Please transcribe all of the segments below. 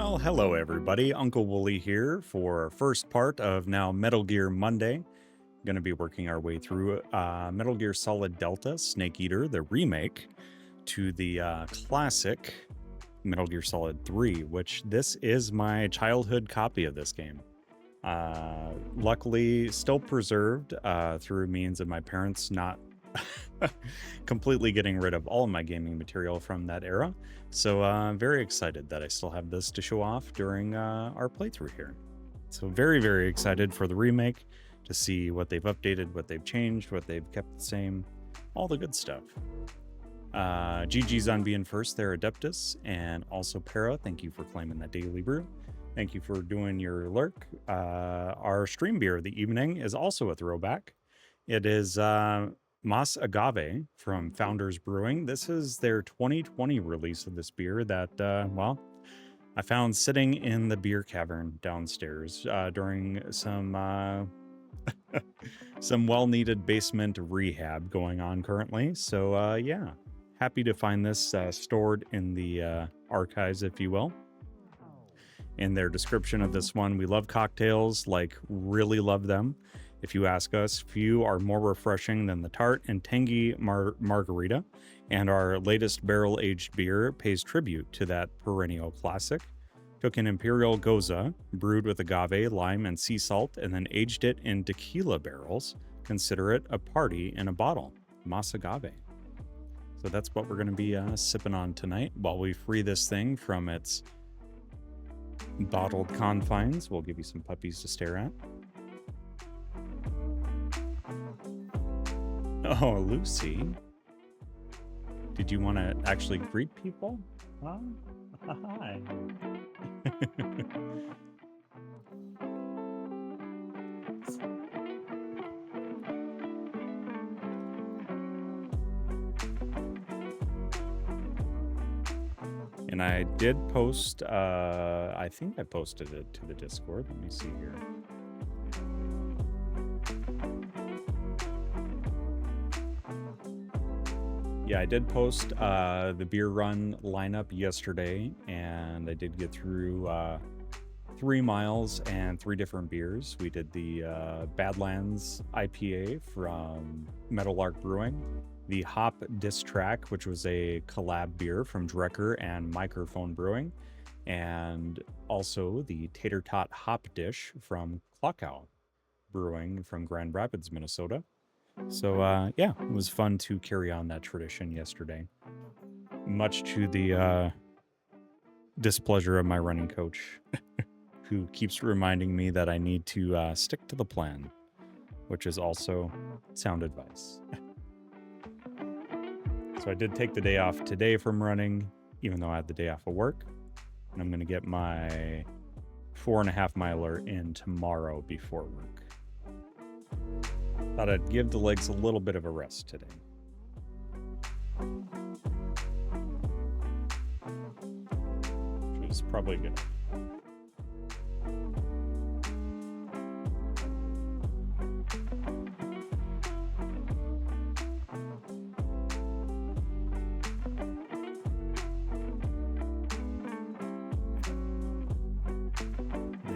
Well, hello everybody. Uncle Wooly here for first part of now Metal Gear Monday. Going to be working our way through Metal Gear Solid Delta Snake Eater, the remake, to the classic Metal Gear Solid 3, which this is my childhood copy of this game. Luckily, still preserved through means of my parents not completely getting rid of all of my gaming material from that era. So I'm very excited that I still have this to show off during our playthrough here. So very, very excited for the remake to see what they've updated, what they've changed, what they've kept the same, all the good stuff. GG's on being first there, Adeptus, and also Para, thank you for claiming that daily brew. Thank you for doing your lurk. Our stream beer of the evening is also a throwback. It is Mas Agave from Founders Brewing. This is their 2020 release of this beer that, well, I found sitting in the beer cavern downstairs during some some well-needed basement rehab going on currently. So yeah, happy to find this stored in the archives, if you will. In their description of this one, we love cocktails, like really love them. If you ask us, few are more refreshing than the tart and tangy margarita, and our latest barrel-aged beer pays tribute to that perennial classic. Took an Imperial Goza, brewed with agave, lime, and sea salt, and then aged it in tequila barrels. Consider it a party in a bottle. Mas Agave. So that's what we're going to be sipping on tonight while we free this thing from its bottled confines. We'll give you some puppies to stare at. Oh, Lucy. Did you want to actually greet people? Huh? Hi. And I did post, I think I posted it to the Discord. Let me see here. Yeah, I did post the beer run lineup yesterday, and I did get through 3 miles and 3 different beers. We did the Badlands IPA from Metal Arc Brewing, the Hop Diss Track, which was a collab beer from Drecker and Microphone Brewing, and also the Tater Tot Hop Dish from Clockout Brewing from Grand Rapids, Minnesota. So yeah, it was fun to carry on that tradition yesterday, much to the displeasure of my running coach, who keeps reminding me that I need to stick to the plan, which is also sound advice. So I did take the day off today from running, even though I had the day off of work, and I'm going to get my 4.5 miler in tomorrow before work. Thought I'd give the legs a little bit of a rest today. Which is probably good.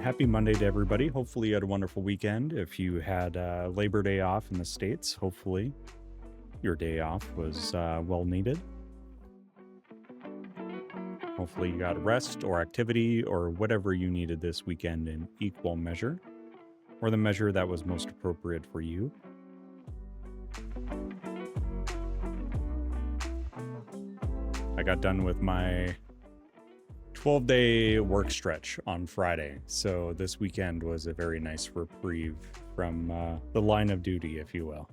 Happy Monday to everybody. Hopefully you had a wonderful weekend. If you had Labor Day off in the States, hopefully your day off was well needed. Hopefully you got rest or activity or whatever you needed this weekend in equal measure, or the measure that was most appropriate for you. I got done with my 12-day work stretch on Friday, so this weekend was a very nice reprieve from the line of duty, if you will.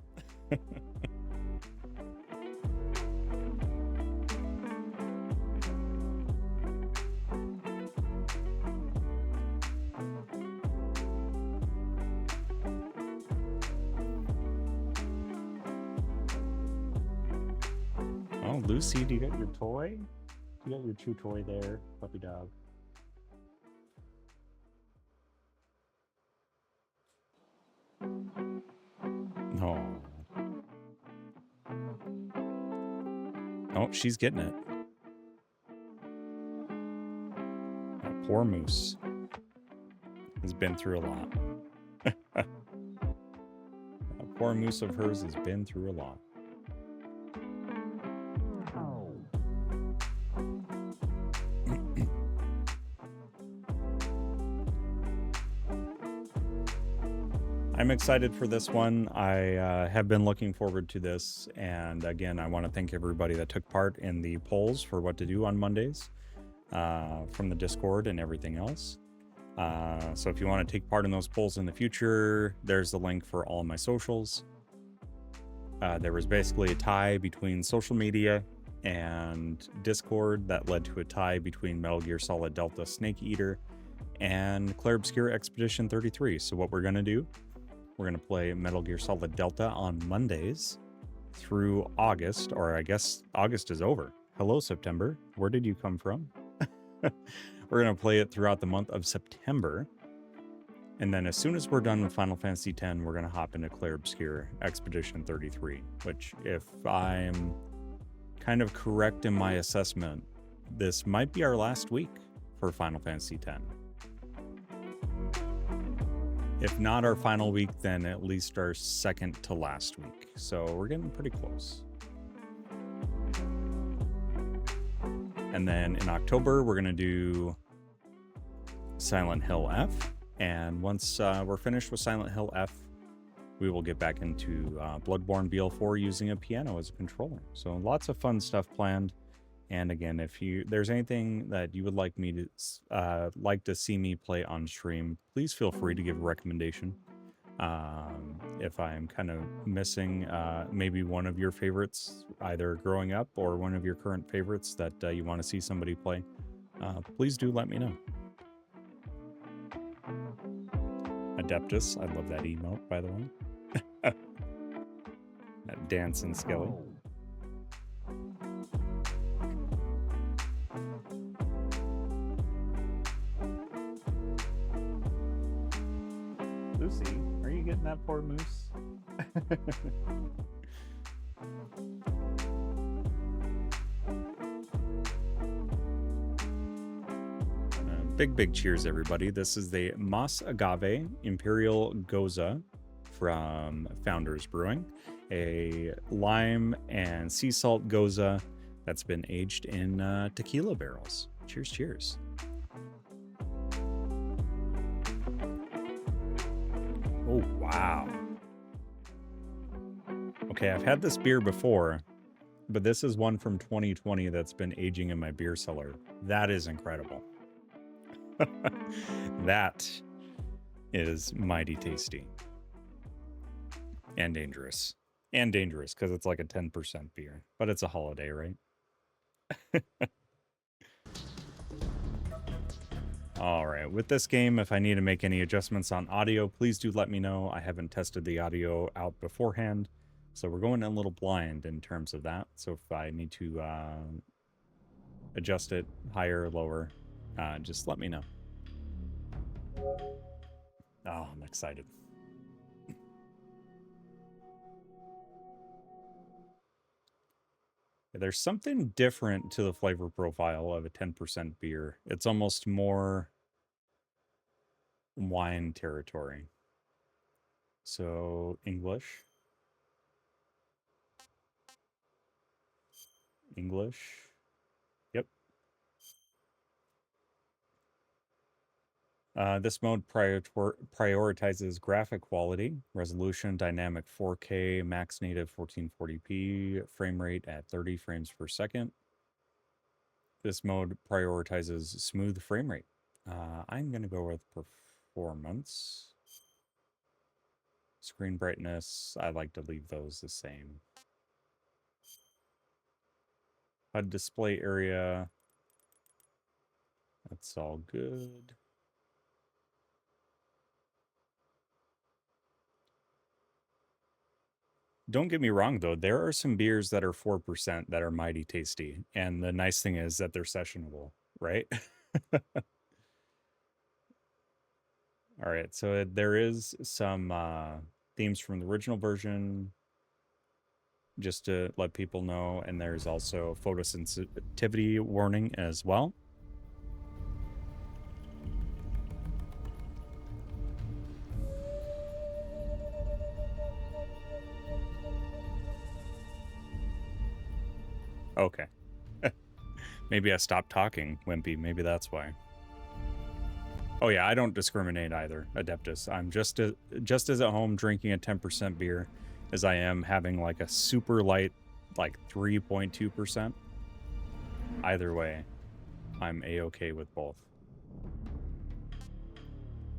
Oh, Lucy, do you got your toy? You got your chew toy there, puppy dog. Oh. Oh, she's getting it. Poor Moose has been through a lot. That poor Moose of hers has been through a lot. I'm excited for this one. I have been looking forward to this. And again, I want to thank everybody that took part in the polls for what to do on Mondays from the Discord and everything else. So if you want to take part in those polls in the future, there's the link for all my socials. There was basically a tie between social media and Discord that led to a tie between Metal Gear Solid Delta Snake Eater and Clair Obscur Expedition 33. So what we're going to do, we're going to play Metal Gear Solid Delta on Mondays through August, or I guess August is over. Hello, September. Where did you come from? We're going to play it throughout the month of September. And then as soon as we're done with Final Fantasy X, we're going to hop into Clair Obscur Expedition 33, which, if I'm kind of correct in my assessment, this might be our last week for Final Fantasy X. If not our final week, then at least our second to last week. So we're getting pretty close. And then in October, we're going to do Silent Hill F. And once we're finished with Silent Hill F, we will get back into Bloodborne BL4 using a piano as a controller. So lots of fun stuff planned. And again, if there's anything that you would like me to like to see me play on stream, please feel free to give a recommendation. If I'm kind of missing maybe one of your favorites, either growing up or one of your current favorites that you want to see somebody play, please do let me know. Adeptus, I love that emote, by the way. That dancing Skelly. Lucy, are you getting that poor moose? Big cheers, everybody. This is the Mas Agave Imperial Goza from Founders Brewing, a lime and sea salt goza that's been aged in tequila barrels. Cheers, cheers. Oh, wow. Okay, I've had this beer before, but this is one from 2020 that's been aging in my beer cellar. That is incredible. That is mighty tasty. And dangerous. And dangerous, because it's like a 10% beer. But it's a holiday, right? All right, with this game, if I need to make any adjustments on audio, please do let me know. I haven't tested the audio out beforehand, so we're going a little blind in terms of that. So if I need to adjust it higher or lower, just let me know. Oh, I'm excited. There's something different to the flavor profile of a 10% beer. It's almost more wine territory. So, English. Yep. This mode prioritizes graphic quality, resolution, dynamic 4K, max native 1440p, frame rate at 30 frames per second. This mode prioritizes smooth frame rate. I'm going to go with performance. Screen brightness, I like to leave those the same. HUD display area, that's all good. Don't get me wrong, though. There are some beers that are 4% that are mighty tasty. And the nice thing is that they're sessionable, right? All right, so there is some themes from the original version, just to let people know. And there's also photosensitivity warning as well. Okay. Maybe I stopped talking, Wimpy. Maybe that's why. Oh yeah, I don't discriminate either, Adeptus. I'm just as at home drinking a 10% beer as I am having like a super light, like 3.2%. Either way, I'm a-okay with both.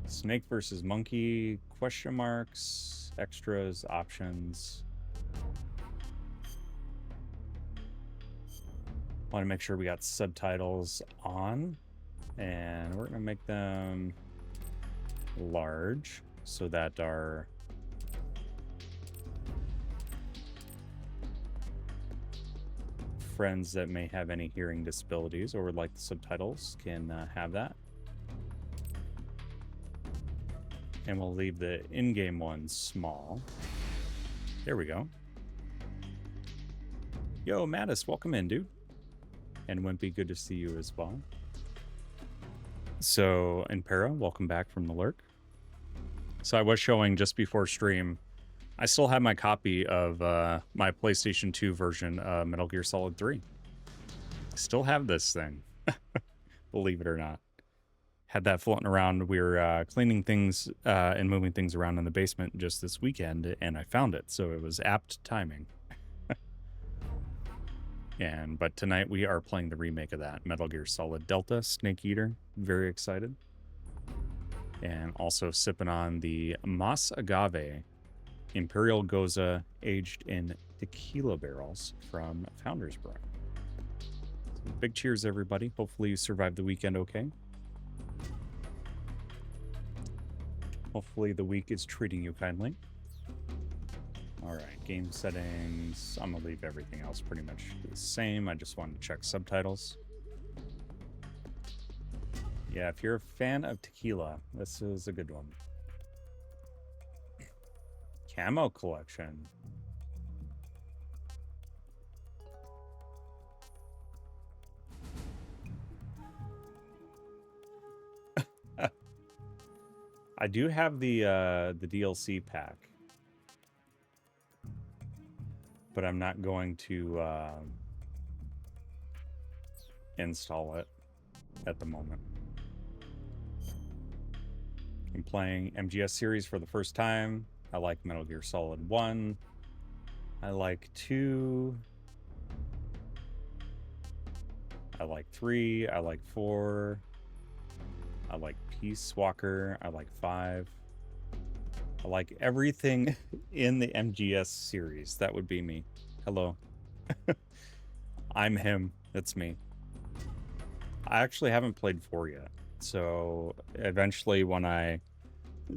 Snake versus monkey, question marks, extras, options. Want to make sure we got subtitles on, and we're gonna make them large so that our friends that may have any hearing disabilities or would like the subtitles can have that. And we'll leave the in-game ones small. There we go. Yo, Mattis, welcome in, dude. And Wimpy, good to see you as well. So, Impera, welcome back from the lurk. So I was showing just before stream, I still have my copy of my PlayStation 2 version of Metal Gear Solid 3. Still have this thing, believe it or not. Had that floating around. We were cleaning things and moving things around in the basement just this weekend, and I found it, so it was apt timing. But tonight we are playing the remake of that, Metal Gear Solid Delta, Snake Eater. Very excited. And also sipping on the Mas Agave Imperial Goza aged in tequila barrels from Founders Brewing. So big cheers, everybody. Hopefully you survived the weekend okay. Hopefully the week is treating you kindly. All right, game settings. I'm gonna leave everything else pretty much the same. I just wanted to check subtitles. Yeah, if you're a fan of tequila, this is a good one. Camo collection. I do have the DLC pack, but I'm not going to install it at the moment. I'm playing MGS series for the first time. I like Metal Gear Solid 1. I like 2. I like 3. I like 4. I like Peace Walker. I like 5. I like everything in the MGS series. That would be me. Hello. I'm him. That's me. I actually haven't played 4 yet. So eventually when I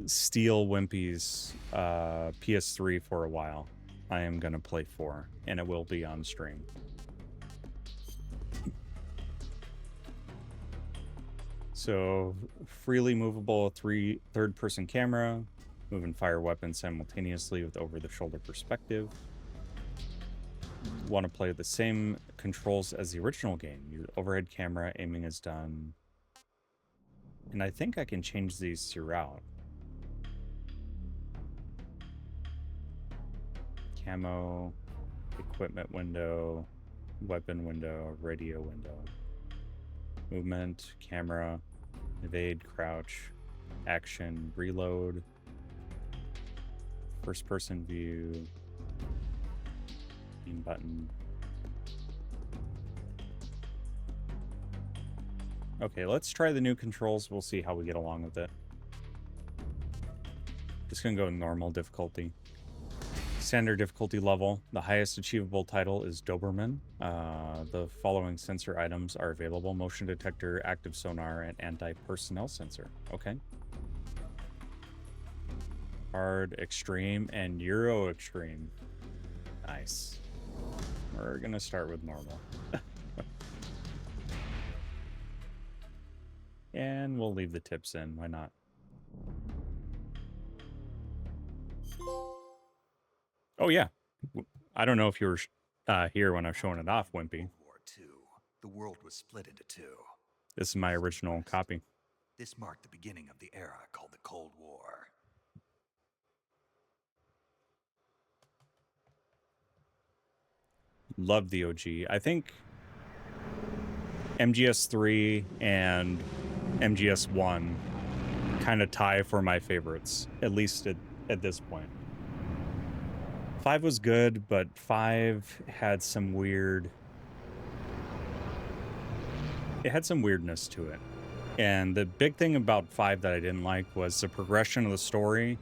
steal Wimpy's PS3 for a while, I am going to play 4. And it will be on stream. So freely movable third-person camera, move and fire weapons simultaneously with over-the-shoulder perspective. Want to play the same controls as the original game. Your overhead camera aiming is done. And I think I can change these throughout. Camo, equipment window, weapon window, radio window. Movement, camera, evade, crouch, action, reload, first-person view, aim button. Okay, let's try the new controls. We'll see how we get along with it. Just gonna go normal difficulty. Standard difficulty level. The highest achievable title is Doberman. The following sensor items are available: motion detector, active sonar, and anti-personnel sensor. Okay. Hard, extreme, and Euro extreme. Nice. We're gonna start with normal. And we'll leave the tips in. Why not? Oh, yeah. I don't know if you were here when I was showing it off, Wimpy. War II. The world was split into two. This is my original copy. This marked the beginning of the era called the Cold War. Love the OG. I think MGS3 and MGS1 kind of tie for my favorites, at least at this point. 5 was good, but 5 had some weird... It had some weirdness to it. And the big thing about 5 that I didn't like was the progression of the story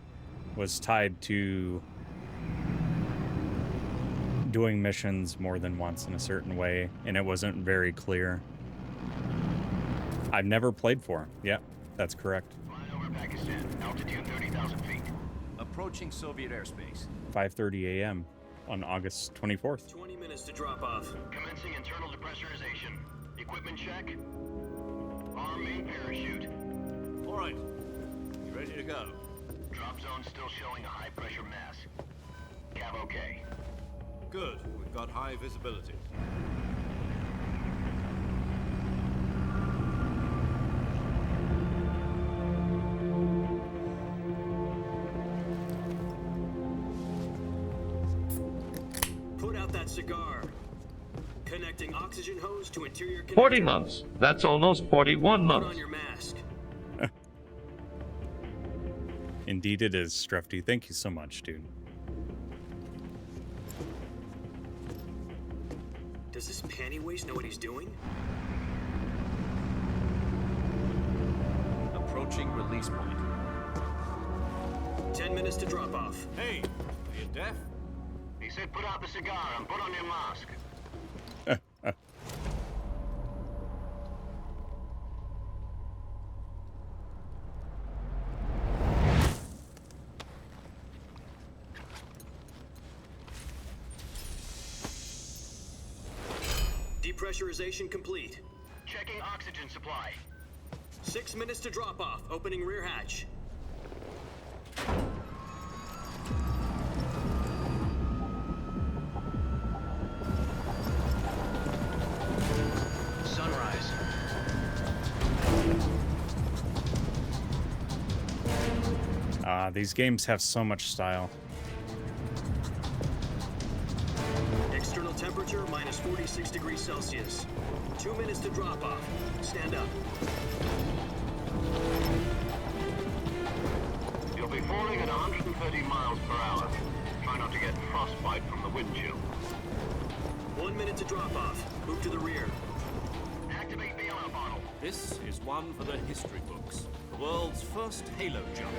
was tied to doing missions more than once in a certain way, and it wasn't very clear. I've never played 4. Yep, that's correct. Flying over Pakistan, altitude 30,000 feet. Approaching Soviet airspace. 5:30 a.m. on August 24th. 20 minutes to drop off. Commencing internal depressurization. Equipment check. Arm main parachute. All right. You ready to go? Drop zone still showing a high pressure mass. Cav okay. Good. We've got high visibility. Put out that cigar. Connecting oxygen hose to interior connector. 40 months. That's almost 41 Put months. on your mask. Indeed it is, Strefty. Thank you so much, dude. Does this panty waste know what he's doing? Approaching release point. 10 minutes to drop off. Hey, are you deaf? He said put out the cigar and put on your mask. Depressurization complete. Checking oxygen supply. 6 minutes to drop off. Opening rear hatch. Sunrise. These games have so much style. External temperature minus 46 degrees Celsius. 2 minutes to drop off. Stand up. You'll be falling at 130 miles per hour. Try not to get frostbite from the wind chill. 1 minute to drop off. Move to the rear. Activate bailout bottle. This is one for the history books. The world's first halo jump.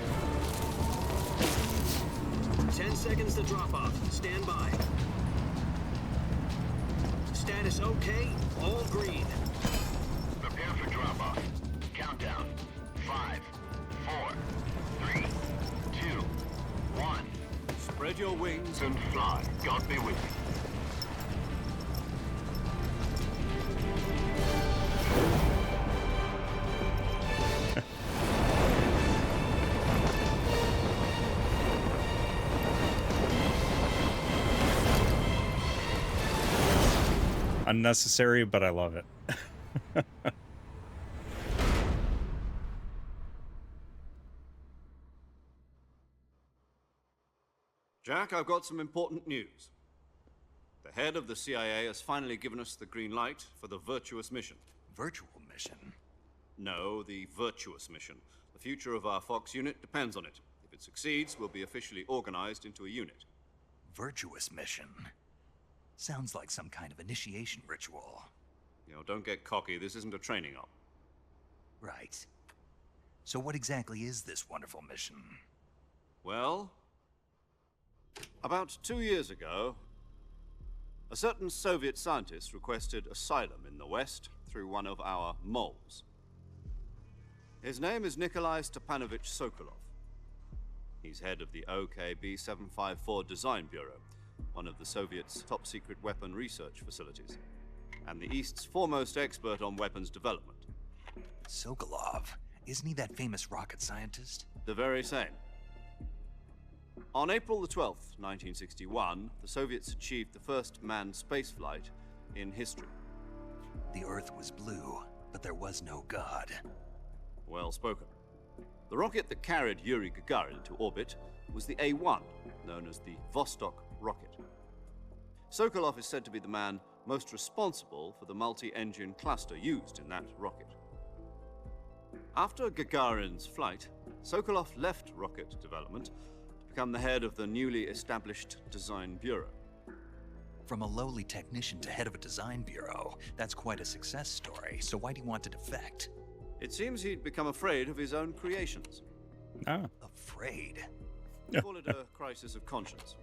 10 seconds to drop off. Stand by. Status okay. All green. Prepare for drop off. Countdown. 5, 4, 3, 2, 1. Spread your wings And fly. God be with you. Unnecessary, but I love it. Jack, I've got some important news. The head of the CIA has finally given us the green light for the virtuous mission. Virtual mission? No, the virtuous mission. The future of our Fox unit depends on it. If it succeeds, we'll be officially organized into a unit. Virtuous mission? Sounds like some kind of initiation ritual. You know, don't get cocky. This isn't a training op. Right. So what exactly is this wonderful mission? Well, about 2 years ago, a certain Soviet scientist requested asylum in the West through one of our moles. His name is Nikolai Stepanovich Sokolov. He's head of the OKB 754 Design Bureau, one of the Soviets' top-secret weapon research facilities, and the East's foremost expert on weapons development. Sokolov? Isn't he that famous rocket scientist? The very same. On April the 12th, 1961, the Soviets achieved the first manned spaceflight in history. The Earth was blue, but there was no God. Well spoken. The rocket that carried Yuri Gagarin into orbit was the A-1, known as the Vostok rocket. Sokolov is said to be the man most responsible for the multi-engine cluster used in that rocket. After Gagarin's flight, Sokolov left rocket development to become the head of the newly established Design Bureau. From a lowly technician to head of a design bureau, that's quite a success story. So why'd he want to defect? It seems he'd become afraid of his own creations. Ah. Afraid. Call it a crisis of conscience.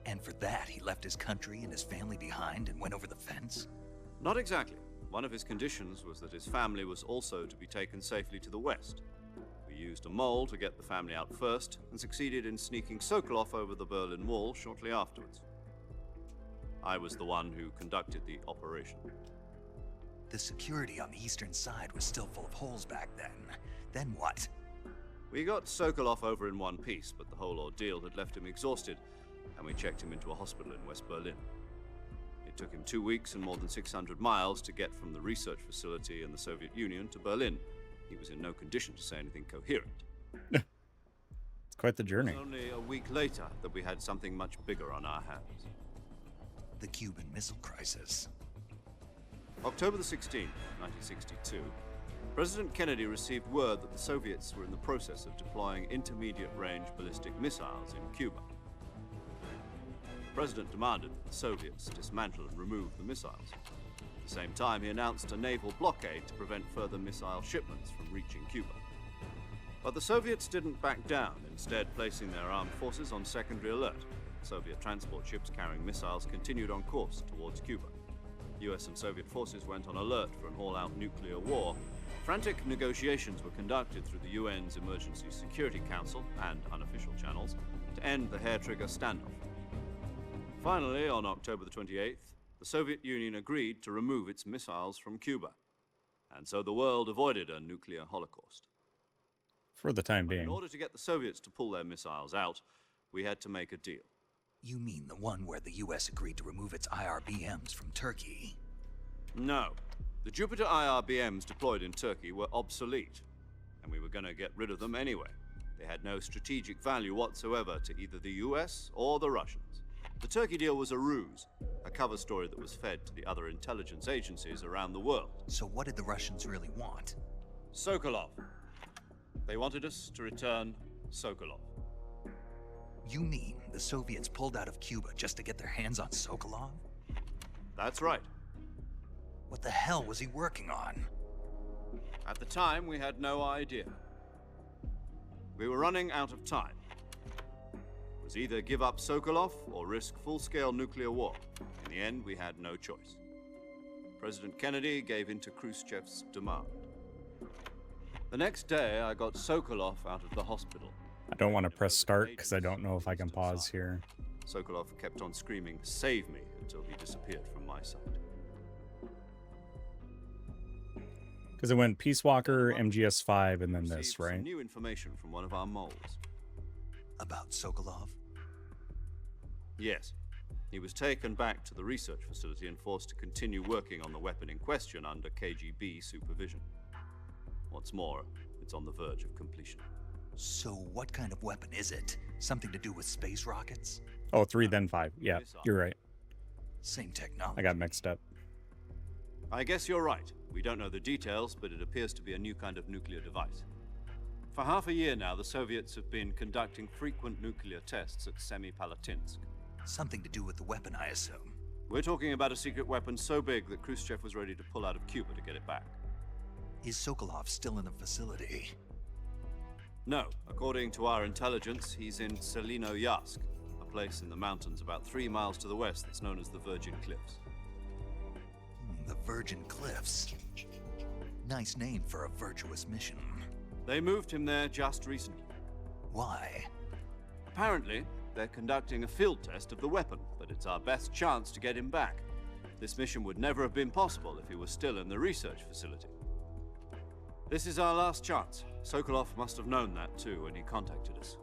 And for that, he left his country and his family behind and went over the fence? Not exactly. One of his conditions was that his family was also to be taken safely to the west. We used a mole to get the family out first and succeeded in sneaking Sokolov over the Berlin Wall shortly afterwards. I was the one who conducted the operation. The security on the eastern side was still full of holes back then. Then what? We got Sokolov over in one piece, but the whole ordeal had left him exhausted, and we checked him into a hospital in West Berlin. It took him 2 weeks and more than 600 miles to get from the research facility in the Soviet Union to Berlin. He was in no condition to say anything coherent. It's quite the journey. It was only a week later that we had something much bigger on our hands. The Cuban Missile Crisis. October the 16th, 1962, President Kennedy received word that the Soviets were in the process of deploying intermediate-range ballistic missiles in Cuba. The President demanded that the Soviets dismantle and remove the missiles. At the same time, he announced a naval blockade to prevent further missile shipments from reaching Cuba. But the Soviets didn't back down, instead placing their armed forces on secondary alert. Soviet transport ships carrying missiles continued on course towards Cuba. US and Soviet forces went on alert for an all-out nuclear war. Frantic negotiations were conducted through the UN's Emergency Security Council and unofficial channels to end the hair-trigger standoff. Finally, on October the 28th, the Soviet Union agreed to remove its missiles from Cuba. And so the world avoided a nuclear holocaust. For the time But in being. order to get the Soviets to pull their missiles out, we had to make a deal. You mean the one where the US agreed to remove its IRBMs from Turkey? No. The Jupiter IRBMs deployed in Turkey were obsolete, and we were going to get rid of them anyway. They had no strategic value whatsoever to either the US or the Russians. The Turkey deal was a ruse, a cover story that was fed to the other intelligence agencies around the world. So what did the Russians really want? Sokolov. They wanted us to return Sokolov. You mean the Soviets pulled out of Cuba just to get their hands on Sokolov? That's right. What the hell was he working on? At the time, we had no idea. We were running out of time. It was either give up Sokolov or risk full-scale nuclear war. In the end, we had no choice. President Kennedy gave in to Khrushchev's demand. The next day, I got Sokolov out of the hospital. I don't want to press start because I don't know if I can pause here. Sokolov kept on screaming, "Save me," until he disappeared from my sight. Because it went Peace Walker, MGS5, and then Received this, some right? new information from one of our moles. About Sokolov? Yes. He was taken back to the research facility and forced to continue working on the weapon in question under KGB supervision. What's more, it's on the verge of completion. So what kind of weapon is it? Something to do with space rockets? Oh, 3 then 5. Yeah, you're right. Same technology. I got mixed up. I guess you're right. We don't know the details, but it appears to be a new kind of nuclear device. For half a year now, the Soviets have been conducting frequent nuclear tests at Semipalatinsk. Something to do with the weapon, I assume. We're talking about a secret weapon so big that Khrushchev was ready to pull out of Cuba to get it back. Is Sokolov still in the facility? No, according to our intelligence, he's in Selinoyarsk, a place in the mountains about 3 miles to the west that's known as the Virgin Cliffs. The Virgin Cliffs. Nice name for a virtuous mission. They moved him there just recently. Why? Apparently, they're conducting a field test of the weapon, but it's our best chance to get him back. This mission would never have been possible if he was still in the research facility. This is our last chance. Sokolov must have known that too when he contacted us.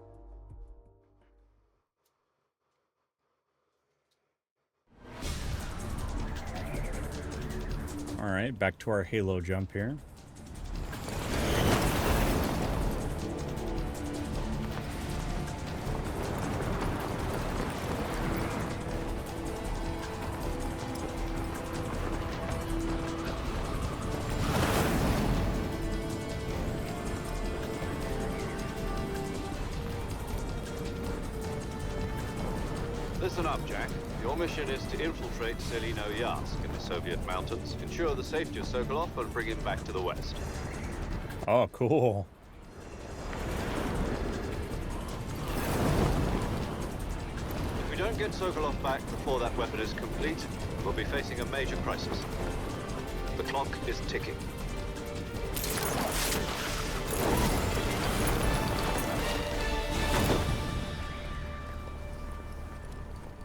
All right, back to our Halo jump here. listen up, Jack. Your mission is to infiltrate Selino-Yarsk in the Soviet mountains, ensure the safety of Sokolov, and bring him back to the west. Oh, cool. If we don't get Sokolov back before that weapon is complete, we'll be facing a major crisis. The clock is ticking.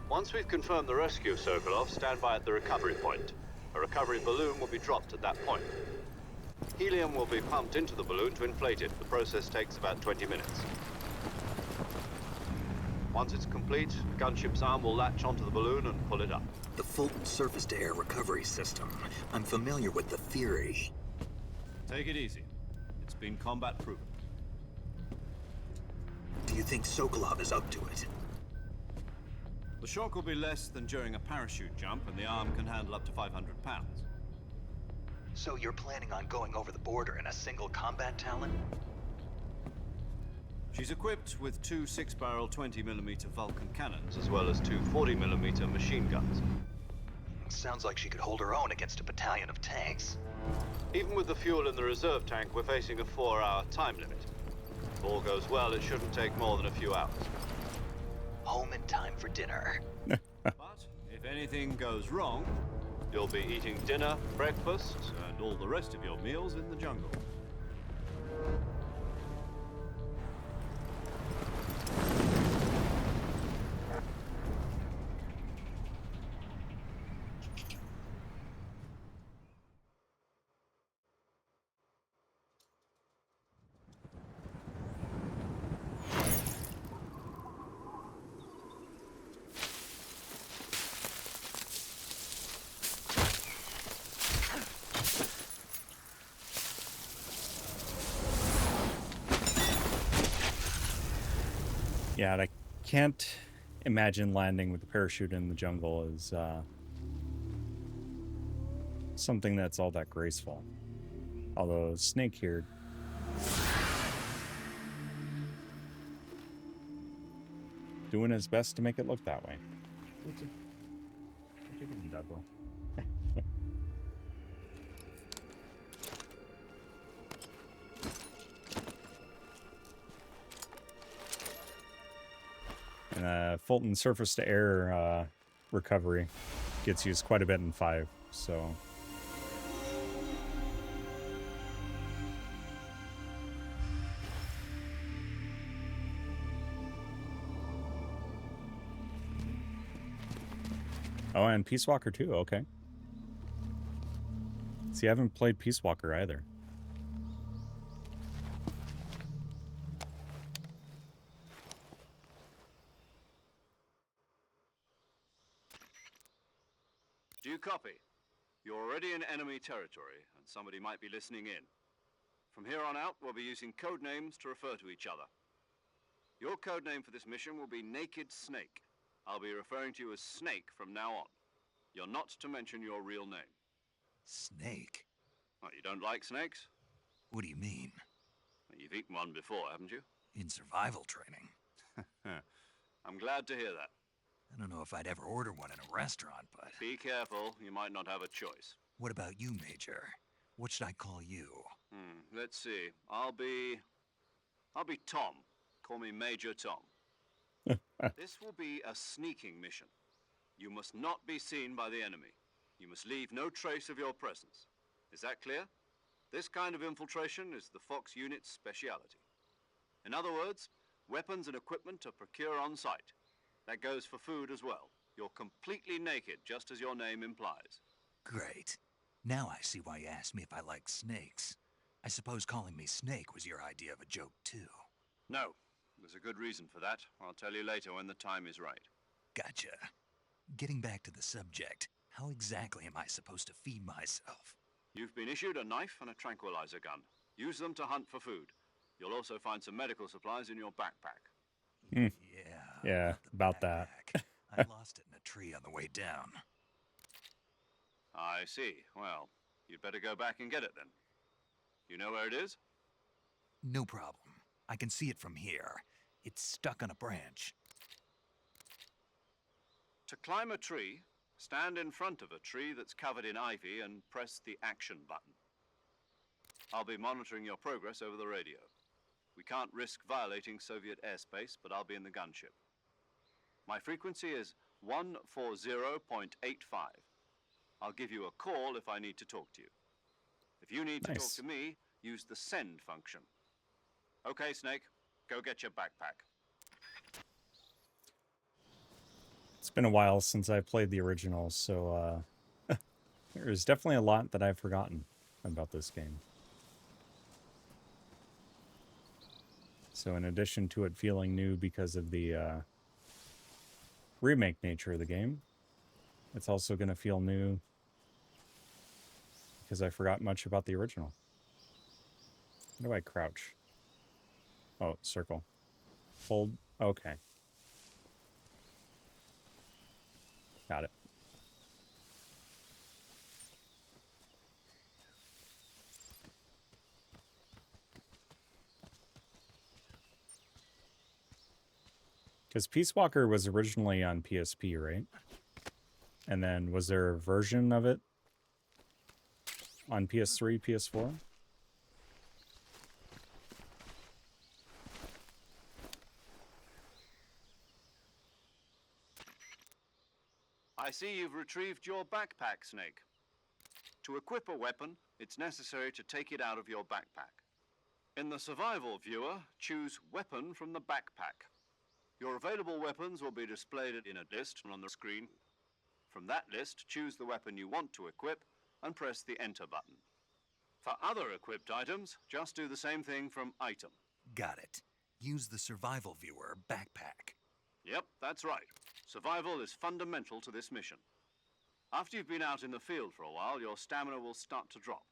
Once we've confirmed the rescue of Sokolov, stand by at the recovery point. A recovery balloon will be dropped at that point. Helium will be pumped into the balloon to inflate it. The process takes about 20 minutes. Once it's complete, the gunship's arm will latch onto the balloon and pull it up. The Fulton surface-to-air recovery system. I'm familiar with the theory. Take it easy. It's been combat proven. Do you think Sokolov is up to it? The shock will be less than during a parachute jump, and the arm can handle up to 500 pounds. So you're planning on going over the border in a single combat Talon? She's equipped with two 6-barrel 20mm Vulcan cannons, as well as two 40mm machine guns. Sounds like she could hold her own against a battalion of tanks. Even with the fuel in the reserve tank, we're facing a 4-hour time limit. If all goes well, it shouldn't take more than a few hours. Home in time for dinner. But if anything goes wrong, you'll be eating dinner, breakfast, and all the rest of your meals in the jungle. Yeah, and I can't imagine landing with a parachute in the jungle is something that's all that graceful. Although Snake here, doing his best to make it look that way. And Fulton surface-to-air recovery gets used quite a bit in 5, so... Oh, and Peace Walker too, okay. See, I haven't played Peace Walker either. Do you copy? You're already in enemy territory, and somebody might be listening in. From here on out, we'll be using code names to refer to each other. Your code name for this mission will be Naked Snake. I'll be referring to you as Snake from now on. You're not to mention your real name. Snake? What, you don't like snakes? What do you mean? Well, you've eaten one before, haven't you? In survival training. I'm glad to hear that. I don't know if I'd ever order one in a restaurant, but... Be careful, you might not have a choice. What about you, Major? What should I call you? Let's see. I'll be Tom. Call me Major Tom. This will be a sneaking mission. You must not be seen by the enemy. You must leave no trace of your presence. Is that clear? This kind of infiltration is the Fox unit's speciality. In other words, weapons and equipment are procured on site. That goes for food as well. You're completely naked, just as your name implies. Great. Now I see why you asked me if I like snakes. I suppose calling me Snake was your idea of a joke, too. No, there's a good reason for that. I'll tell you later when the time is right. Gotcha. Getting back to the subject, how exactly am I supposed to feed myself? You've been issued a knife and a tranquilizer gun. Use them to hunt for food. You'll also find some medical supplies in your backpack. Yeah, about that. I lost it in a tree on the way down. I see. Well, you'd better go back and get it then. You know where it is? No problem. I can see it from here. It's stuck on a branch. To climb a tree, stand in front of a tree that's covered in ivy and press the action button. I'll be monitoring your progress over the radio. We can't risk violating Soviet airspace, but I'll be in the gunship. My frequency is 140.85. I'll give you a call if I need to talk to you. If you need to talk Nice. to me, use the send function. Okay, Snake, go get your backpack. It's been a while since I played the original, so there's definitely a lot that I've forgotten about this game. So in addition to it feeling new because of the remake nature of the game, it's also going to feel new because I forgot much about the original. How do I crouch? Oh, circle. Hold. Okay. Got it. Because Peace Walker was originally on PSP, right? And then was there a version of it on PS3, PS4? I see you've retrieved your backpack, Snake. To equip a weapon, it's necessary to take it out of your backpack. In the survival viewer, choose Weapon from the backpack. Your available weapons will be displayed in a list on the screen. From that list, choose the weapon you want to equip and press the Enter button. For other equipped items, just do the same thing from Item. Got it. Use the survival viewer backpack. Yep, that's right. Survival is fundamental to this mission. After you've been out in the field for a while, your stamina will start to drop.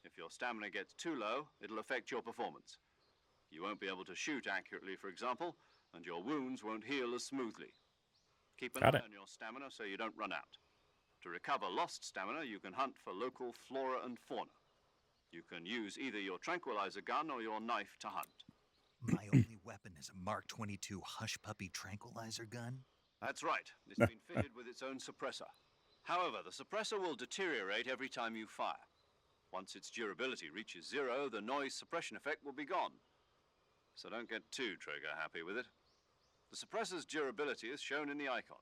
If your stamina gets too low, it'll affect your performance. You won't be able to shoot accurately, for example, and your wounds won't heal as smoothly. Keep an eye on your stamina so you don't run out. To recover lost stamina, you can hunt for local flora and fauna. You can use either your tranquilizer gun or your knife to hunt. My only weapon is a Mark 22 Hush Puppy tranquilizer gun? That's right. It's been fitted with its own suppressor. However, the suppressor will deteriorate every time you fire. Once its durability reaches 0, the noise suppression effect will be gone. So don't get too trigger happy with it. The suppressor's durability is shown in the icon.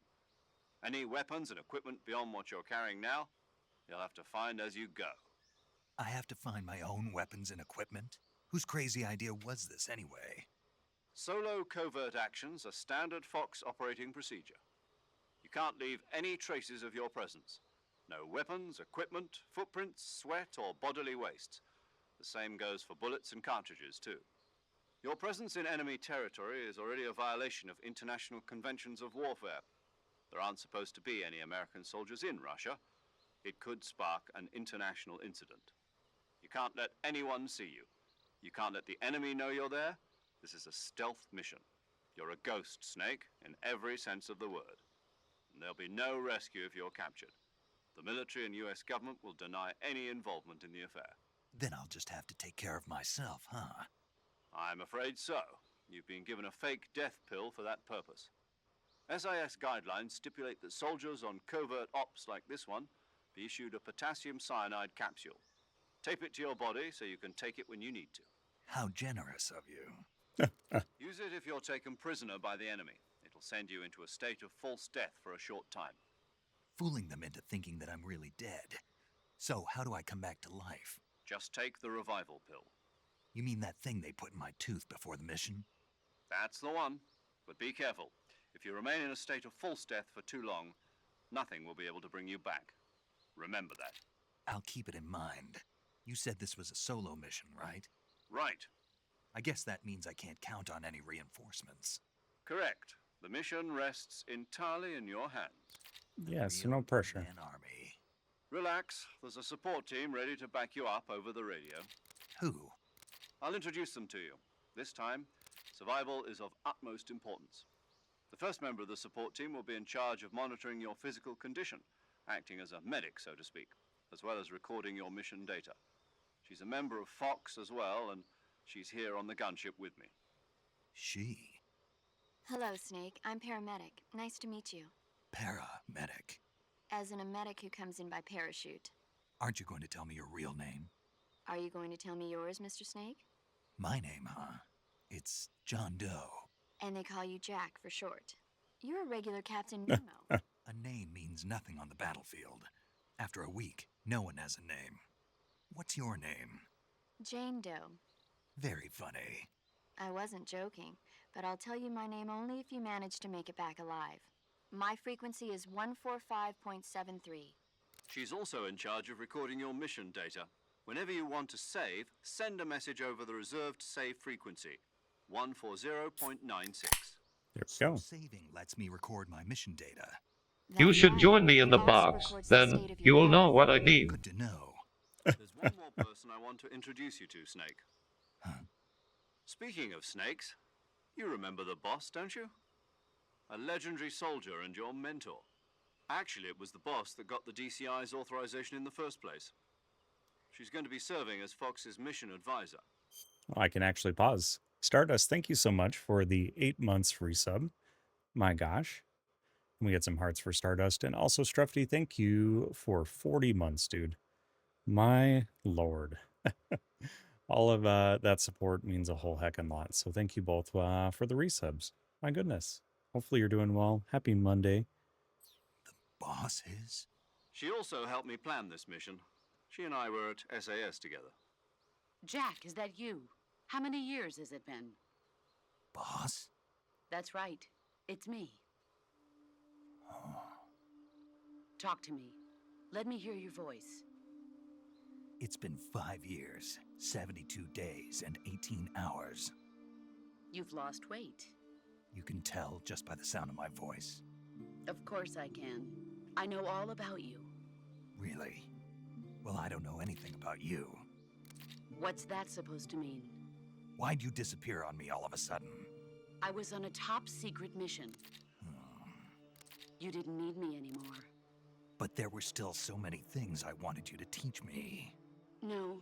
Any weapons and equipment beyond what you're carrying now, you'll have to find as you go. I have to find my own weapons and equipment? Whose crazy idea was this anyway? Solo covert actions are standard Fox operating procedure. You can't leave any traces of your presence. No weapons, equipment, footprints, sweat, or bodily waste. The same goes for bullets and cartridges, too. Your presence in enemy territory is already a violation of international conventions of warfare. There aren't supposed to be any American soldiers in Russia. It could spark an international incident. You can't let anyone see you. You can't let the enemy know you're there. This is a stealth mission. You're a ghost, Snake, in every sense of the word. And there'll be no rescue if you're captured. The military and US government will deny any involvement in the affair. Then I'll just have to take care of myself, huh? I'm afraid so. You've been given a fake death pill for that purpose. SIS guidelines stipulate that soldiers on covert ops like this one be issued a potassium cyanide capsule. Tape it to your body so you can take it when you need to. How generous of you. Use it if you're taken prisoner by the enemy. It'll send you into a state of false death for a short time. Fooling them into thinking that I'm really dead. So how do I come back to life? Just take the revival pill. You mean that thing they put in my tooth before the mission? That's the one. But be careful. If you remain in a state of false death for too long, nothing will be able to bring you back. Remember that. I'll keep it in mind. You said this was a solo mission, right? Right. I guess that means I can't count on any reinforcements. Correct. The mission rests entirely in your hands. Yeah, so no pressure. An army. Relax. There's a support team ready to back you up over the radio. Who? I'll introduce them to you. This time, survival is of utmost importance. The first member of the support team will be in charge of monitoring your physical condition, acting as a medic, so to speak, as well as recording your mission data. She's a member of Fox as well, and she's here on the gunship with me. She? Hello, Snake. I'm paramedic. Nice to meet you. Paramedic. As in a medic who comes in by parachute. Aren't you going to tell me your real name? Are you going to tell me yours, Mr. Snake? My name, huh? It's John Doe. And they call you Jack for short. You're a regular Captain Nemo. A name means nothing on the battlefield. After a week, no one has a name. What's your name? Jane Doe. Very funny. I wasn't joking, but I'll tell you my name only if you manage to make it back alive. My frequency is 145.73. She's also in charge of recording your mission data. Whenever you want to save, send a message over the reserved save frequency, 140.96. There we go. Saving lets me record my mission data. You That's should right. join me in the It also box. records the Then state of you your will know health. what I need. Good to know. There's one more person I want to introduce you to, Snake. Huh? Speaking of snakes, you remember the boss, don't you? A legendary soldier and your mentor. Actually, it was the boss that got the DCI's authorization in the first place. She's going to be serving as Fox's mission advisor. Oh, I can actually pause. Stardust, thank you so much for the 8 months free sub. My gosh. We get some hearts for Stardust. And also, Strufty, thank you for 40 months, dude. My lord. All of that support means a whole heckin' lot. So thank you both for the resubs. My goodness. Hopefully you're doing well. Happy Monday. Boss is? She also helped me plan this mission. She and I were at SAS together. Jack, is that you? How many years has it been? Boss? That's right. It's me. Oh. Talk to me. Let me hear your voice. It's been 5 years, 72 days, and 18 hours. You've lost weight. You can tell just by the sound of my voice. Of course I can. I know all about you. Really? Well, I don't know anything about you. What's that supposed to mean? Why'd you disappear on me all of a sudden? I was on a top secret mission. You didn't need me anymore. But there were still so many things I wanted you to teach me. No,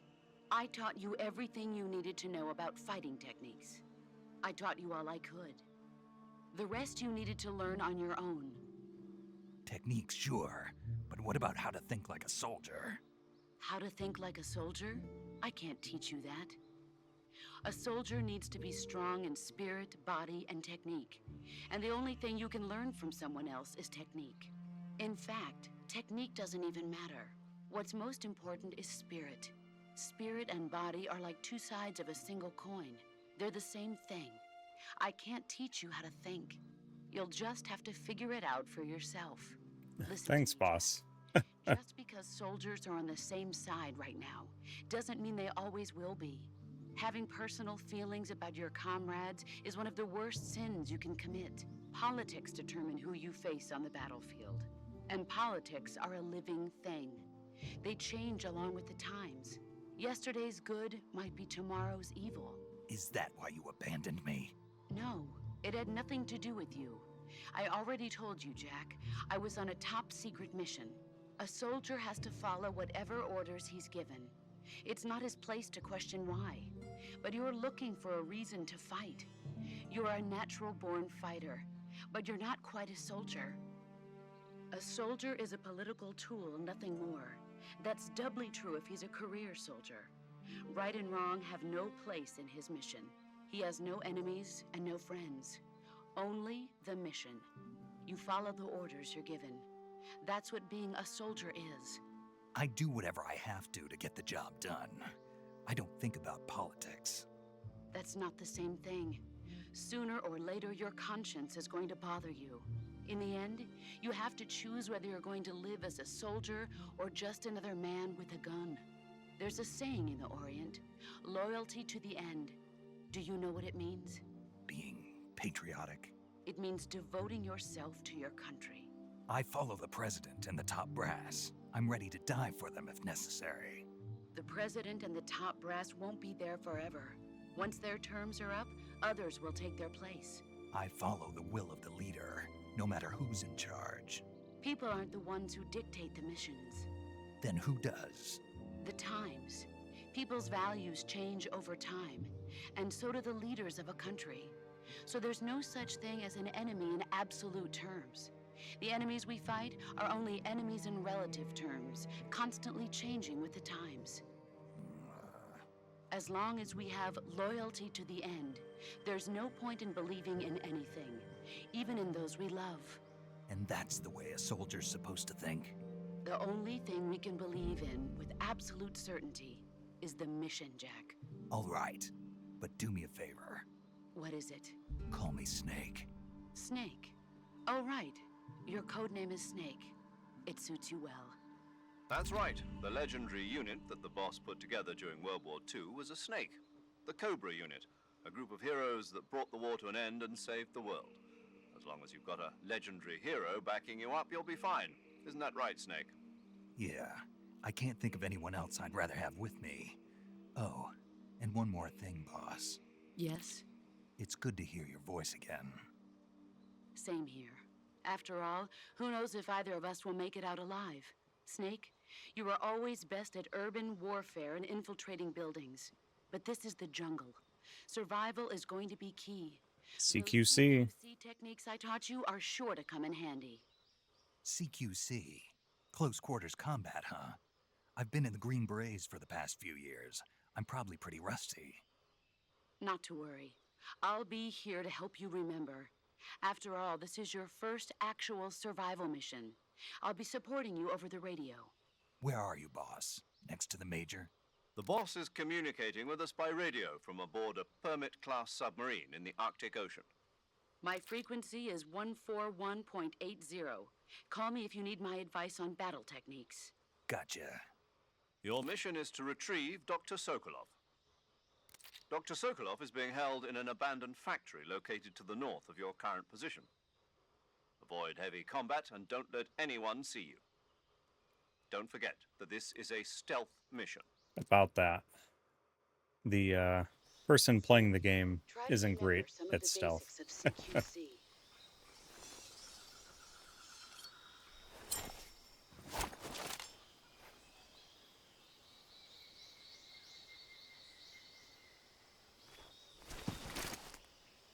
I taught you everything you needed to know about fighting techniques. I taught you all I could. The rest you needed to learn on your own. Techniques, sure. But what about how to think like a soldier? How to think like a soldier? I can't teach you that. A soldier needs to be strong in spirit, body, and technique. And the only thing you can learn from someone else is technique. In fact, technique doesn't even matter. What's most important is spirit. Spirit and body are like two sides of a single coin. They're the same thing. I can't teach you how to think. You'll just have to figure it out for yourself. Listen Thanks, to me, boss. Jack. Just because soldiers are on the same side right now doesn't mean they always will be. Having personal feelings about your comrades is one of the worst sins you can commit. Politics determine who you face on the battlefield. And politics are a living thing. They change along with the times. Yesterday's good might be tomorrow's evil. Is that why you abandoned me? No, it had nothing to do with you. I already told you, Jack. I was on a top secret mission. A soldier has to follow whatever orders he's given. It's not his place to question why. But you're looking for a reason to fight. You're a natural-born fighter, but you're not quite a soldier. A soldier is a political tool, nothing more. That's doubly true if he's a career soldier. Right and wrong have no place in his mission. He has no enemies and no friends. Only the mission. You follow the orders you're given. That's what being a soldier is. I do whatever I have to get the job done. I don't think about politics. That's not the same thing. Sooner or later, your conscience is going to bother you. In the end, you have to choose whether you're going to live as a soldier or just another man with a gun. There's a saying in the Orient, loyalty to the end. Do you know what it means? Being patriotic. It means devoting yourself to your country. I follow the president and the top brass. I'm ready to die for them if necessary. The president and the top brass won't be there forever. Once their terms are up, others will take their place. I follow the will of the leader, no matter who's in charge. People aren't the ones who dictate the missions. Then who does? The times. People's values change over time, and so do the leaders of a country. So there's no such thing as an enemy in absolute terms. The enemies we fight are only enemies in relative terms, constantly changing with the times. As long as we have loyalty to the end, there's no point in believing in anything, even in those we love. And that's the way a soldier's supposed to think. The only thing we can believe in with absolute certainty is the mission, Jack. All right, but do me a favor. What is it? Call me Snake. Snake. Oh, right. Your codename is Snake. It suits you well. That's right. The legendary unit that the boss put together during World War II was a snake. The Cobra unit, a group of heroes that brought the war to an end and saved the world. As long as you've got a legendary hero backing you up, you'll be fine. Isn't that right, Snake? Yeah, I can't think of anyone else I'd rather have with me. Oh, and one more thing, boss. Yes? It's good to hear your voice again. Same here. After all, who knows if either of us will make it out alive? Snake, you are always best at urban warfare and infiltrating buildings. But this is the jungle. Survival is going to be key. CQC. Those CQC techniques I taught you are sure to come in handy. CQC. Close quarters combat, huh? I've been in the Green Berets for the past few years. I'm probably pretty rusty. Not to worry. I'll be here to help you remember. After all, this is your first actual survival mission. I'll be supporting you over the radio. Where are you, boss? Next to the Major? The boss is communicating with us by radio from aboard a Permit-class submarine in the Arctic Ocean. My frequency is 141.80. Call me if you need my advice on battle techniques. Gotcha. Your mission is to retrieve Dr. Sokolov. Dr. Sokolov is being held in an abandoned factory located to the north of your current position. Avoid heavy combat and don't let anyone see you. Don't forget that this is a stealth mission. About that. The person playing the game Try to isn't remember great some of at the stealth. basics of CQC.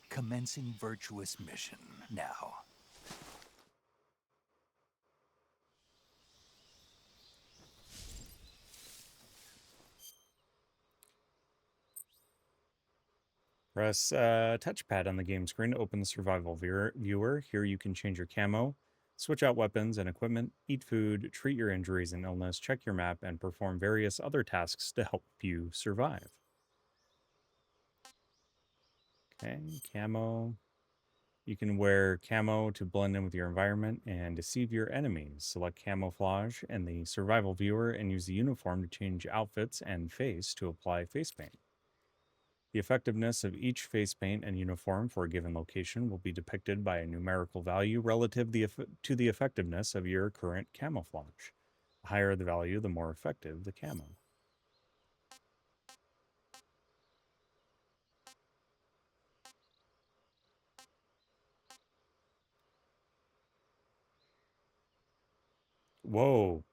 Commencing virtuous mission now. Press touchpad on the game screen to open the survival viewer. Here you can change your camo, switch out weapons and equipment, eat food, treat your injuries and illness, check your map, and perform various other tasks to help you survive. Okay, camo. You can wear camo to blend in with your environment and deceive your enemies. Select camouflage in the survival viewer and use the uniform to change outfits and face to apply face paint. The effectiveness of each face paint and uniform for a given location will be depicted by a numerical value relative to the effectiveness of your current camouflage. The higher the value, the more effective the camo. Whoa.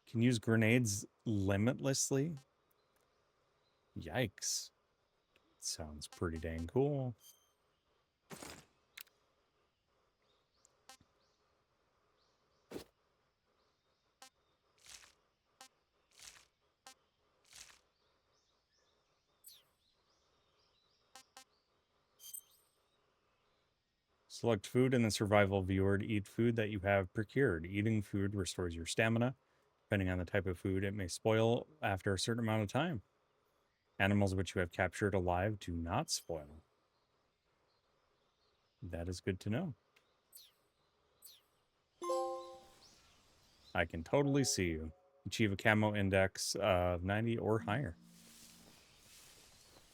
Can use grenades limitlessly? Yikes. Sounds pretty dang cool. Select food in the survival viewer to eat food that you have procured. Eating food restores your stamina. Depending on the type of food, it may spoil after a certain amount of time. Animals which you have captured alive do not spoil. That is good to know. I can totally see you. Achieve a camo index of 90 or higher.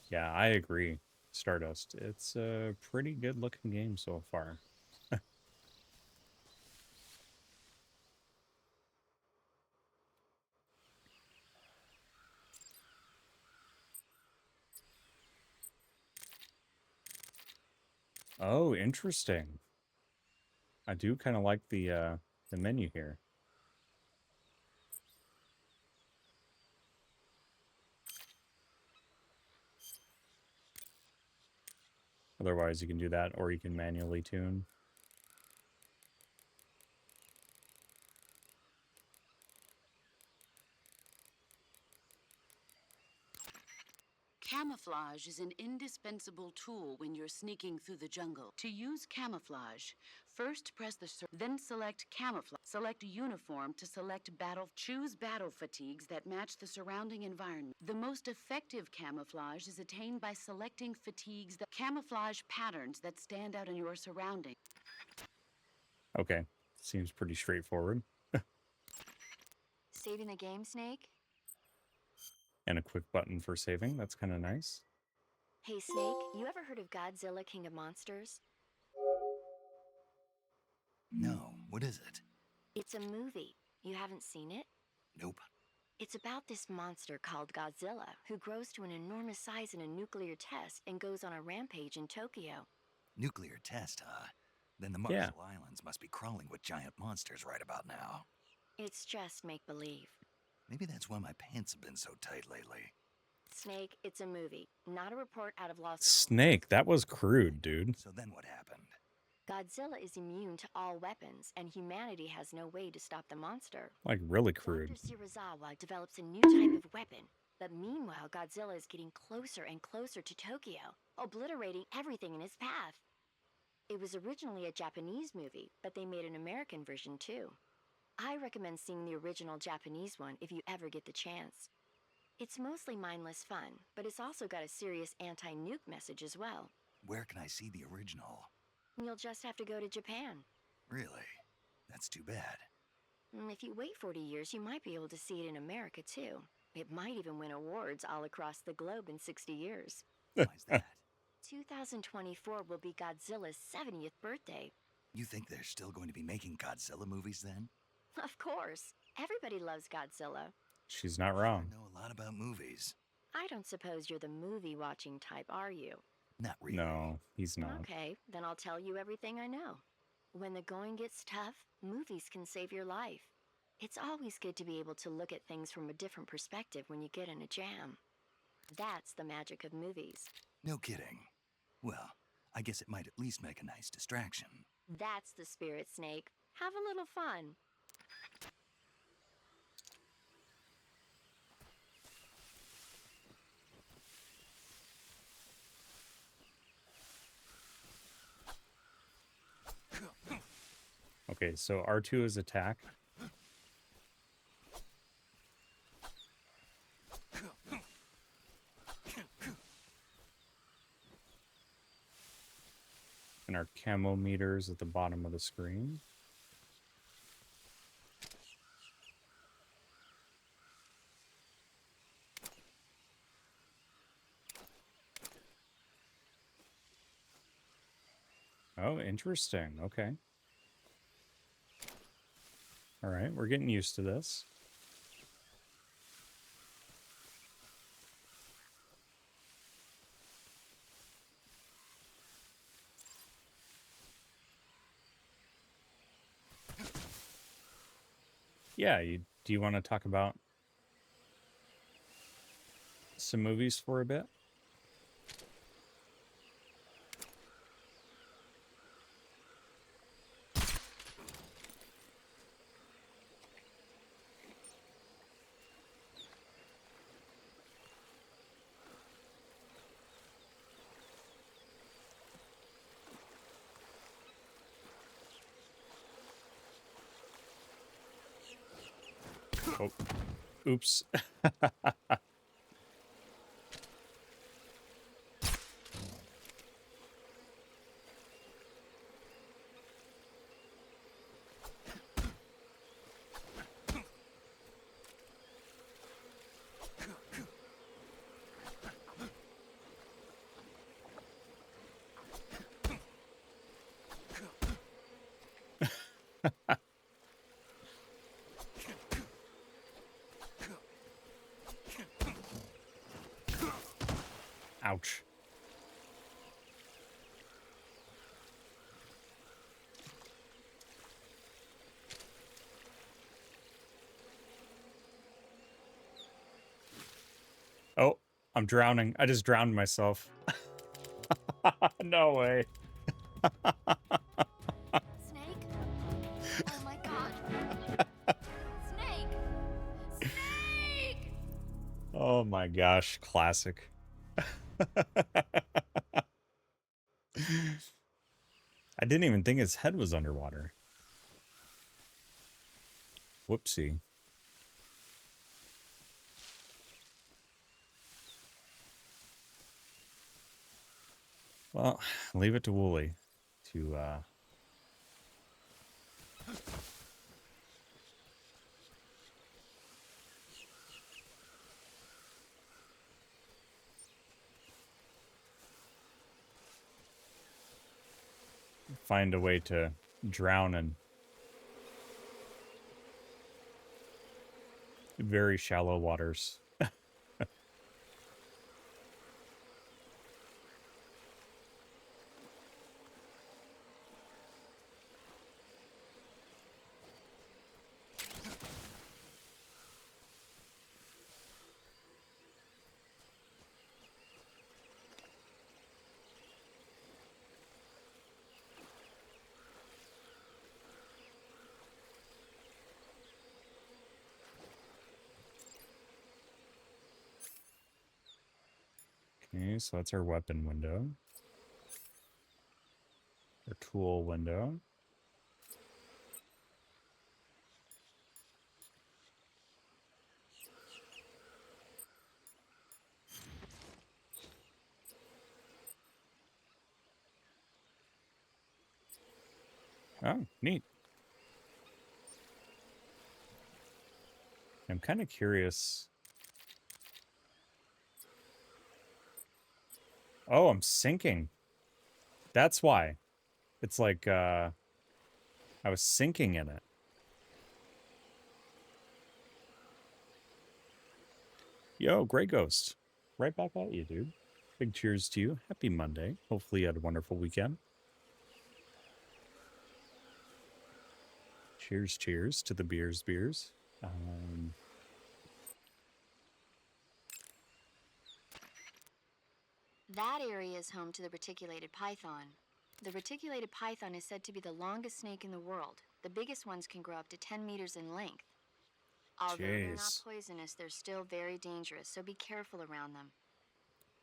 Yeah, I agree. Stardust. It's a pretty good looking game so far. Oh, interesting. I do kind of like the menu here. Otherwise, you can do that, or you can manually tune. Camouflage is an indispensable tool when you're sneaking through the jungle. To use camouflage, first press the then select camouflage. Select uniform to select battle. Choose battle fatigues that match the surrounding environment. The most effective camouflage is attained by selecting fatigues that camouflage patterns that stand out in your surroundings. Okay, seems pretty straightforward. Saving the game, Snake? And a quick button for saving. That's kind of nice. Hey, Snake, you ever heard of Godzilla, King of Monsters? No, what is it? It's a movie. You haven't seen it? Nope. It's about this monster called Godzilla, who grows to an enormous size in a nuclear test and goes on a rampage in Tokyo. Nuclear test, huh? Then the Yeah. Marshall Islands must be crawling with giant monsters right about now. It's just make-believe. Maybe that's why my pants have been so tight lately. Snake, it's a movie, not a report out of Los Angeles. Snake, that was crude, dude. So then what happened? Godzilla is immune to all weapons, and humanity has no way to stop the monster. Like, really crude. Dr. Shirazawa develops a new type of weapon, but meanwhile, Godzilla is getting closer and closer to Tokyo, obliterating everything in his path. It was originally a Japanese movie, but they made an American version too. I recommend seeing the original Japanese one if you ever get the chance. It's mostly mindless fun, but it's also got a serious anti-nuke message as well. Where can I see the original? You'll just have to go to Japan. Really? That's too bad. If you wait 40 years, you might be able to see it in America too. It might even win awards all across the globe in 60 years. Why's that? 2024 will be Godzilla's 70th birthday. You think they're still going to be making Godzilla movies then? Of course. Everybody loves Godzilla. She's not I wrong. know a lot about movies. I don't suppose you're the movie-watching type, are you? Not really. No, he's not. Okay, then I'll tell you everything I know. When the going gets tough, movies can save your life. It's always good to be able to look at things from a different perspective when you get in a jam. That's the magic of movies. No kidding. Well, I guess it might at least make a nice distraction. That's the spirit, Snake. Have a little fun. Okay, so R2 is attack. And our camo meters at the bottom of the screen. Oh, interesting. Okay. All right, we're getting used to this. Yeah, do you want to talk about some movies for a bit? Oh, oops. Ouch. Oh, I'm drowning. I just drowned myself. No way. Snake? Oh my god. Snake! Snake! Oh my gosh, classic. I didn't even think his head was underwater. Whoopsie. Well, leave it to Wooly to find a way to drown in very shallow waters. Okay, so that's our weapon window. Our tool window. Oh, neat. I'm kind of curious. Oh, I'm sinking. That's why. It's like, I was sinking in it. Yo, Grey Ghost. Right back at you, dude. Big cheers to you. Happy Monday. Hopefully you had a wonderful weekend. Cheers, cheers to the beers. That area is home to the reticulated python. The reticulated python is said to be the longest snake in the world. The biggest ones can grow up to 10 meters in length. Although they're not Jeez. poisonous, they're still very dangerous, so be careful around them.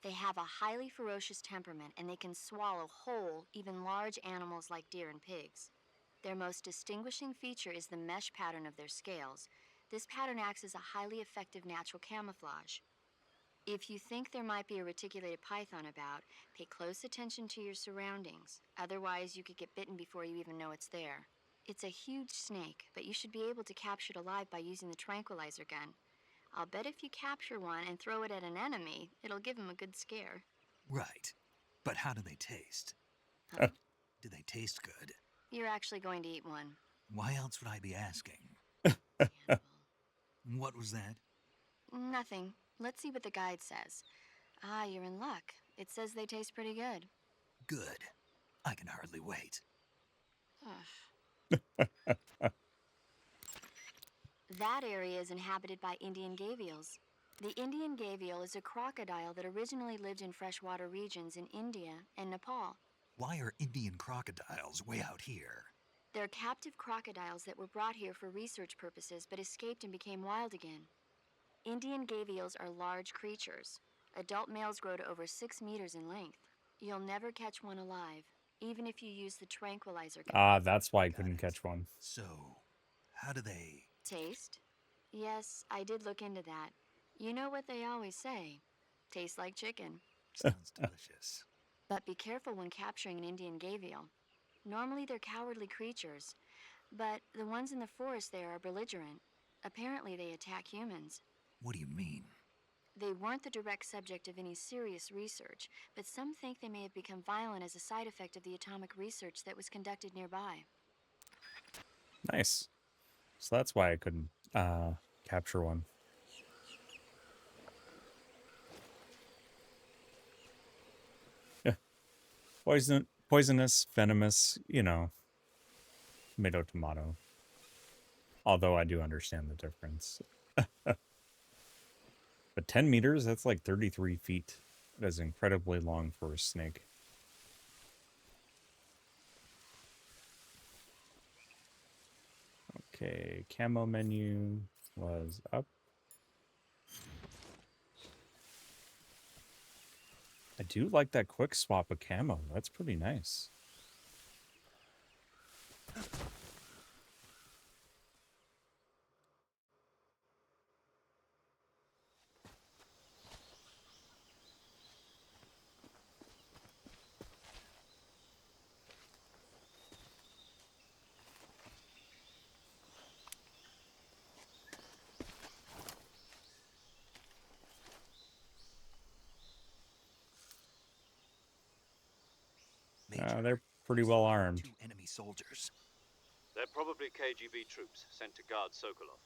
They have a highly ferocious temperament, and they can swallow whole, even large animals like deer and pigs. Their most distinguishing feature is the mesh pattern of their scales. This pattern acts as a highly effective natural camouflage. If you think there might be a reticulated python about, pay close attention to your surroundings. Otherwise, you could get bitten before you even know it's there. It's a huge snake, but you should be able to capture it alive by using the tranquilizer gun. I'll bet if you capture one and throw it at an enemy, it'll give him a good scare. Right. But how do they taste? Huh? Do they taste good? You're actually going to eat one. Why else would I be asking? Cannibal. What was that? Nothing. Let's see what the guide says. Ah, you're in luck. It says they taste pretty good. Good. I can hardly wait. That area is inhabited by Indian gavials. The Indian gavial is a crocodile that originally lived in freshwater regions in India and Nepal. Why are Indian crocodiles way out here? They're captive crocodiles that were brought here for research purposes but escaped and became wild again. Indian gavials are large creatures. Adult males grow to over 6 meters in length. You'll never catch one alive, even if you use the tranquilizer gun. Ah, that's why I couldn't catch one. So, how do they... Taste? Yes, I did look into that. You know what they always say. Tastes like chicken. Sounds delicious. But be careful when capturing an Indian gavial. Normally they're cowardly creatures, but the ones in the forest there are belligerent. Apparently they attack humans. What do you mean? They weren't the direct subject of any serious research, but some think they may have become violent as a side effect of the atomic research that was conducted nearby. Nice. So that's why I couldn't capture one. Yeah. Poisonous, venomous, you know, tomato. Although I do understand the difference. But 10 meters, that's like 33 feet. That is incredibly long for a snake. Okay, camo menu was up. I do like that quick swap of camo. That's pretty nice. Major, They're pretty well armed. 2 enemy soldiers. They're probably KGB troops sent to guard Sokolov.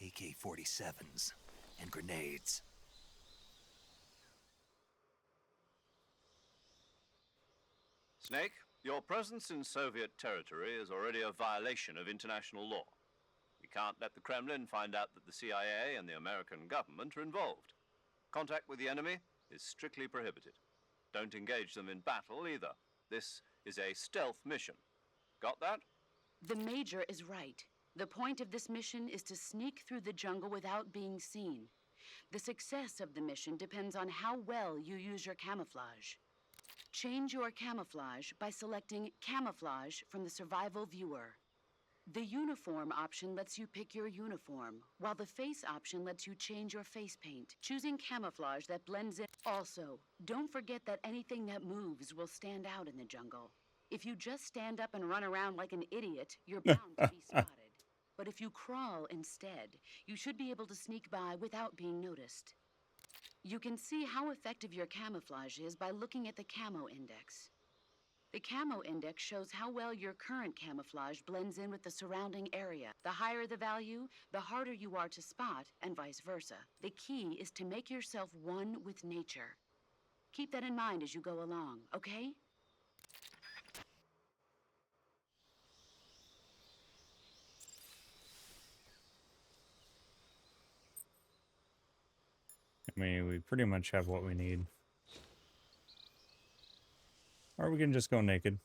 AK-47s and grenades. Snake, your presence in Soviet territory is already a violation of international law. We can't let the Kremlin find out that the CIA and the American government are involved. Contact with the enemy is strictly prohibited. Don't engage them in battle either. This is a stealth mission. Got that? The Major is right. The point of this mission is to sneak through the jungle without being seen. The success of the mission depends on how well you use your camouflage. Change your camouflage by selecting Camouflage from the Survival Viewer. The Uniform option lets you pick your uniform, while the Face option lets you change your face paint, choosing camouflage that blends in. Also, don't forget that anything that moves will stand out in the jungle. If you just stand up and run around like an idiot, you're bound to be spotted. But if you crawl instead, you should be able to sneak by without being noticed. You can see how effective your camouflage is by looking at the Camo Index. The Camo Index shows how well your current camouflage blends in with the surrounding area. The higher the value, the harder you are to spot, and vice versa. The key is to make yourself one with nature. Keep that in mind as you go along, okay? I mean, we pretty much have what we need. Or we can just go naked.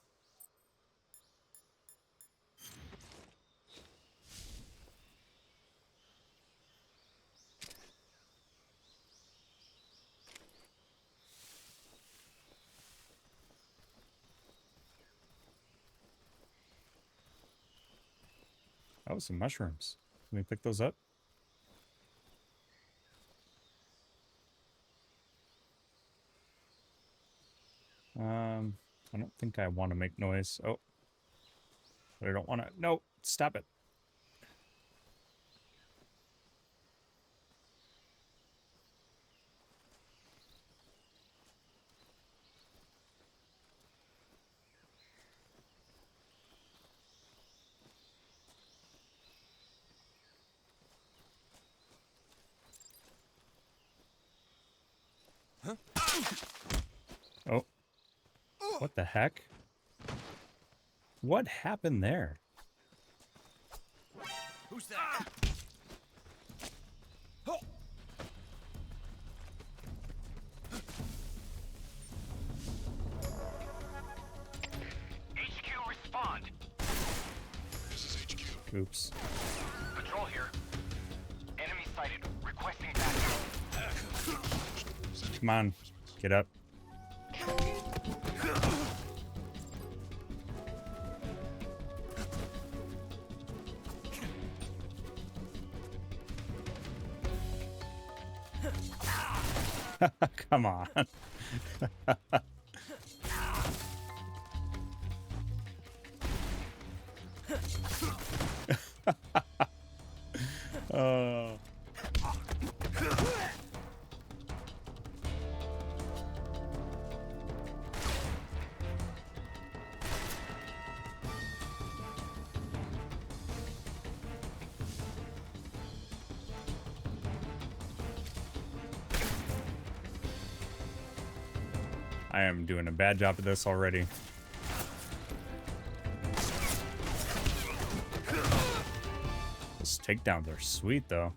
Oh, some mushrooms. Can we pick those up? I don't think I want to make noise. Oh. But I don't want to. No, stop it. Oh. What the heck? What happened there? Who's that? HQ, respond. This is HQ. Oops. Patrol here. Enemy sighted. Requesting backup. Come on. Get up. Come on. Oh. I am doing a bad job at this already. Those takedowns are sweet, though.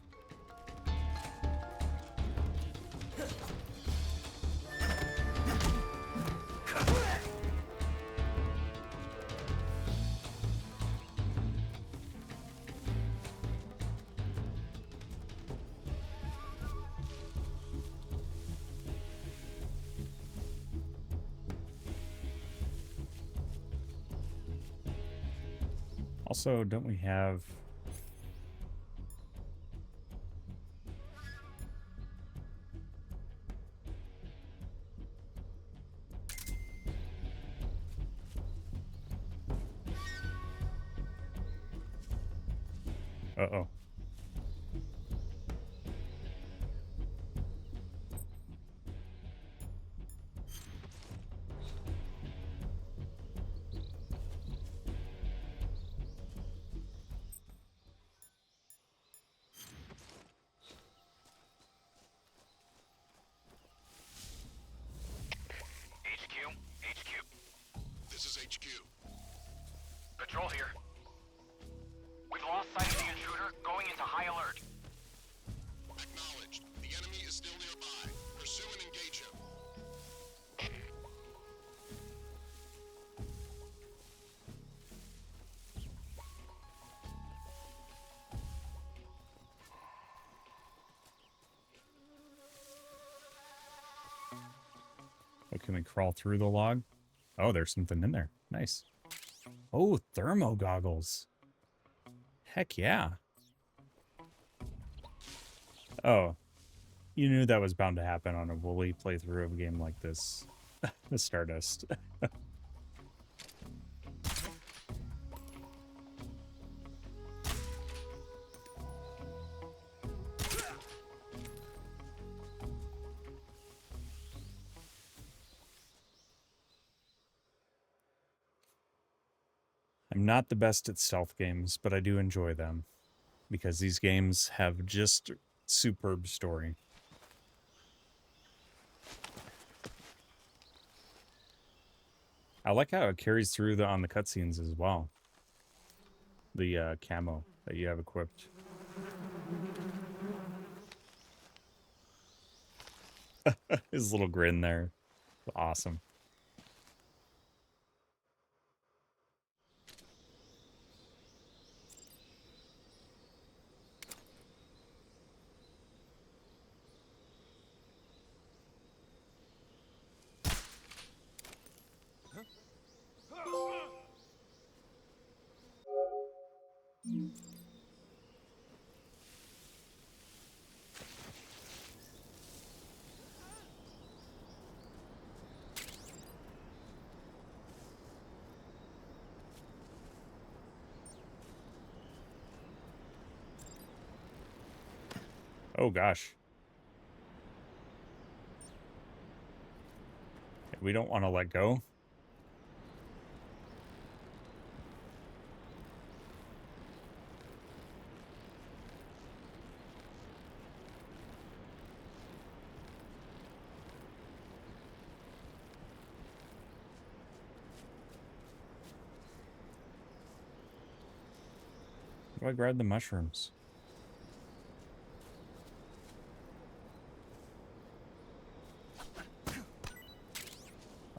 Also, don't we have... Uh-oh. HQ. This is HQ. Patrol here. We've lost sight of the intruder, going into high alert. Acknowledged. The enemy is still nearby. Pursue and engage him. Oh, can we crawl through the log? Oh, there's something in there. Nice. Oh, thermo goggles. Heck yeah. Oh, you knew that was bound to happen on a Wooly playthrough of a game like this. The Stardust. I'm not the best at stealth games, but I do enjoy them because these games have just superb story. I like how it carries through on the cutscenes as well. The camo that you have equipped. His little grin there. Awesome. Oh gosh. We don't want to let go. How do I grab the mushrooms?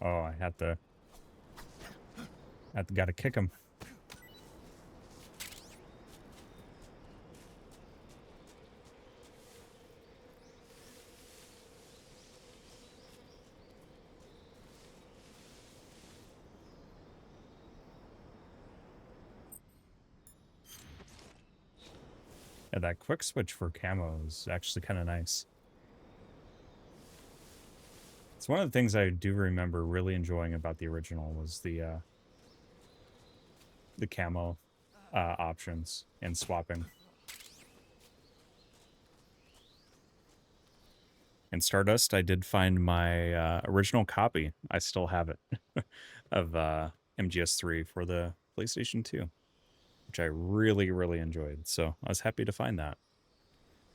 Oh, I gotta kick him. Yeah, that quick switch for camo is actually kind of nice. It's one of the things I do remember really enjoying about the original was the camo options and swapping. In Stardust, I did find my original copy. I still have it of MGS3 for the PlayStation 2, which I really, really enjoyed. So I was happy to find that.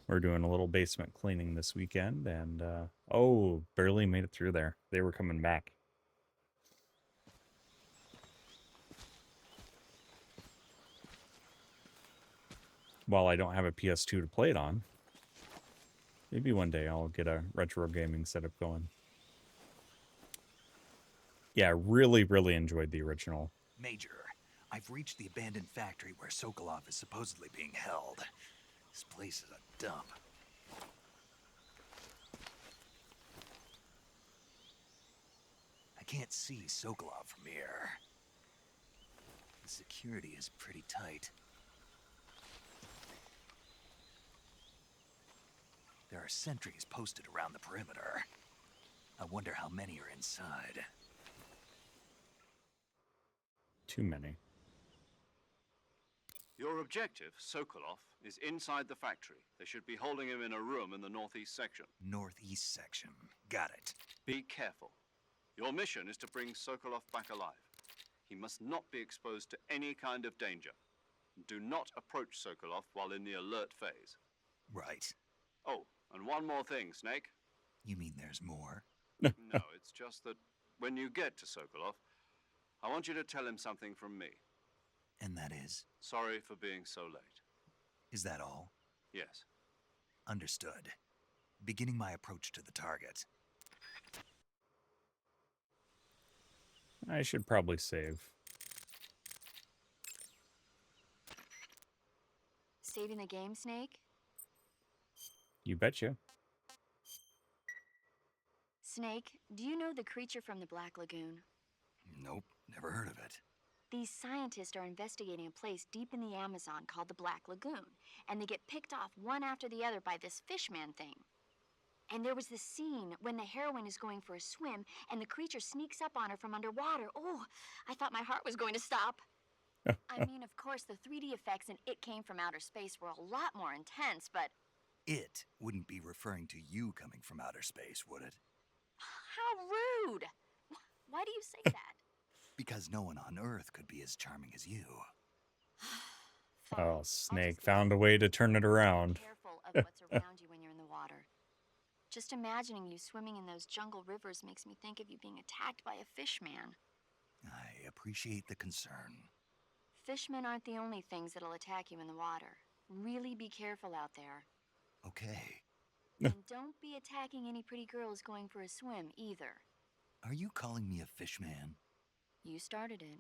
We're doing a little basement cleaning this weekend, and oh, barely made it through there. They were coming back. While I don't have a PS2 to play it on, maybe one day I'll get a retro gaming setup going. Yeah, really, really enjoyed the original. Major, I've reached the abandoned factory where Sokolov is supposedly being held. This place is a dump. I can't see Sokolov from here. The security is pretty tight. There are sentries posted around the perimeter. I wonder how many are inside. Too many. Your objective, Sokolov, is inside the factory. They should be holding him in a room in the northeast section. Northeast section. Got it. Be careful. Your mission is to bring Sokolov back alive. He must not be exposed to any kind of danger. Do not approach Sokolov while in the alert phase. Right. Oh, and one more thing, Snake. You mean there's more? No, it's just that when you get to Sokolov, I want you to tell him something from me. And that is? Sorry for being so late. Is that all? Yes. Understood. Beginning my approach to the target. I should probably save. Saving the game, Snake? You betcha. Snake, do you know the creature from the Black Lagoon? Nope, never heard of it. These scientists are investigating a place deep in the Amazon called the Black Lagoon, and they get picked off one after the other by this fishman thing. And there was this scene when the heroine is going for a swim, and the creature sneaks up on her from underwater. Oh, I thought my heart was going to stop. I mean, of course, the 3D effects in It Came from Outer Space were a lot more intense, but... It wouldn't be referring to you coming from outer space, would it? How rude! Why do you say that? Because no one on Earth could be as charming as you. Fine, Oh, I'll Snake just found a way to turn it around. be careful of what's around you when you're in the water. Just imagining you swimming in those jungle rivers makes me think of you being attacked by a fishman. I appreciate the concern. Fishmen aren't the only things that'll attack you in the water. Really be careful out there. Okay. And don't be attacking any pretty girls going for a swim, either. Are you calling me a fishman? You started it.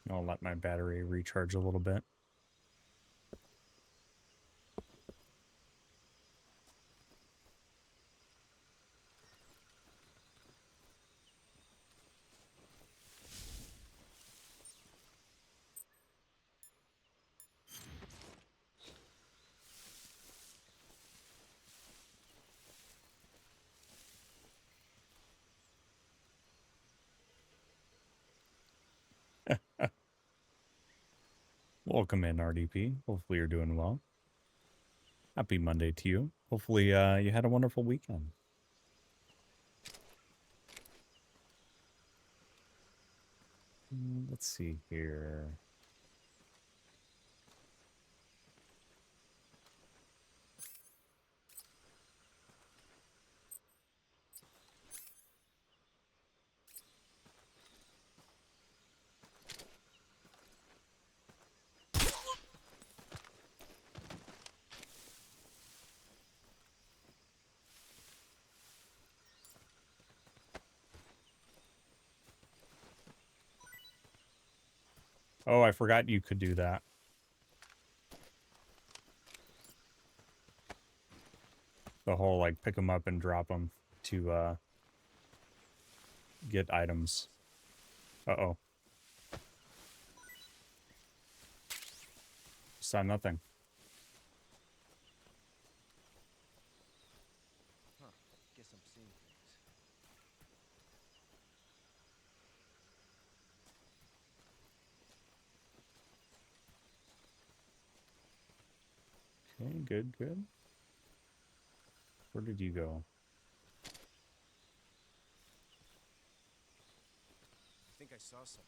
I'll let my battery recharge a little bit. Welcome in, RDP. Hopefully you're doing well. Happy Monday to you. Hopefully you had a wonderful weekend. Let's see here. Oh, I forgot you could do that. The whole, like, pick them up and drop them to, get items. Uh-oh. Saw nothing. Huh. Guess I'm seeing things. Okay, good, good. Where did you go? think I saw something.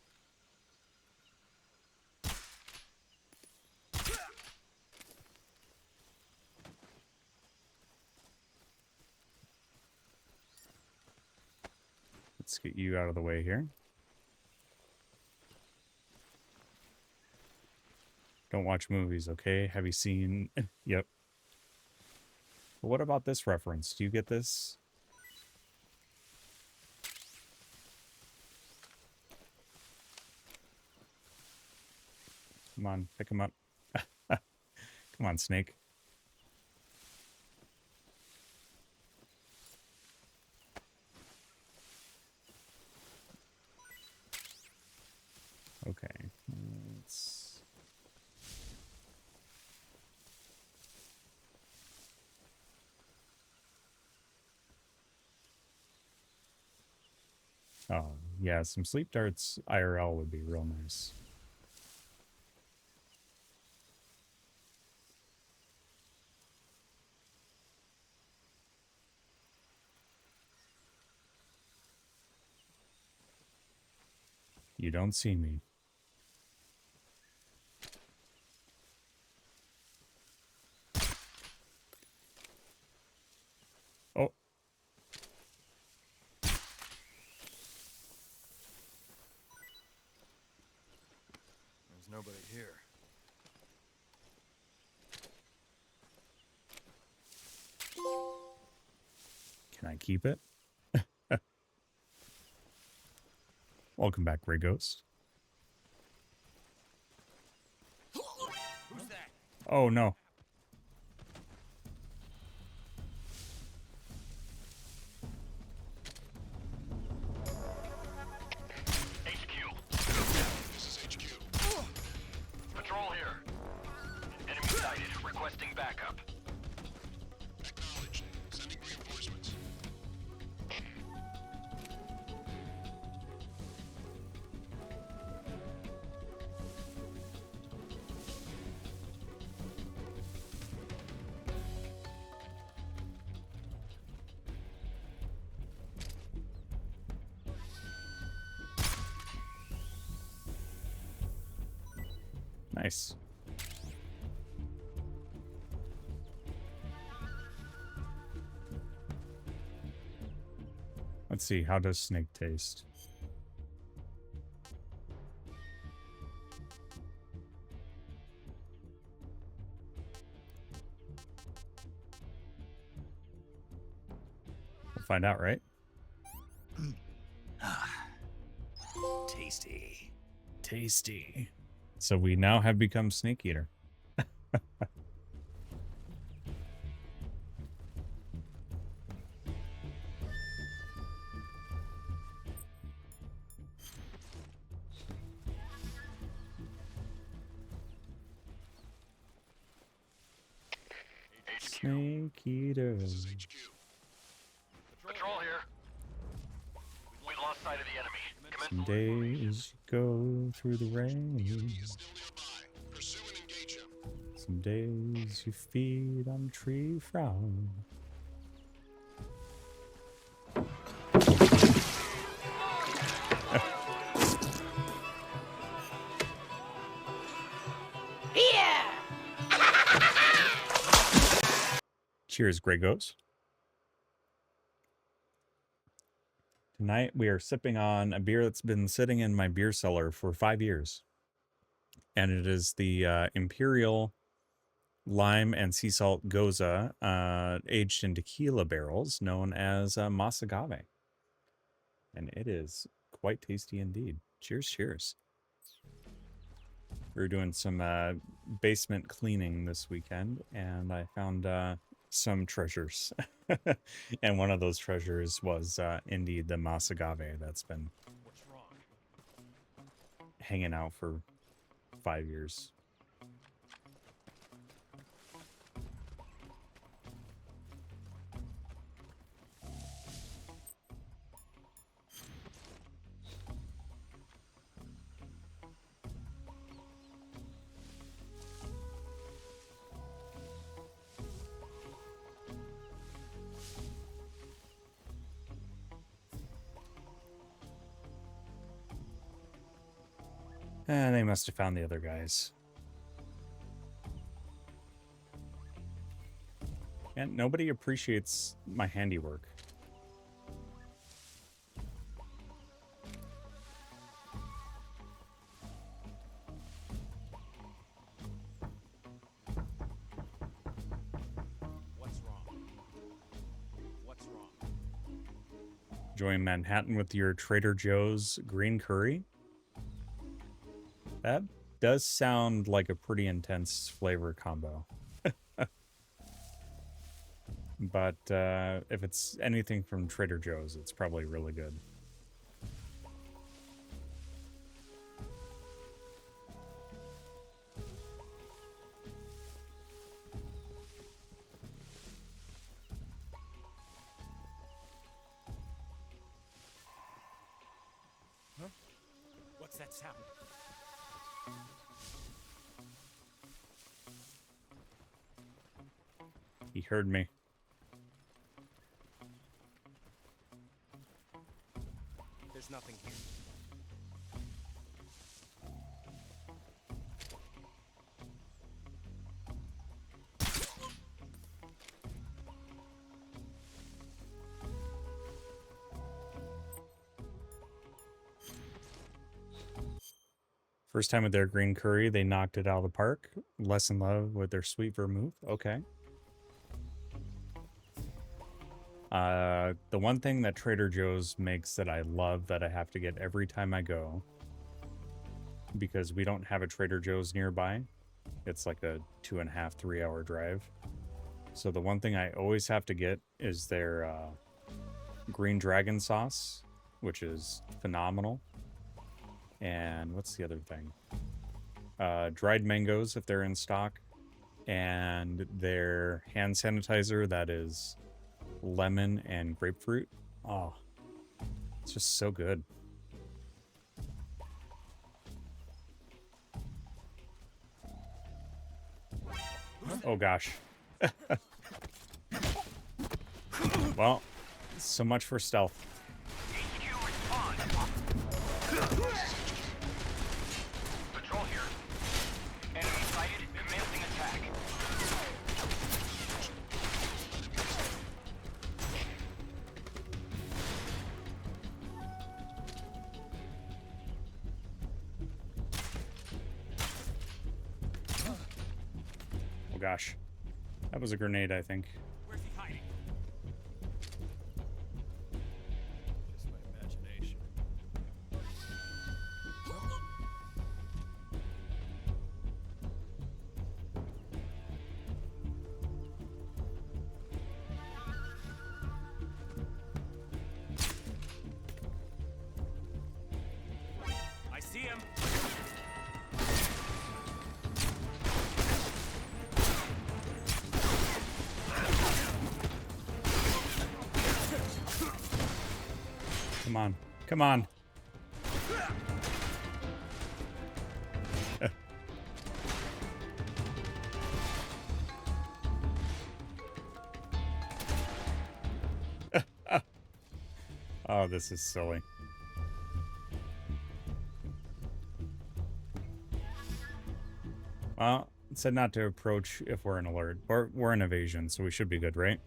Let's get you out of the way here. Don't watch movies, okay? Have you seen... Yep. But what about this reference? Do you get this? Come on, pick him up. Come on, Snake. Okay. Let's... Oh, yeah, some sleep darts IRL would be real nice. You don't see me. Oh. There's nobody here. Can I keep it? Welcome back, Grey Ghost. Who's that? Oh, no. HQ. This is HQ. Patrol here. Enemy sighted. Requesting backup. Acknowledged. Sending reinforcements. Nice. Let's see, how does Snake taste? We'll find out, right? Tasty. Tasty. So we now have become Snake Eater. Snake Eater. This is HQ. Patrol here. We've lost sight of the enemy. Some Commence days go through the rain. Enemy is still nearby. Pursue and engage him. Some days you feed on tree frown. Cheers, Grey Ghost. Tonight we are sipping on a beer that's been sitting in my beer cellar for 5 years. And it is the Imperial Lime and Sea Salt Goza aged in tequila barrels known as Mas Agave. And it is quite tasty indeed. Cheers, cheers. We were doing some basement cleaning this weekend, and I found some treasures. And one of those treasures was indeed the Mas Agave that's been hanging out for 5 years. They must have found the other guys. And nobody appreciates my handiwork. What's wrong? What's wrong? Enjoying Manhattan with your Trader Joe's green curry? That does sound like a pretty intense flavor combo. But if it's anything from Trader Joe's, it's probably really good. Huh? What's that sound? He heard me. There's nothing here. First time with their green curry, they knocked it out of the park. Less in love with their sweet vermouth. Okay. The one thing that Trader Joe's makes that I love that I have to get every time I go, because we don't have a Trader Joe's nearby. It's like a 2.5, 3 hour drive. So the one thing I always have to get is their green dragon sauce, which is phenomenal. And what's the other thing? Dried mangoes, if they're in stock. And their hand sanitizer that is lemon and grapefruit. Oh, it's just so good. Oh gosh. Well, so much for stealth. HQ respond. Patrol here. Enemy sighted. Commencing attack. Oh gosh. That was a grenade, I think. Where's he hiding? Just my imagination. I see him. Come on. Come on. Oh, this is silly. Well, it said not to approach if we're in alert. We're in evasion, so we should be good, right?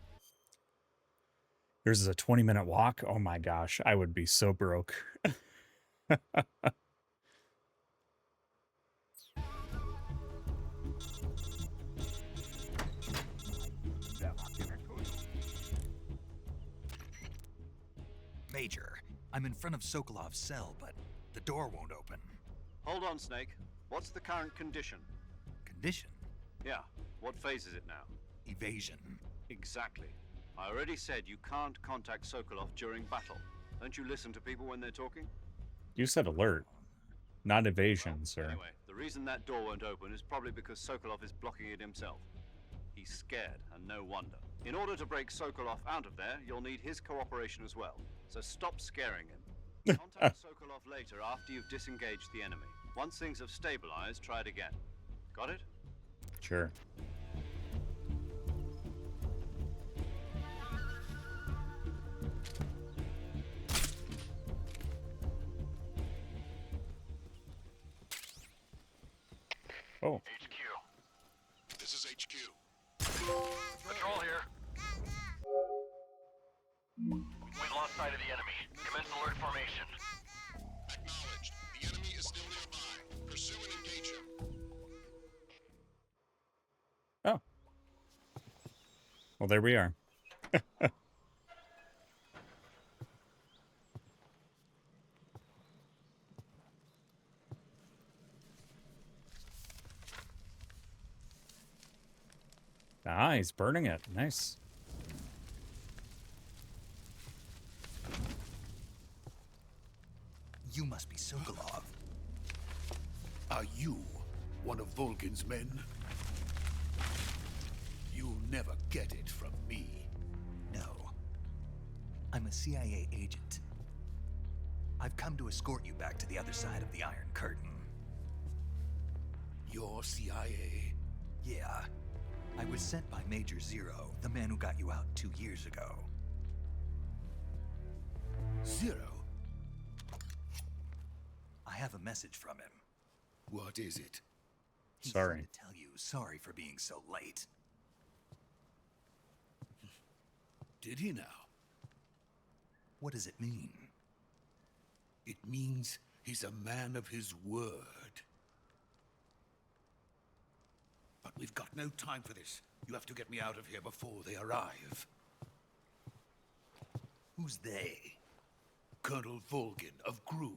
Yours is a 20-minute walk? Oh my gosh, I would be so broke. Major, I'm in front of Sokolov's cell, but the door won't open. Hold on, Snake. What's the current condition? Condition? Yeah, what phase is it now? Evasion. Exactly. I already said you can't contact Sokolov during battle. Don't you listen to people when they're talking? You said alert, not evasion, Well, sir. Anyway, the reason that door won't open is probably because Sokolov is blocking it himself. He's scared, and no wonder. In order to break Sokolov out of there, you'll need his cooperation as well. So stop scaring him. Contact Sokolov later after you've disengaged the enemy. Once things have stabilized, try it again. Got it? Sure. Oh, HQ. This is HQ. Patrol here. We've lost sight of the enemy. Commence alert formation. Acknowledged. The enemy is still nearby. Pursue and engage him. oh. Well, there we are. Ah, he's burning it. Nice. You must be Sokolov. Are you one of Volgin's men? You'll never get it from me. No. I'm a CIA agent. I've come to escort you back to the other side of the Iron Curtain. You're CIA? Yeah. I was sent by Major Zero, the man who got you out 2 years ago. Zero? I have a message from him. What is it? He Sorry. said to tell you sorry for being so late. Did he now? What does it mean? It means he's a man of his word. But we've got no time for this. You have to get me out of here before they arrive. Who's they? Colonel Volgin of GRU.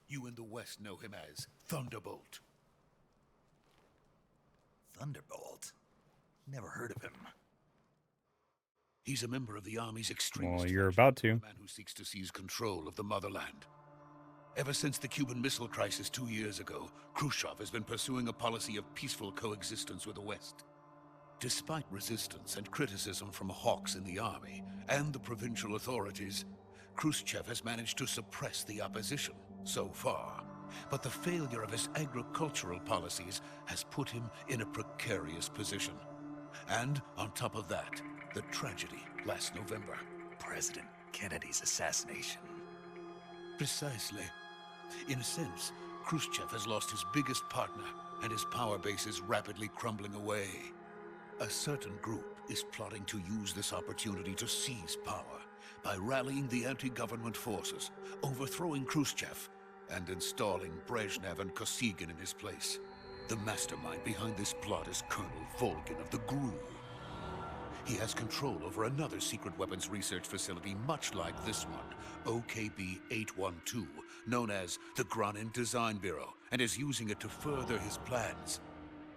You in the West know him as Thunderbolt. Thunderbolt? Never heard of him. He's a member of the Army's extremist Well, you're faction, about to. a man who seeks to seize control of the motherland. Ever since the Cuban Missile Crisis 2 years ago, Khrushchev has been pursuing a policy of peaceful coexistence with the West. Despite resistance and criticism from hawks in the army and the provincial authorities, Khrushchev has managed to suppress the opposition so far. But the failure of his agricultural policies has put him in a precarious position. And on top of that, the tragedy last November. President Kennedy's assassination. Precisely. In a sense, Khrushchev has lost his biggest partner, and his power base is rapidly crumbling away. A certain group is plotting to use this opportunity to seize power by rallying the anti-government forces, overthrowing Khrushchev, and installing Brezhnev and Kosygin in his place. The mastermind behind this plot is Colonel Volgin of the GRU. He has control over another secret weapons research facility much like this one, OKB-812, known as the Granin Design Bureau, and is using it to further his plans.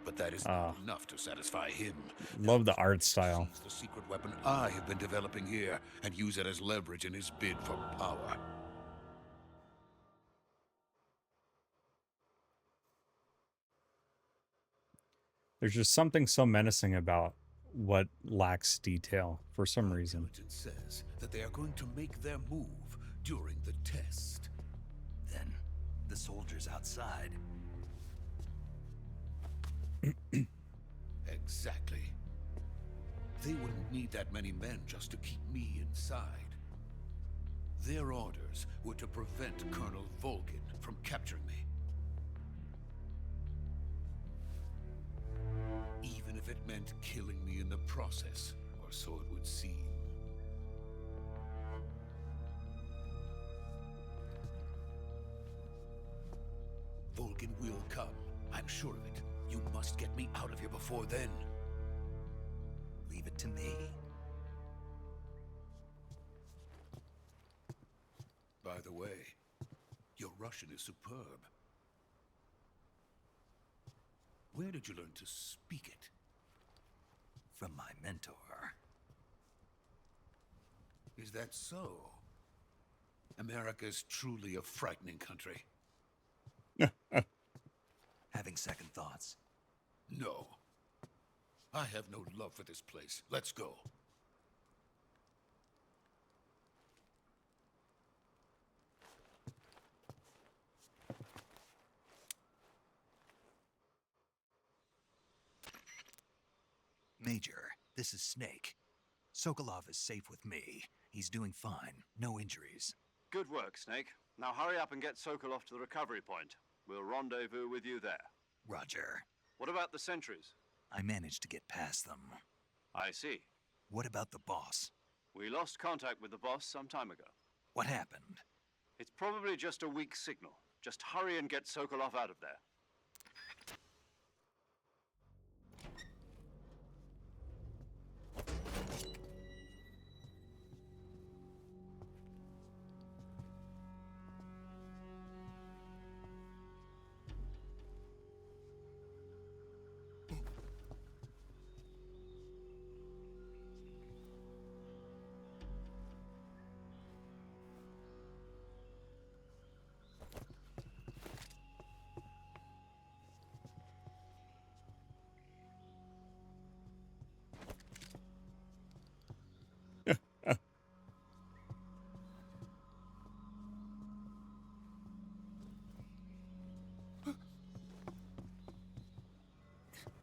But that is not enough to satisfy him. Love the art style. Seize the secret weapon I have been developing here and use it as leverage in his bid for power. There's just something so menacing about what lacks detail for some reason. Intelligence says that they are going to make their move during the test. Then, the soldiers outside. Exactly. They wouldn't need that many men just to keep me inside. Their orders were to prevent Colonel Volgin from capturing me. Even if it meant killing me in the process, or so it would seem. Volgin will come. I'm sure of it. You must get me out of here before then. Leave it to me. By the way, your Russian is superb. Where did you learn to speak it? From my mentor. Is that so? America's truly a frightening country. Having second thoughts. No. I have no love for this place. Let's go. Major, this is Snake. Sokolov is safe with me. He's doing fine. No injuries. Good work, Snake. Now hurry up and get Sokolov to the recovery point. We'll rendezvous with you there. Roger. What about the sentries? I managed to get past them. I see. What about the boss? We lost contact with the boss some time ago. What happened? It's probably just a weak signal. Just hurry and get Sokolov out of there.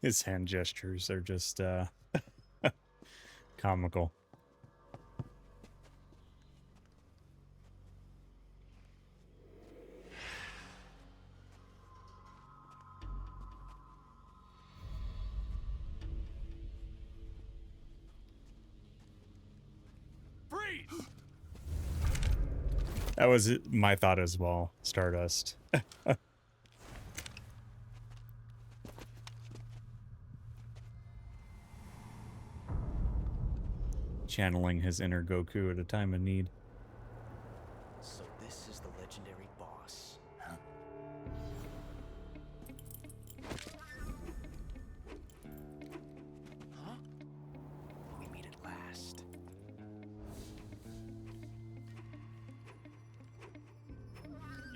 His hand gestures are just comical. Freeze! That was my thought as well, Stardust. Channeling his inner Goku at a time of need. So this is the legendary boss. Huh? Huh? We meet at last.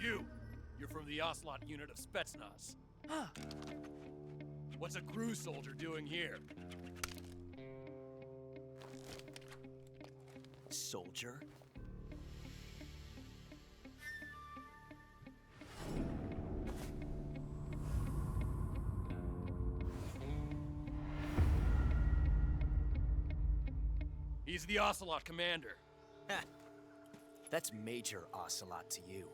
You're from the Ocelot unit of Spetsnaz. Huh. What's a GRU soldier doing here? Soldier? He's the Ocelot commander. Ha! That's Major Ocelot to you.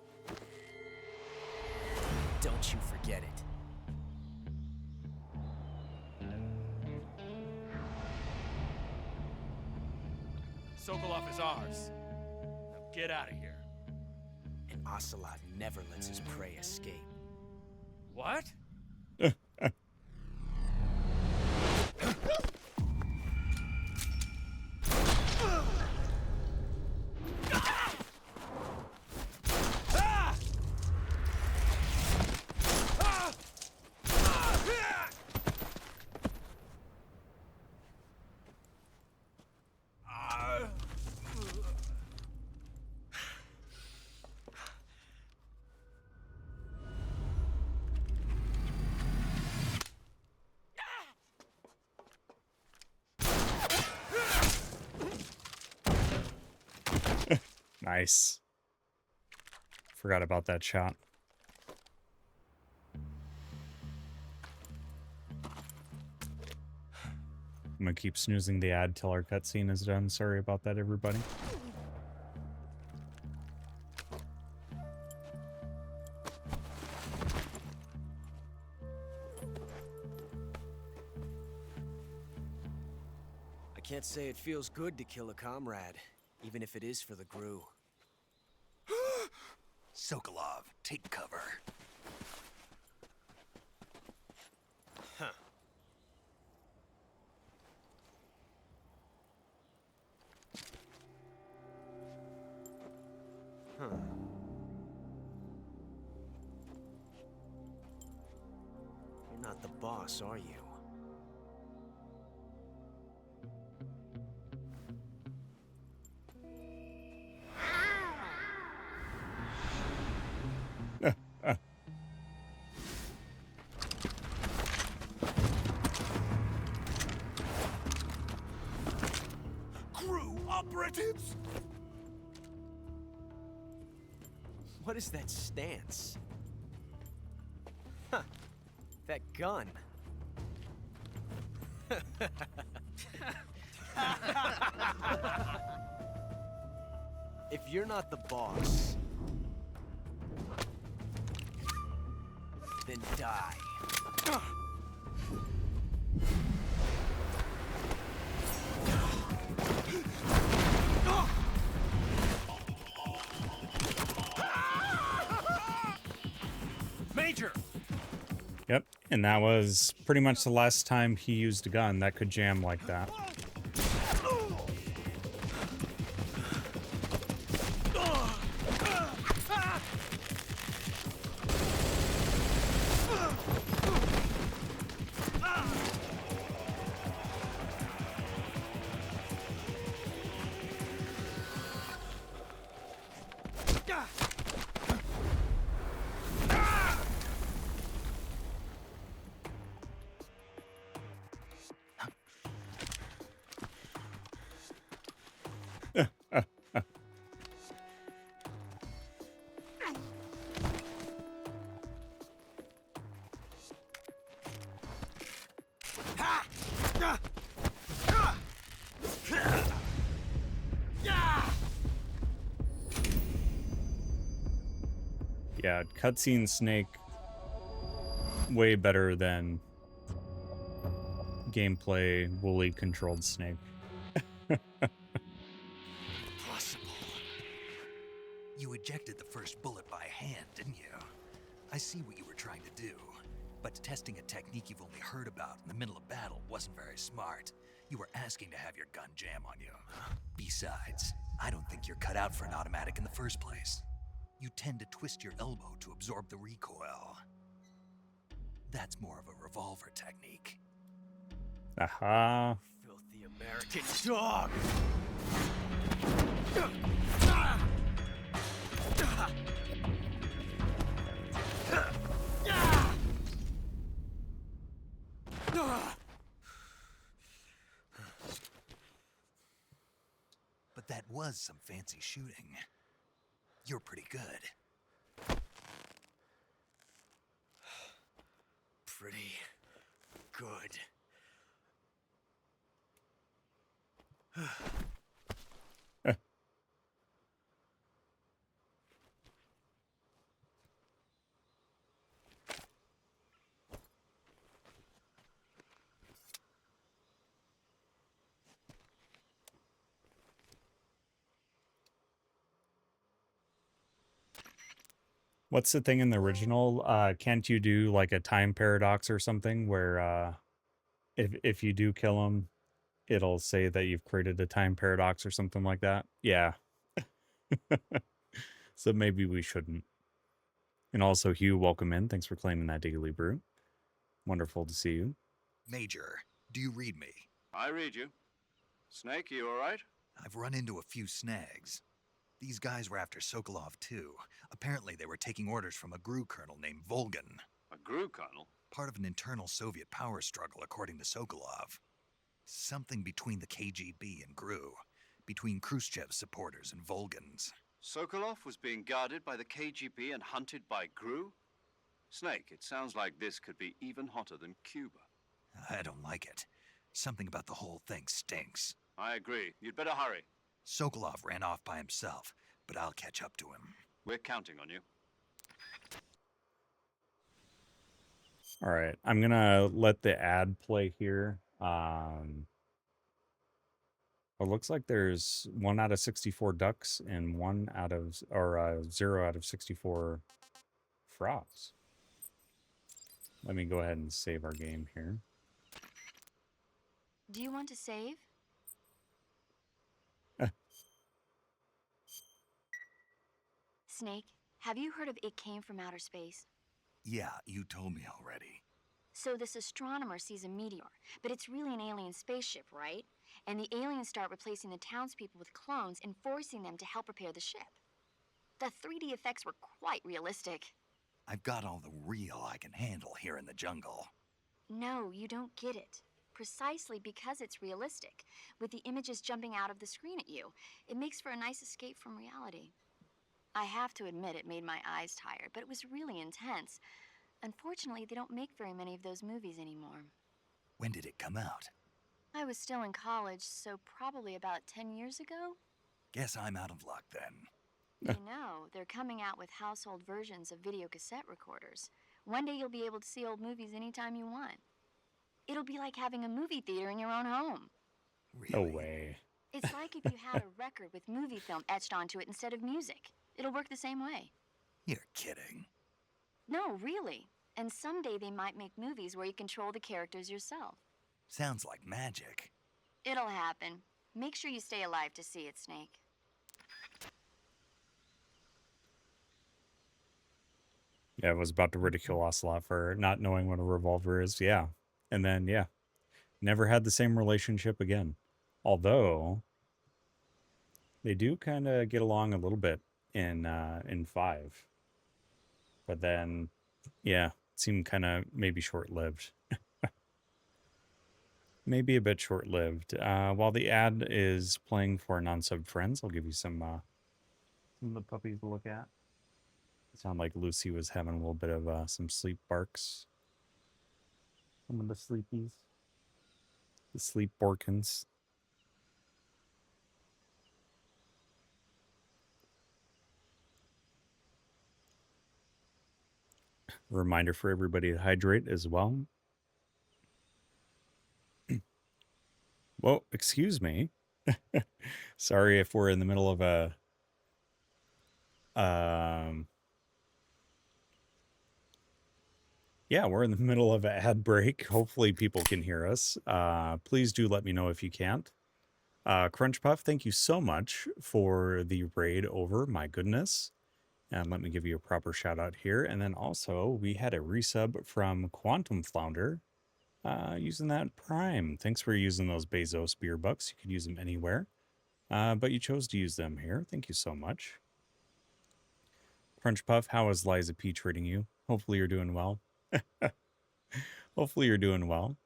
Don't you forget it. Sokolov is ours. Now get out of here. And Ocelot never lets his prey escape. What? Nice. Forgot about that shot. I'm gonna keep snoozing the ad till our cutscene is done. Sorry about that, everybody. I can't say it feels good to kill a comrade, even if it is for the GRU. Sokolov, take cover. Huh. Huh. You're not the boss, are you? GRU operatives! What is that stance? Huh. That gun. If you're not the boss, then die. And that was pretty much the last time he used a gun that could jam like that. Yeah, cutscene Snake way better than gameplay Wooly controlled Snake. Possible. You ejected the first bullet by hand, didn't you? I see what you were trying to do, but testing a technique you've only heard about in the middle of battle wasn't very smart. You were asking to have your gun jam on you. Besides, I don't think you're cut out for an automatic in the first place. You tend to twist your elbow to absorb the recoil. That's more of a revolver technique. Aha. Filthy American dog! But that was some fancy shooting. You're pretty good. Pretty good. What's the thing in the original? Can't you do like a time paradox or something where if you do kill him, it'll say that you've created a time paradox or something like that? Yeah. So maybe we shouldn't. And also, Hugh, welcome in. Thanks for claiming that daily brew. Wonderful to see you. Major, do you read me? I read you. Snake, you all right? I've run into a few snags. These guys were after Sokolov too. Apparently they were taking orders from a GRU colonel named Volgan. A GRU colonel? Part of an internal Soviet power struggle, according to Sokolov. Something between the KGB and GRU. Between Khrushchev's supporters and Volgan's. Sokolov was being guarded by the KGB and hunted by GRU? Snake, it sounds like this could be even hotter than Cuba. I don't like it. Something about the whole thing stinks. I agree. You'd better hurry. Sokolov ran off by himself, but I'll catch up to him. We're counting on you. All right, I'm gonna let the ad play here. It looks like there's 1 out of 64 ducks and 1 out of, or 0 out of 64 frogs. Let me go ahead and save our game here. Do you want to save? Snake, have you heard of It Came from Outer Space? Yeah, you told me already. So this astronomer sees a meteor, but it's really an alien spaceship, right? And the aliens start replacing the townspeople with clones and forcing them to help repair the ship. The 3D effects were quite realistic. I've got all the real I can handle here in the jungle. No, you don't get it. Precisely because it's realistic, with the images jumping out of the screen at you, it makes for a nice escape from reality. I have to admit it made my eyes tired, but it was really intense. Unfortunately, they don't make very many of those movies anymore. When did it come out? I was still in college, so probably about 10 years ago. Guess I'm out of luck then. You know, they're coming out with household versions of video cassette recorders. One day you'll be able to see old movies anytime you want. It'll be like having a movie theater in your own home. Really? No way. It's like if you had a record with movie film etched onto it instead of music. It'll work the same way. You're kidding. No, really. And someday they might make movies where you control the characters yourself. Sounds like magic. It'll happen. Make sure you stay alive to see it, Snake. Yeah, I was about to ridicule Ocelot for not knowing what a revolver is. Yeah. And then, yeah, never had the same relationship again. Although they do kind of get along a little bit in 5. But then, yeah, it seemed kind of maybe short-lived. Maybe a bit short-lived. While the ad is playing for non-sub friends, I'll give you some of the puppies to look at. It sounded like Lucy was having a little bit of some sleep barks. Some of the sleepies. The sleep borkins. Reminder for everybody to hydrate as well. Well, excuse me. Sorry if we're in the middle of a yeah, we're in the middle of an ad break. Hopefully people can hear us. Please do let me know if you can't. Crunch Puff, thank you so much for the raid over. My goodness. And let me give you a proper shout out here. And then also we had a resub from Quantum Flounder using that Prime. Thanks for using those Bezos beer bucks. You could use them anywhere. But you chose to use them here. Thank you so much. Crunch Puff, how is Liza P treating you? Hopefully you're doing well. Hopefully you're doing well.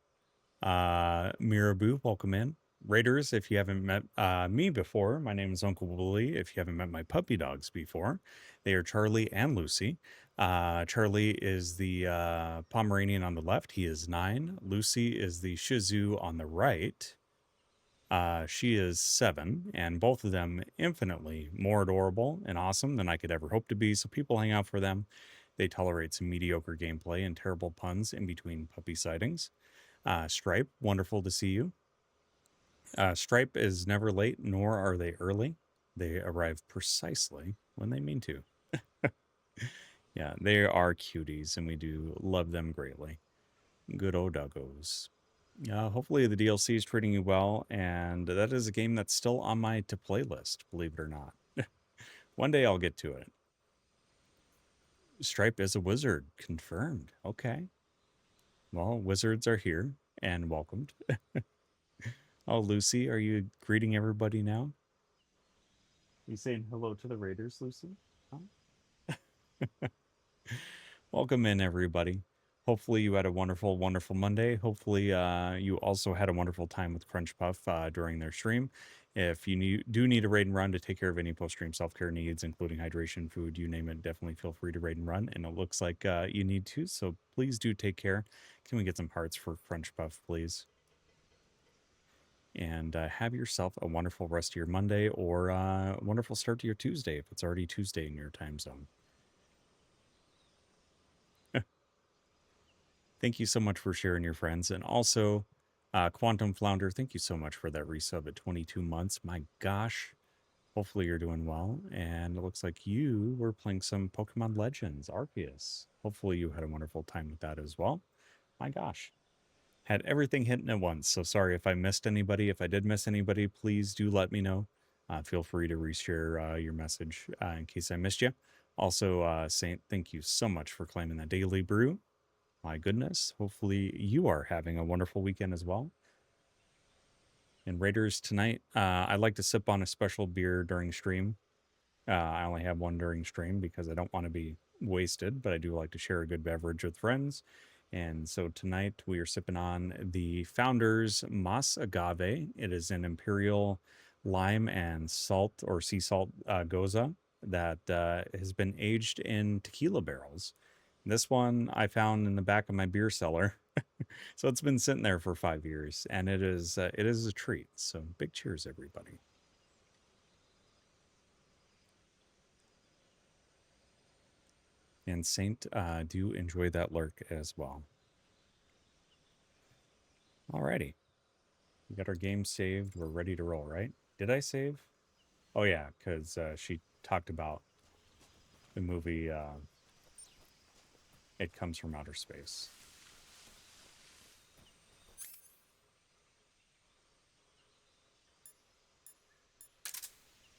Miraboo, welcome in. Raiders, if you haven't met me before, my name is Uncle Wooly. If you haven't met my puppy dogs before, they are Charlie and Lucy. Charlie is the Pomeranian on the left. He is 9. Lucy is the Shih Tzu on the right. She is 7, and both of them infinitely more adorable and awesome than I could ever hope to be. So people hang out for them. They tolerate some mediocre gameplay and terrible puns in between puppy sightings. Stripe, wonderful to see you. Stripe is never late, nor are they early. They arrive precisely when they mean to. Yeah, they are cuties, and we do love them greatly. Good old doggos. Hopefully the DLC is treating you well, and that is a game that's still on my to-play list, believe it or not. One day I'll get to it. Stripe is a wizard. Confirmed. Okay. Well, wizards are here and welcomed. Oh, Lucy, are you greeting everybody now? You saying hello to the Raiders, Lucy? Huh? Welcome in, everybody. Hopefully you had a wonderful, wonderful Monday. Hopefully you also had a wonderful time with Crunch Puff during their stream. If you do need a raid and run to take care of any post-stream self-care needs, including hydration, food, you name it, definitely feel free to raid and run. And it looks like you need to, so please do take care. Can we get some hearts for Crunch Puff, please? And have yourself a wonderful rest of your Monday, or a wonderful start to your Tuesday if it's already Tuesday in your time zone. Thank you so much for sharing your friends. And also, Quantum Flounder, thank you so much for that resub at 22 months. My gosh, hopefully you're doing well. And it looks like you were playing some Pokemon Legends, Arceus. Hopefully you had a wonderful time with that as well. My gosh. Had everything hitting at once. So sorry if I missed anybody. If I did miss anybody, please do let me know. Feel free to reshare your message in case I missed you. Also, Saint, thank you so much for claiming that daily brew. My goodness. Hopefully you are having a wonderful weekend as well. And Raiders, tonight, I like to sip on a special beer during stream. I only have one during stream because I don't want to be wasted, but I do like to share a good beverage with friends. And so tonight we are sipping on the Founders Mas Agave. It is an imperial lime and salt or sea salt goza that has been aged in tequila barrels. This one I found in the back of my beer cellar. So it's been sitting there for 5 years, and it is a treat. So big cheers, everybody. And Saint, do enjoy that lurk as well. Alrighty. We got our game saved. We're ready to roll, right? Did I save? Oh, yeah, because she talked about the movie it comes from outer space.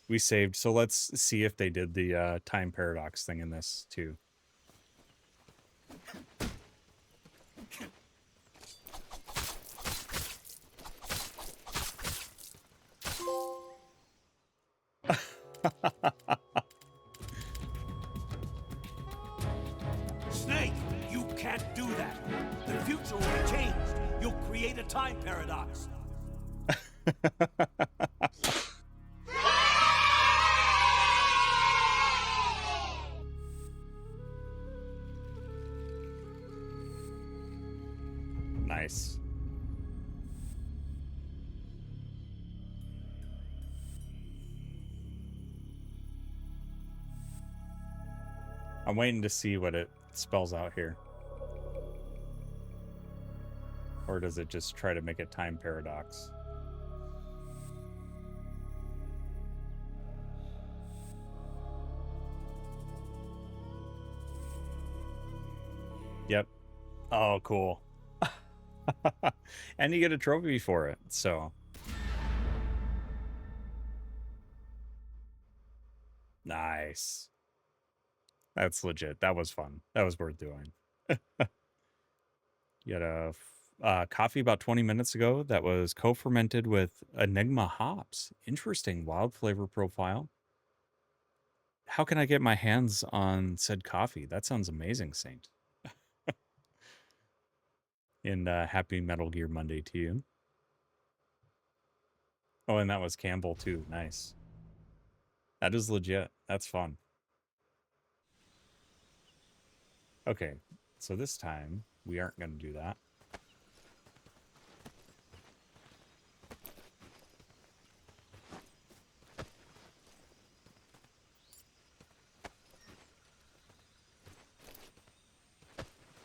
We saved, so let's see if they did the time paradox thing in this too. Snake, you can't do that. The future will be changed. You'll create a time paradox. Nice. I'm waiting to see what it spells out here. Or does it just try to make a time paradox? Yep. Oh, cool. And you get a trophy for it, so. Nice. That's legit. That was fun. That was worth doing. You had a coffee about 20 minutes ago that was co-fermented with Enigma hops. Interesting wild flavor profile. How can I get my hands on said coffee? That sounds amazing, Saint. And happy Metal Gear Monday to you. Oh, and that was Campbell too. Nice. That is legit. That's fun. Okay, so this time we aren't going to do that.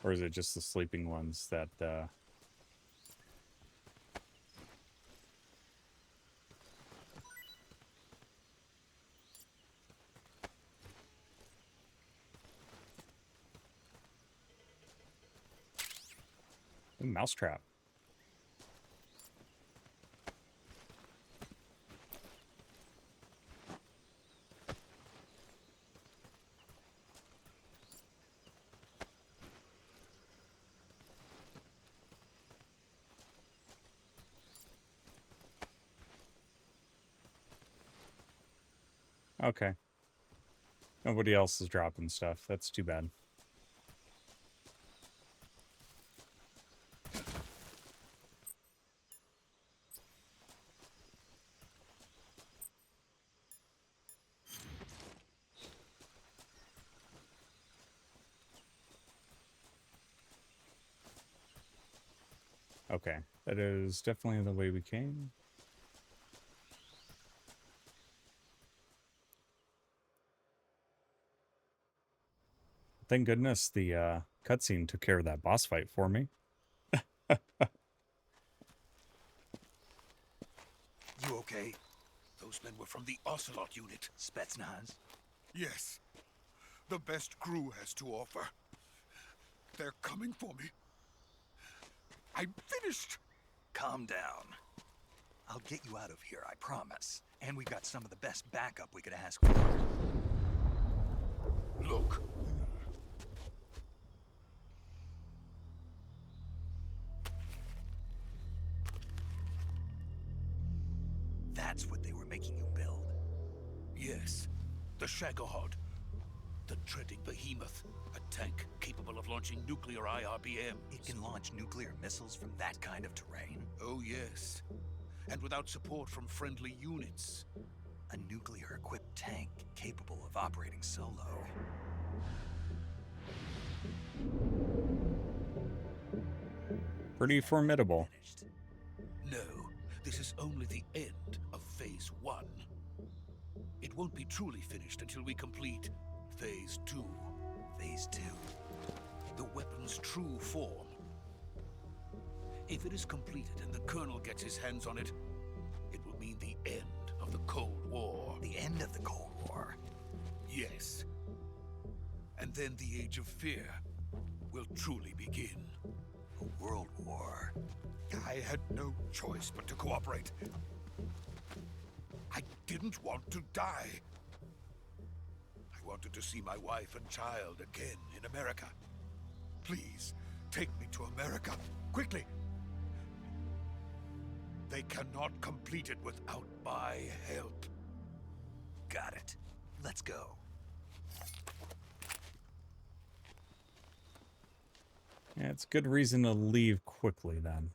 Or is it just the sleeping ones that... Ooh, mousetrap. Okay. Nobody else is dropping stuff. That's too bad. Okay, that is definitely the way we came. Thank goodness the cutscene took care of that boss fight for me. You okay? Those men were from the Ocelot unit. Spetsnaz? Yes. The best crew has to offer. They're coming for me. I'm finished. Calm down. I'll get you out of here, I promise. And we've got some of the best backup we could ask for. Look. That's what they were making you build? Yes. The Shagohod. The treading behemoth. A tank capable of launching nuclear IRBM. It can launch nuclear missiles from that kind of terrain? Oh, yes. And without support from friendly units. A nuclear-equipped tank capable of operating solo. Pretty formidable. No, this is only the end of Phase 1. It won't be truly finished until we complete Phase 2. Phase 2? The weapon's true form. If it is completed and the Colonel gets his hands on it, it will mean the end of the Cold War. The end of the Cold War? Yes. And then the Age of Fear will truly begin. A world war. I had no choice but to cooperate. I didn't want to die. I wanted to see my wife and child again in America. Please, take me to America, quickly. They cannot complete it without my help. Got it. Let's go. Yeah, it's good reason to leave quickly then.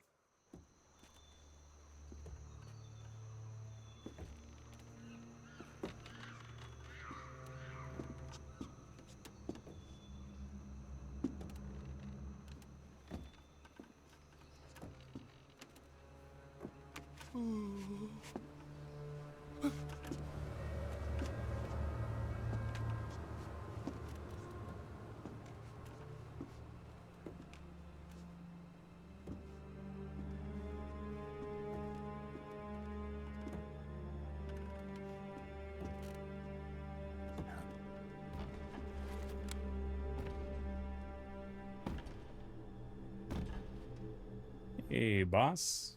Hey, boss.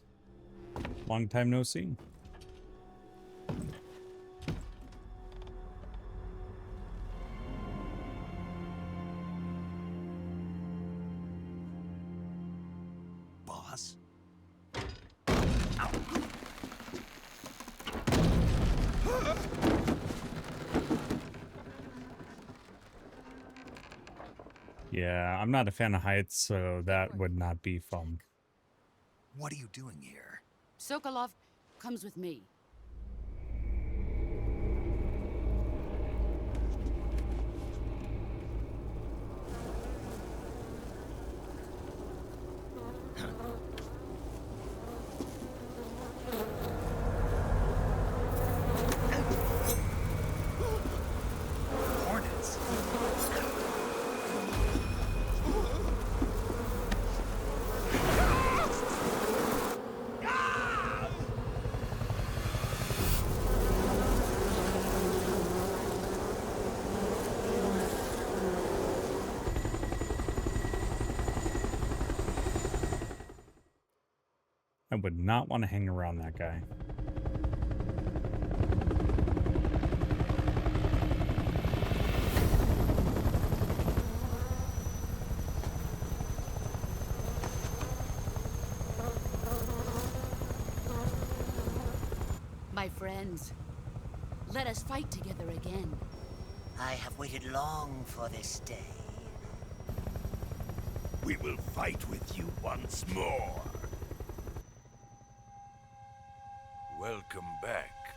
Long time no see. Boss? Yeah, I'm not a fan of heights, so that would not be fun. What are you doing here? Sokolov comes with me. Hornets. I would not want to hang around that guy. My friends, let us fight together again. I have waited long for this day. We will fight with you once more. Welcome back,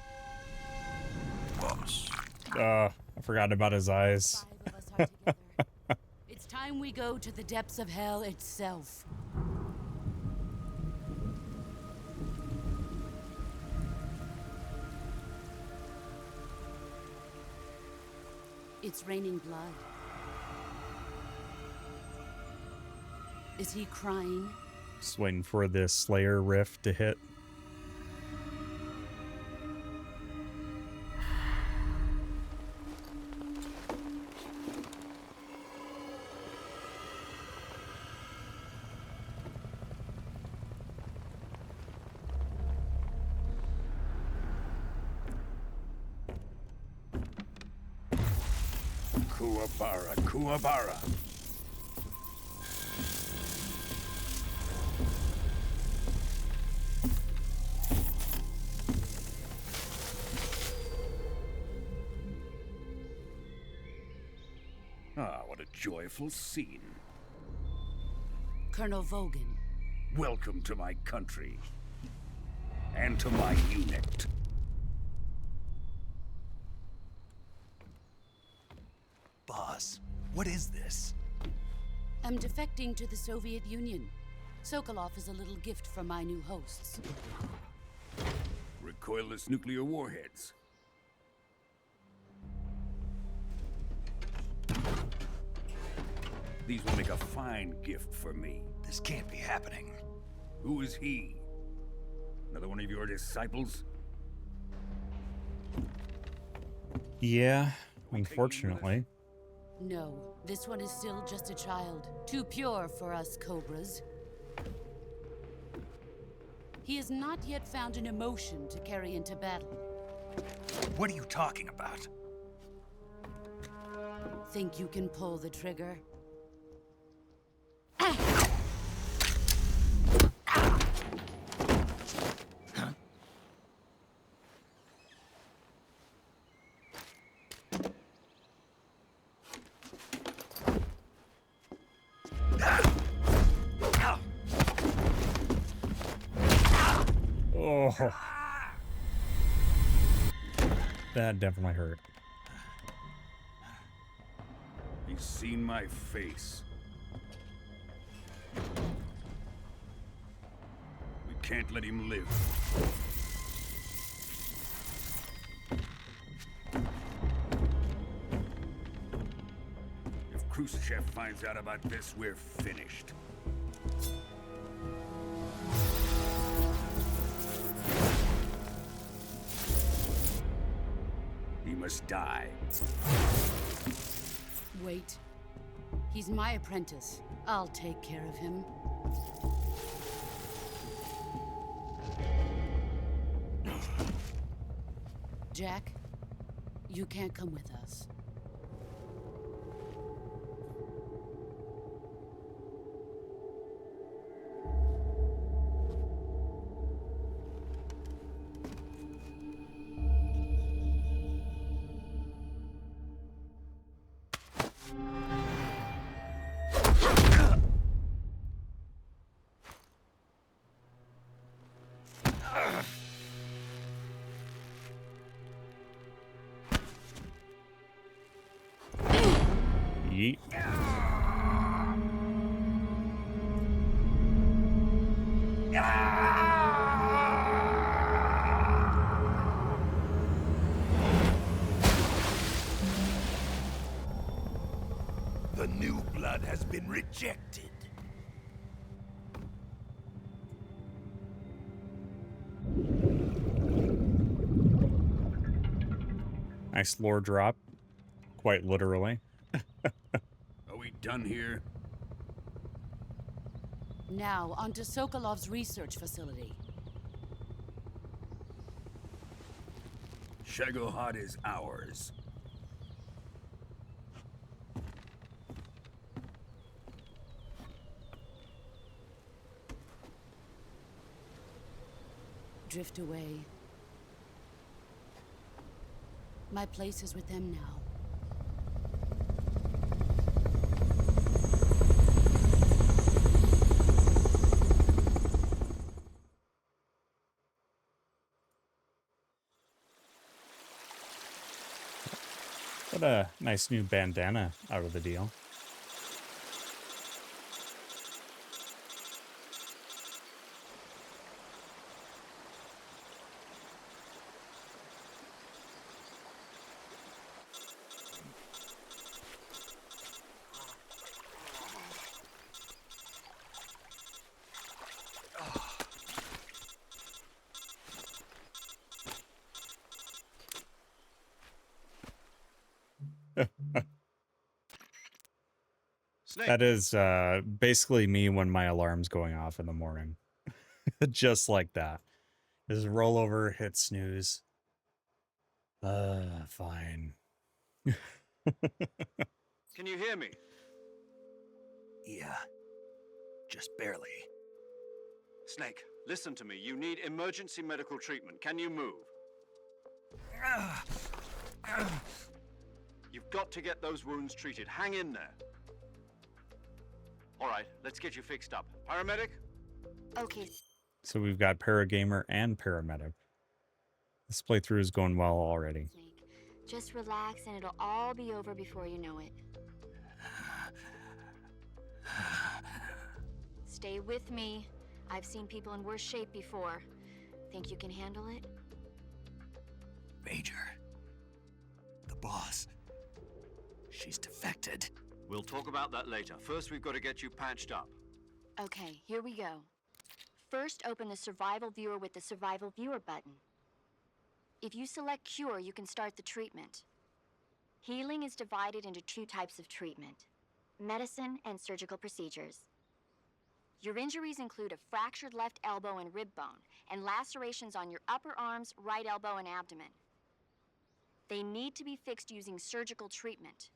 boss. I forgot about his eyes. 5 of us are together. It's time we go to the depths of hell itself. It's raining blood. Is he crying? Just waiting for this Slayer riff to hit. Kuwabara, Kuwabara. Ah, what a joyful scene. Colonel Vogan. Welcome to my country. And to my unit. Boss, what is this? I'm defecting to the Soviet Union. Sokolov is a little gift from my new hosts. Recoilless nuclear warheads. These will make a fine gift for me. This can't be happening. Who is he? Another one of your disciples? Yeah, unfortunately. No, this one is still just a child. Too pure for us cobras. He has not yet found an emotion to carry into battle. What are you talking about? Think you can pull the trigger? Oh. That definitely hurt. He's seen my face. We can't let him live. If Khrushchev finds out about this, we're finished. He must die. Wait. He's my apprentice. I'll take care of him. Jack, you can't come with us. Yeet. The new blood has been rejected. Nice lore drop. Quite literally. Are we done here? Now, onto Sokolov's research facility. Shagohod is ours. Drift away. My place is with them now. What a nice new bandana out of the deal. Snake. That is basically me when my alarm's going off in the morning. Just like that. Just roll over, hit snooze. Fine. Can you hear me? Yeah. Just barely. Snake, listen to me. You need emergency medical treatment. Can you move? You've got to get those wounds treated. Hang in there. All right, let's get you fixed up. Paramedic? Okay. So we've got Paragamer and Paramedic. This playthrough is going well already. Just relax and it'll all be over before you know it. Stay with me. I've seen people in worse shape before. Think you can handle it? Major. The boss. She's defected. We'll talk about that later. First, we've got to get you patched up. Okay, here we go. First, open the survival viewer with the survival viewer button. If you select cure, you can start the treatment. Healing is divided into two types of treatment: medicine and surgical procedures. Your injuries include a fractured left elbow and rib bone, and lacerations on your upper arms, right elbow, and abdomen. They need to be fixed using surgical treatment.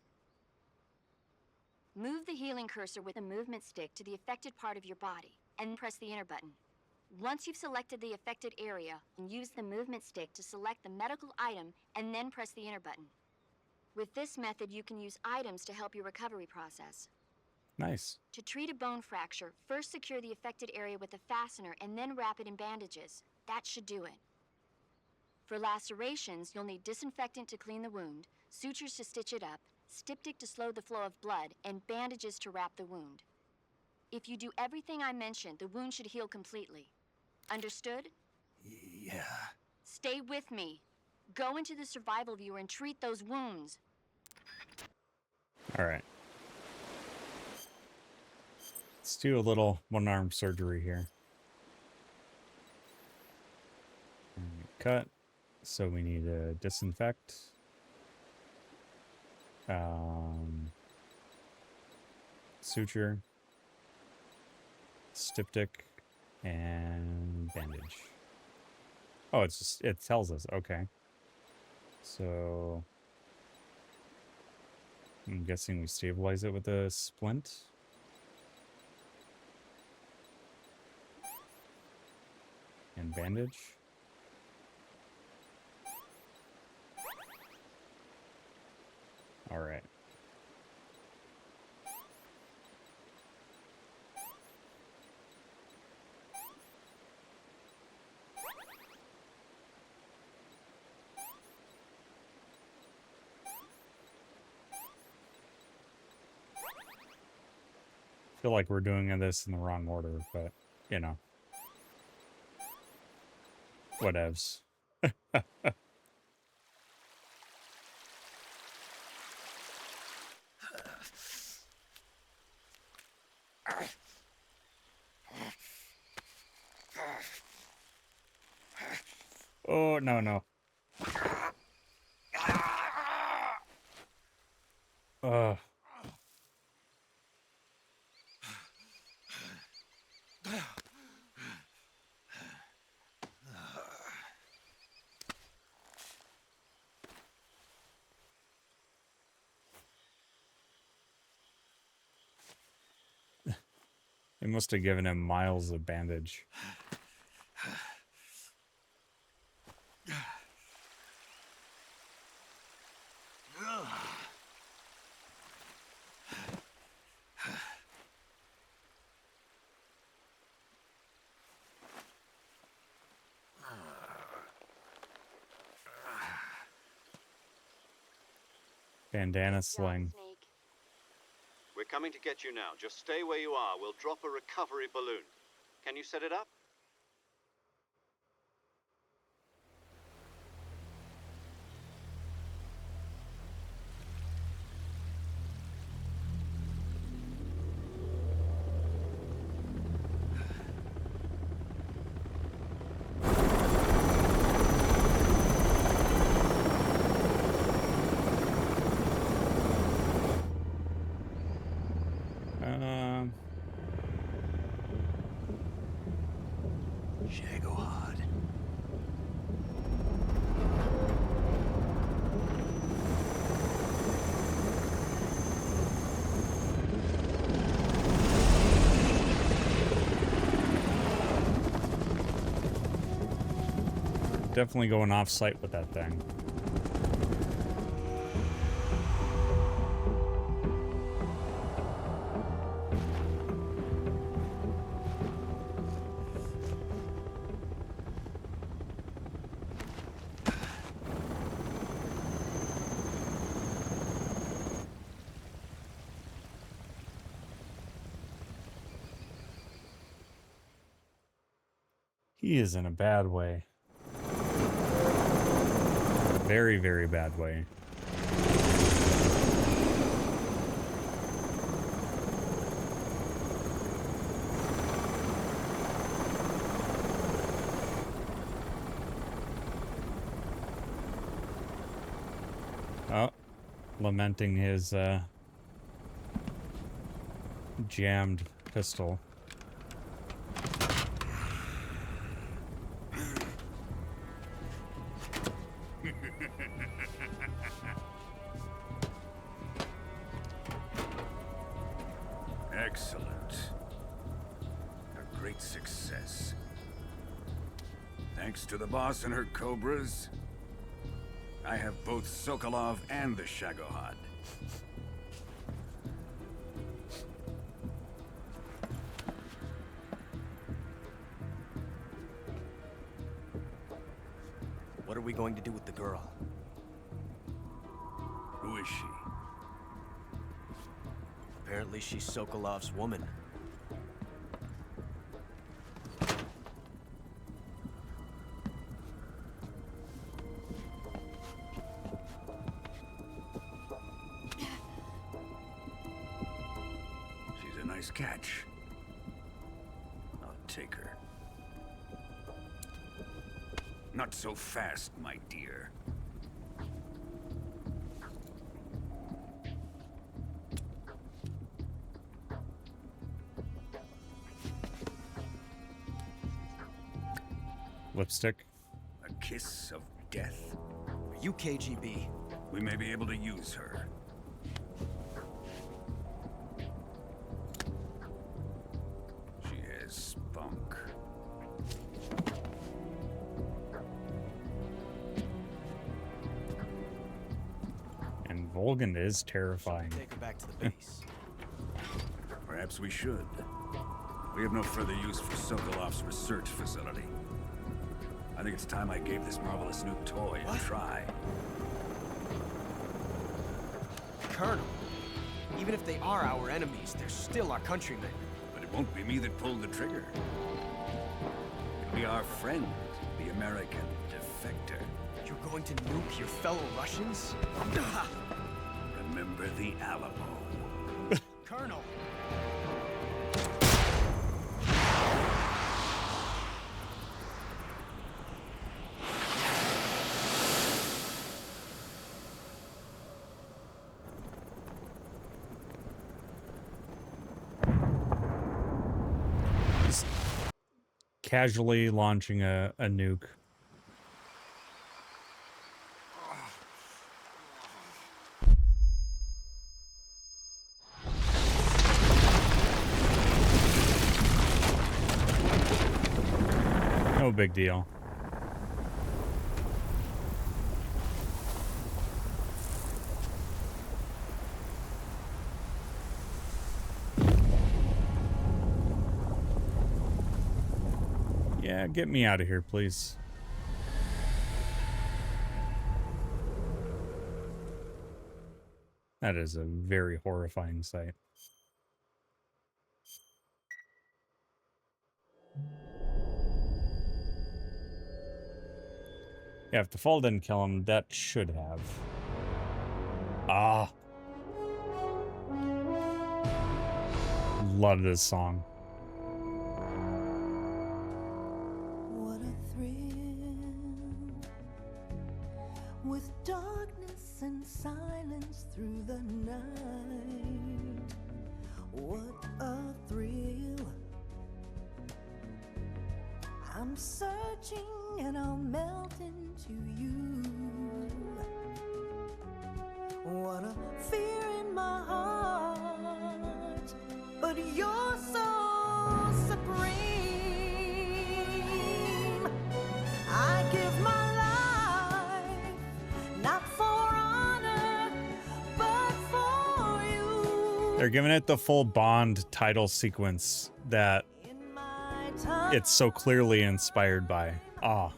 Move the healing cursor with a movement stick to the affected part of your body, and press the enter button. Once you've selected the affected area, use the movement stick to select the medical item, and then press the enter button. With this method, you can use items to help your recovery process. Nice. To treat a bone fracture, first secure the affected area with a fastener and then wrap it in bandages. That should do it. For lacerations, you'll need disinfectant to clean the wound, sutures to stitch it up, styptic to slow the flow of blood, and bandages to wrap the wound. If you do everything I mentioned, the wound should heal completely. Understood? Yeah. Stay with me. Go into the survival viewer and treat those wounds. All right. Let's do a little one-arm surgery here. Cut. So we need to disinfect. Suture. Styptic. And bandage. Oh, it's just, it tells us. Okay. So I'm guessing we stabilize it with a splint. And bandage. All right. I feel like we're doing this in the wrong order, but you know. Whatevs. Oh, no, no. Ugh. They must have given him miles of bandage. Bandana sling. We're coming to get you now. Just stay where you are. We'll drop a recovery balloon. Can you set it up? Shagohod. Definitely going off-site with that thing. He is in a bad way. Very, very bad way. Oh. lamenting his jammed pistol. Excellent. A great success. Thanks to the boss and her cobras, I have both Sokolov and the Shagohod. What are we going to do with the girl? Who is she? Apparently she's Sokolov's woman. She's a nice catch. I'll take her. Not so fast, my dear. Lipstick. A kiss of death? Are you KGB? We may be able to use her. She has spunk. And Volgan is terrifying. Take her back to the base. Perhaps we should. We have no further use for Sokolov's research facility. I think it's time I gave this marvelous new toy a try. Colonel, even if they are our enemies, they're still our countrymen. But it won't be me that pulled the trigger. It'll be our friend, the American defector. You're going to nuke your fellow Russians? Remember the Alamo. Colonel! Casually launching a nuke. No big deal. Yeah, get me out of here, please. That is a very horrifying sight. Yeah, if the fall didn't kill him, that should have. Ah. Love this song. What a thrill, with darkness and silence through the night. What a thrill. I'm searching and I'll melt into you. What a fear in my heart, but you're so supreme. I give my life, not for honor, but for you. They're giving it the full Bond title sequence that it's so clearly inspired by. Ah.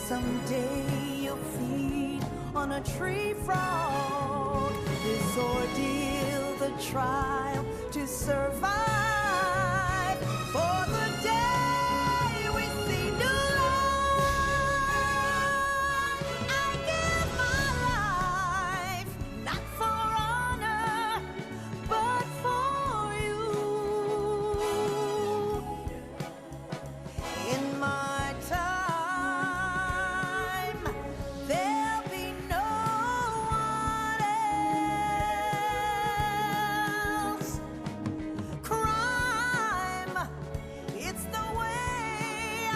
Someday you'll on a tree frog. This ordeal, the trial to survive. For the day we see new life, I give my life, not for honor, but for you. In my time, there'll be no one else. Crime, it's the way I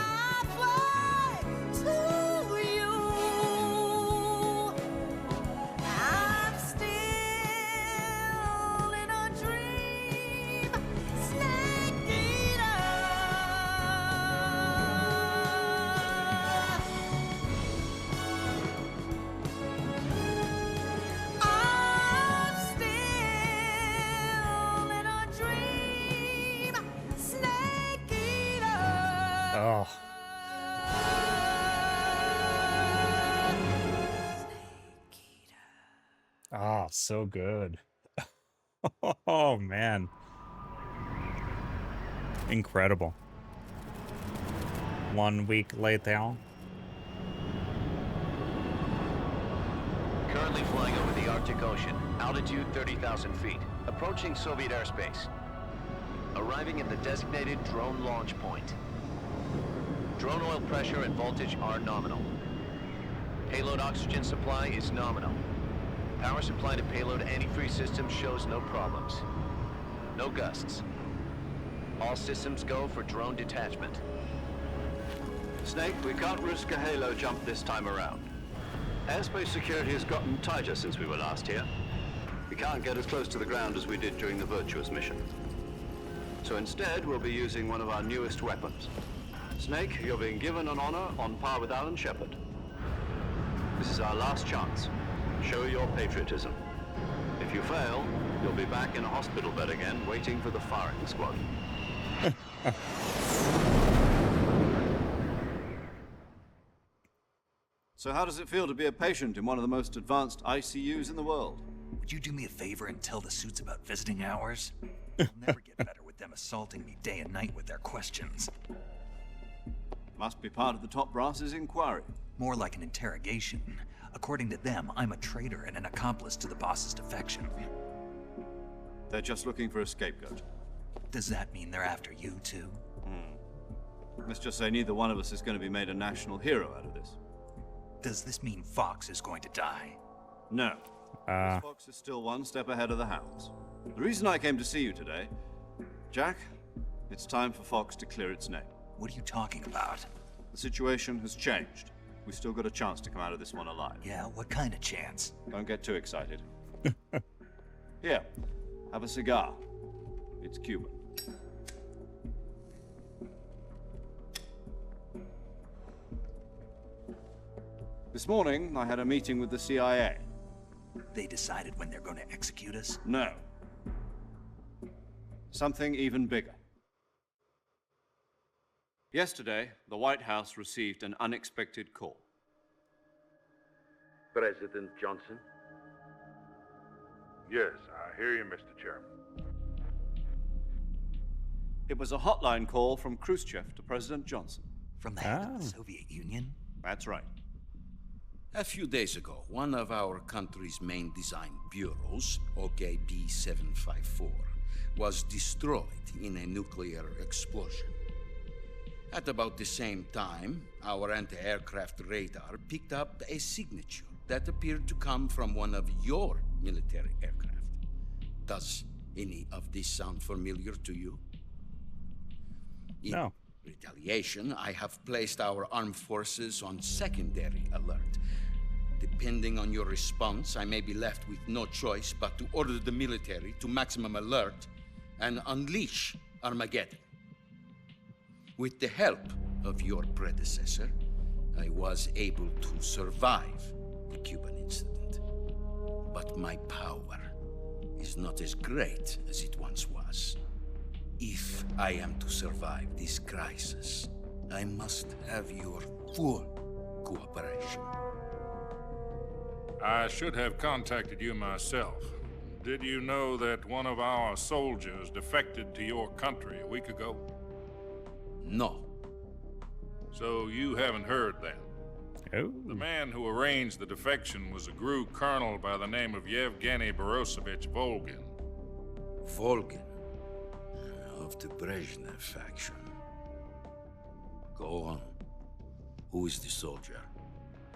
fly to you. I'm still in a dream, snake eater. I'm still in a dream, snake eater. Oh. Ah, so good. Oh man. Incredible. 1 week later. Currently flying over the Arctic Ocean, altitude 30,000 feet, approaching Soviet airspace. Arriving at the designated drone launch point. Drone oil pressure and voltage are nominal. Payload oxygen supply is nominal. Power supply to payload antifreeze system shows no problems. No gusts. All systems go for drone detachment. Snake, we can't risk a halo jump this time around. Airspace security has gotten tighter since we were last here. We can't get as close to the ground as we did during the Virtuous mission. So instead, we'll be using one of our newest weapons. Snake, you're being given an honor on par with Alan Shepard. This is our last chance. Show your patriotism. If you fail, you'll be back in a hospital bed again, waiting for the firing squad. So how does it feel to be a patient in one of the most advanced ICUs in the world? Would you do me a favor and tell the suits about visiting hours? I'll never get better with them assaulting me day and night with their questions. Must be part of the top brass's inquiry. More like an interrogation. According to them, I'm a traitor and an accomplice to the boss's defection. They're just looking for a scapegoat. Does that mean they're after you too? Let's just say neither one of us is going to be made a national hero out of this. Does this mean Fox is going to die? No. Fox is still one step ahead of the Hounds. The reason I came to see you today, Jack, it's time for Fox to clear its name. What are you talking about? The situation has changed. We've still got a chance to come out of this one alive. Yeah, what kind of chance? Don't get too excited. Here, have a cigar. It's Cuban. This morning, I had a meeting with the CIA. They decided when they're going to execute us? No. Something even bigger. Yesterday, the White House received an unexpected call. President Johnson? Yes, I hear you, Mr. Chairman. It was a hotline call from Khrushchev to President Johnson. From the head of the Soviet Union? That's right. A few days ago, one of our country's main design bureaus, OKB 754, was destroyed in a nuclear explosion. At about the same time, our anti-aircraft radar picked up a signature that appeared to come from one of your military aircraft. Does any of this sound familiar to you? No. In retaliation, I have placed our armed forces on secondary alert. Depending on your response, I may be left with no choice but to order the military to maximum alert and unleash Armageddon. With the help of your predecessor, I was able to survive the Cuban incident. But my power is not as great as it once was. If I am to survive this crisis, I must have your full cooperation. I should have contacted you myself. Did you know that one of our soldiers defected to your country a week ago? No. So you haven't heard then? Oh. The man who arranged the defection was a GRU colonel by the name of Yevgeny Borosovich Volgin. Volgin? Of the Brezhnev faction. Go on. Who is the soldier?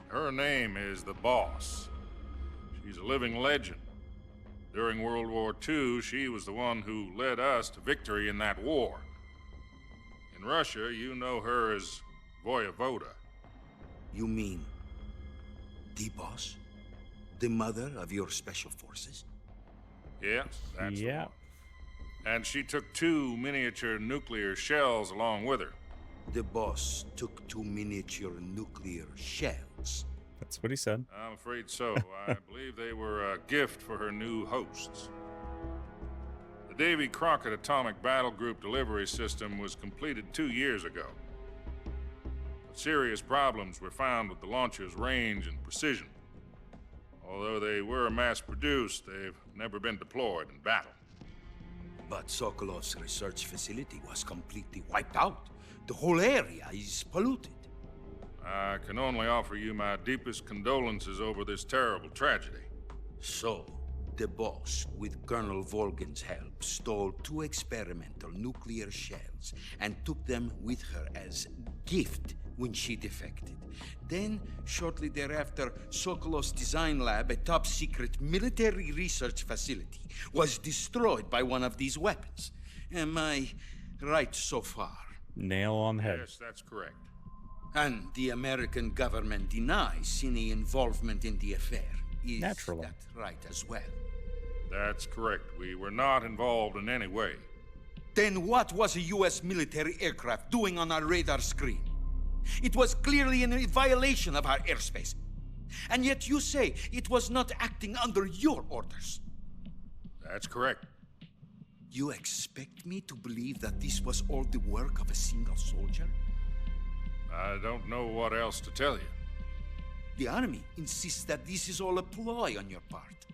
Her name is the Boss. She's a living legend. During World War II, she was the one who led us to victory in that war. In Russia, you know her as Voyevoda. You mean the Boss? The mother of your special forces? Yes, that's the one. And she took 2 miniature nuclear shells along with her. The Boss took 2 miniature nuclear shells. That's what he said. I'm afraid so. I believe they were a gift for her new hosts. The Davy Crockett Atomic Battle Group delivery system was completed 2 years ago. But serious problems were found with the launcher's range and precision. Although they were mass-produced, they've never been deployed in battle. But Sokolov's research facility was completely wiped out. The whole area is polluted. I can only offer you my deepest condolences over this terrible tragedy. So, the Boss, with Colonel Volgin's help, stole 2 experimental nuclear shells and took them with her as gift when she defected. Then, shortly thereafter, Sokolov's design lab, a top-secret military research facility, was destroyed by one of these weapons. Am I right so far? Nail on the head. Yes, that's correct. And the American government denies any involvement in the affair. Is Naturally. that right as well? That's correct. We were not involved in any way. Then what was a U.S. military aircraft doing on our radar screen? It was clearly in violation of our airspace. And yet you say it was not acting under your orders. That's correct. You expect me to believe that this was all the work of a single soldier? I don't know what else to tell you. The Army insists that this is all a ploy on your part.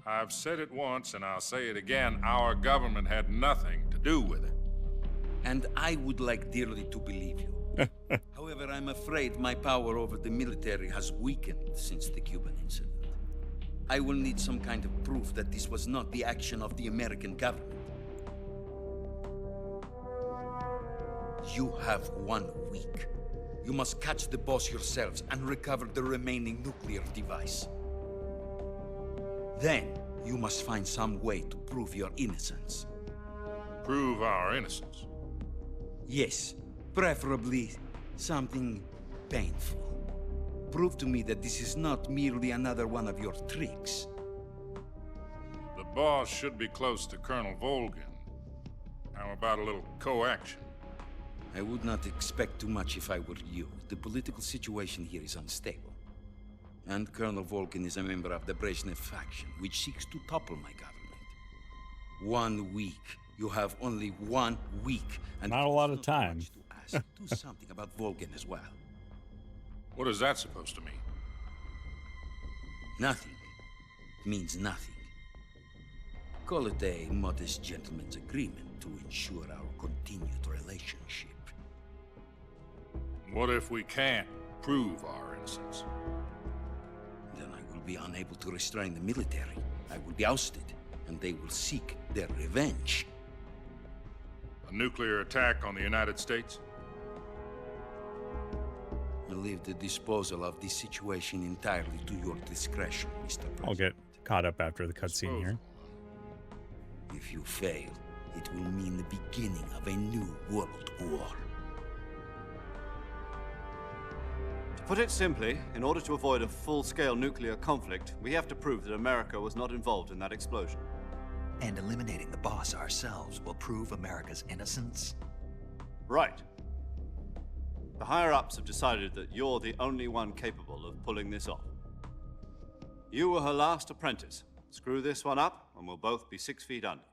I've said it once and I'll say it again. Our government had nothing to do with it. And I would like dearly to believe you. However, I'm afraid my power over the military has weakened since the Cuban incident. I will need some kind of proof that this was not the action of the American government. You have 1 week. You must catch the Boss yourselves and recover the remaining nuclear device. Then, you must find some way to prove your innocence. Prove our innocence? Yes, preferably something painful. Prove to me that this is not merely another one of your tricks. The Boss should be close to Colonel Volgin. How about a little co-action? I would not expect too much if I were you. The political situation here is unstable. And Colonel Volgin is a member of the Brezhnev faction, which seeks to topple my government. 1 week. You have only 1 week. And not a lot of time. To ask. Do something about Volgin as well. What is that supposed to mean? Nothing. It means nothing. Call it a modest gentleman's agreement to ensure our continued relationship. What if we can't prove our innocence? Then I will be unable to restrain the military. I will be ousted, and they will seek their revenge. A nuclear attack on the United States? I leave the disposal of this situation entirely to your discretion, Mr. President. I'll get caught up after the cutscene here. If you fail, it will mean the beginning of a new world war. To put it simply, in order to avoid a full-scale nuclear conflict, we have to prove that America was not involved in that explosion. And eliminating the Boss ourselves will prove America's innocence? Right. The higher-ups have decided that you're the only one capable of pulling this off. You were her last apprentice. Screw this one up, and we'll both be 6 feet under.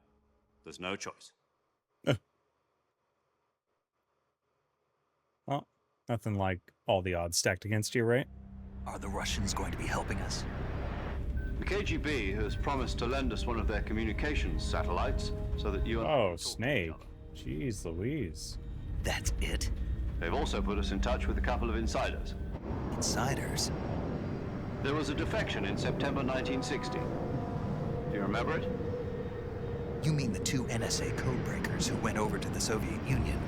There's no choice. Well, nothing like all the odds stacked against you, right? Are the Russians going to be helping us? The KGB has promised to lend us one of their communications satellites so that you and Oh, Snake. Jeez Louise. That's it? They've also put us in touch with a couple of insiders. Insiders? There was a defection in September 1960. Do you remember it? You mean the two NSA codebreakers who went over to the Soviet Union?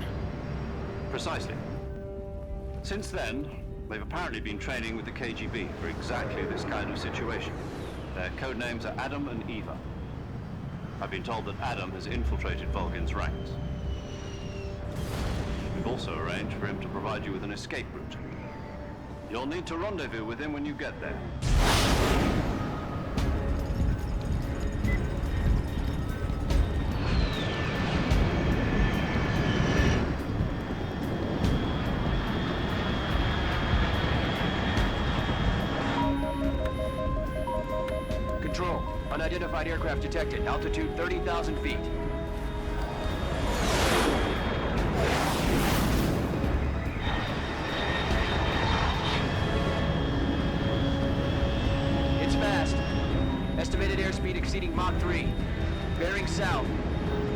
Precisely. Since then, they've apparently been training with the KGB for exactly this kind of situation. Their code names are Adam and Eva. I've been told that Adam has infiltrated Volgin's ranks. We've also arranged for him to provide you with an escape route. You'll need to rendezvous with him when you get there. Control. Unidentified aircraft detected. Altitude 30,000 feet. It's fast. Estimated airspeed exceeding Mach 3. Bearing south.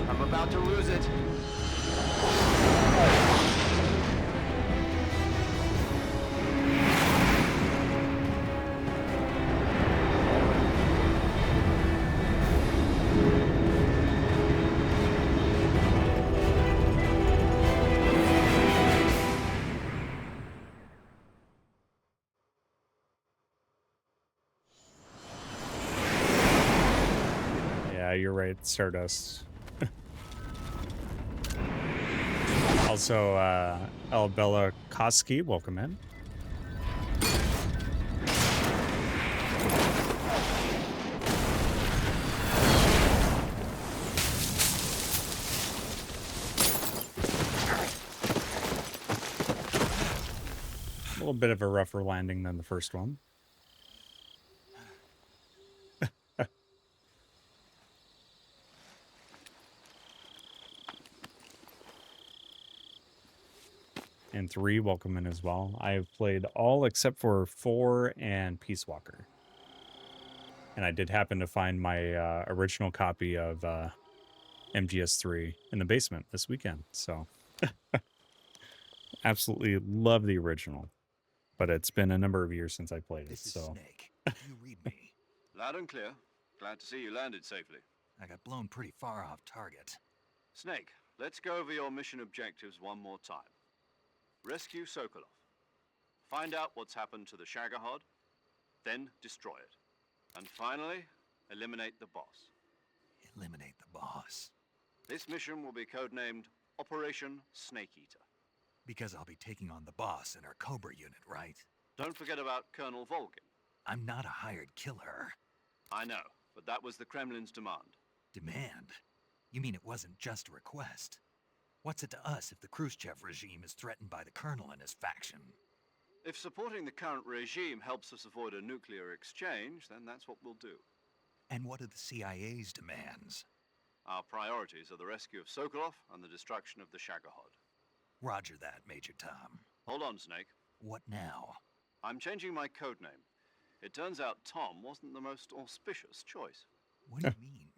I'm about to lose it. Yeah, you're right, Stardust. Also, Albella Koski, welcome in. A little bit of a rougher landing than the first one. And 3, welcome in as well. I have played all except for 4 and Peace Walker. And I did happen to find my original copy of MGS3 in the basement this weekend. So absolutely love the original. But it's been a number of years since I played it. So Snake. Do you read me? Loud and clear. Glad to see you landed safely. I got blown pretty far off target. Snake, let's go over your mission objectives one more time. Rescue Sokolov. Find out what's happened to the Shagohod, then destroy it. And finally, eliminate the boss. Eliminate the boss. This mission will be codenamed Operation Snake Eater. Because I'll be taking on the boss in our Cobra unit, right? Don't forget about Colonel Volgin. I'm not a hired killer. I know, but that was the Kremlin's demand. Demand? You mean it wasn't just a request? What's it to us if the Khrushchev regime is threatened by the Colonel and his faction? If supporting the current regime helps us avoid a nuclear exchange, then that's what we'll do. And what are the CIA's demands? Our priorities are the rescue of Sokolov and the destruction of the Shagohod. Roger that, Major Tom. Hold on, Snake. What now? I'm changing my codename. It turns out Tom wasn't the most auspicious choice. What do you mean?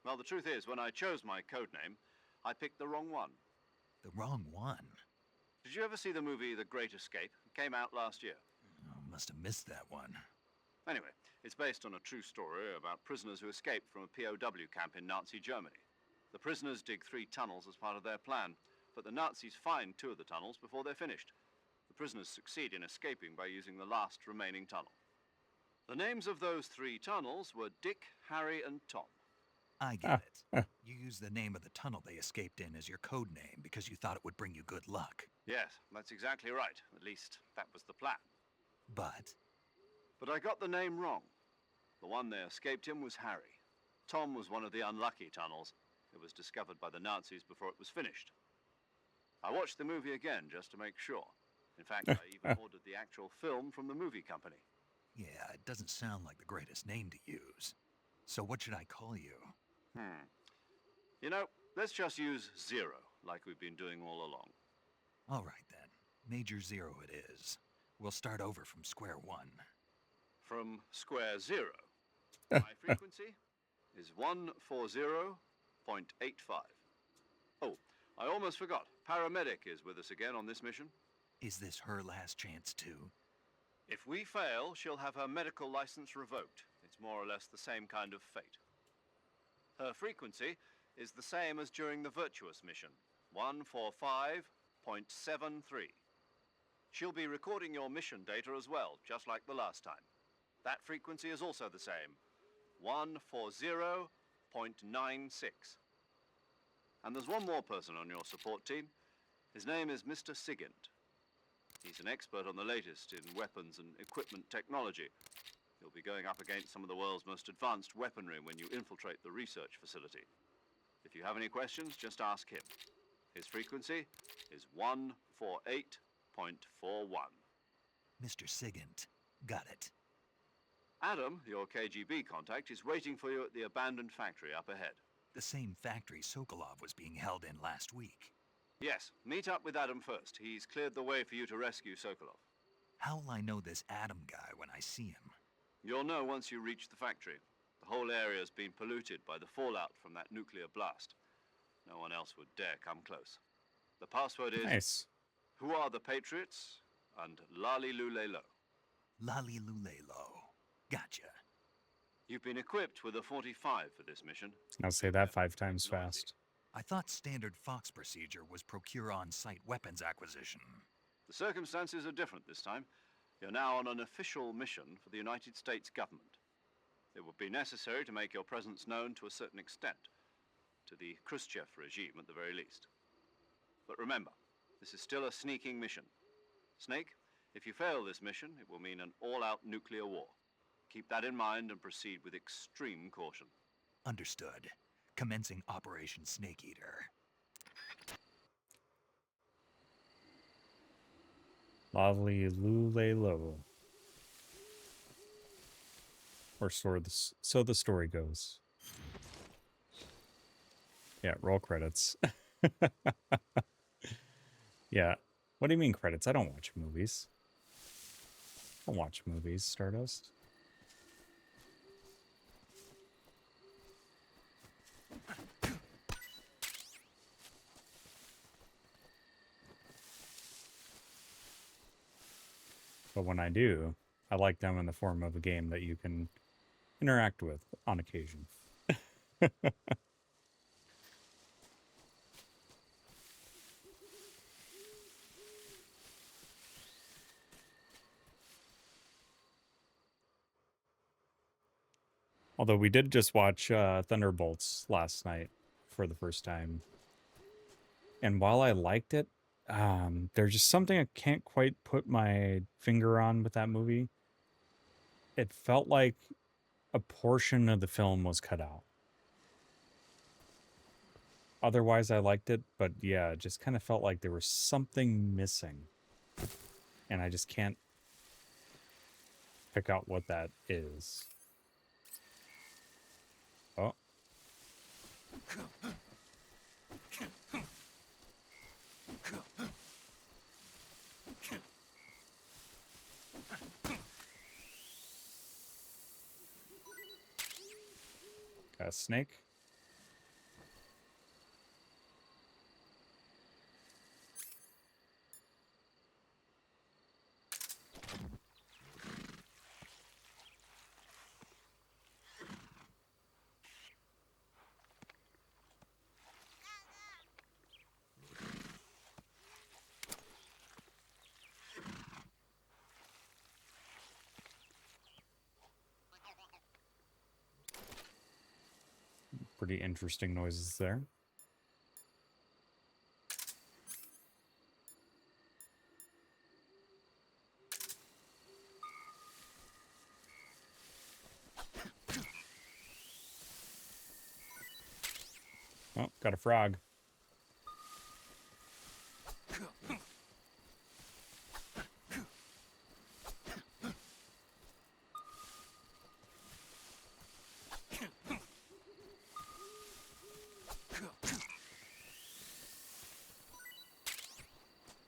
Well, the truth is, when I chose my codename, I picked the wrong one. The wrong one? Did you ever see the movie The Great Escape? It came out last year. Oh, must have missed that one. Anyway, it's based on a true story about prisoners who escaped from a POW camp in Nazi Germany. The prisoners dig 3 tunnels as part of their plan, but the Nazis find 2 of the tunnels before they're finished. The prisoners succeed in escaping by using the last remaining tunnel. The names of those 3 tunnels were Dick, Harry, and Tom. I get it. You used the name of the tunnel they escaped in as your code name because you thought it would bring you good luck. Yes, that's exactly right. At least, that was the plan. But I got the name wrong. The one they escaped in was Harry. Tom was one of the unlucky tunnels. It was discovered by the Nazis before it was finished. I watched the movie again just to make sure. In fact, I even ordered the actual film from the movie company. yeah, it doesn't sound like the greatest name to use. So what should I call you? You know, let's just use Zero, like we've been doing all along. All right then. Major Zero it is. We'll start over from square one. From square zero? My frequency is 140.85. Oh, I almost forgot. Paramedic is with us again on this mission. Is this her last chance, too? If we fail, she'll have her medical license revoked. It's more or less the same kind of fate. Her frequency is the same as during the Virtuous mission, 145.73. She'll be recording your mission data as well, just like the last time. That frequency is also the same, 140.96. And there's one more person on your support team. His name is Mr. Sigint. He's an expert on the latest in weapons and equipment technology. You'll be going up against some of the world's most advanced weaponry when you infiltrate the research facility. If you have any questions, just ask him. His frequency is 148.41. Mr. Sigint. Got it. Adam, your KGB contact, is waiting for you at the abandoned factory up ahead. The same factory Sokolov was being held in last week. Yes, meet up with Adam first. He's cleared the way for you to rescue Sokolov. How'll I know this Adam guy when I see him? You'll know once you reach the factory. The whole area's been polluted by the fallout from that nuclear blast. No one else would dare come close. The password is... Nice. Who are the Patriots? And Lali Lule Lo. Lali Lule Lo. Gotcha. You've been equipped with a 45 for this mission. I'll say that 5 times fast. I thought standard Fox procedure was procure on-site weapons acquisition. The circumstances are different this time. You're now on an official mission for the United States government. It would be necessary to make your presence known to a certain extent, to the Khrushchev regime at the very least. But remember, this is still a sneaking mission. Snake, if you fail this mission, it will mean an all-out nuclear war. Keep that in mind and proceed with extreme caution. Understood. Commencing Operation Snake Eater. Lovely Lule Lo. Or so the story goes. Yeah, roll credits. Yeah. What do you mean credits? I don't watch movies. I don't watch movies, Stardust. But when I do, I like them in the form of a game that you can interact with on occasion. Although we did just watch Thunderbolts last night for the first time. And while I liked it, there's just something I can't quite put my finger on with that movie. It felt like a portion of the film was cut out. Otherwise, I liked it, but yeah, it just kind of felt like there was something missing. And I just can't pick out what that is. Oh. Got a snake. Pretty interesting noises there. Oh, got a frog.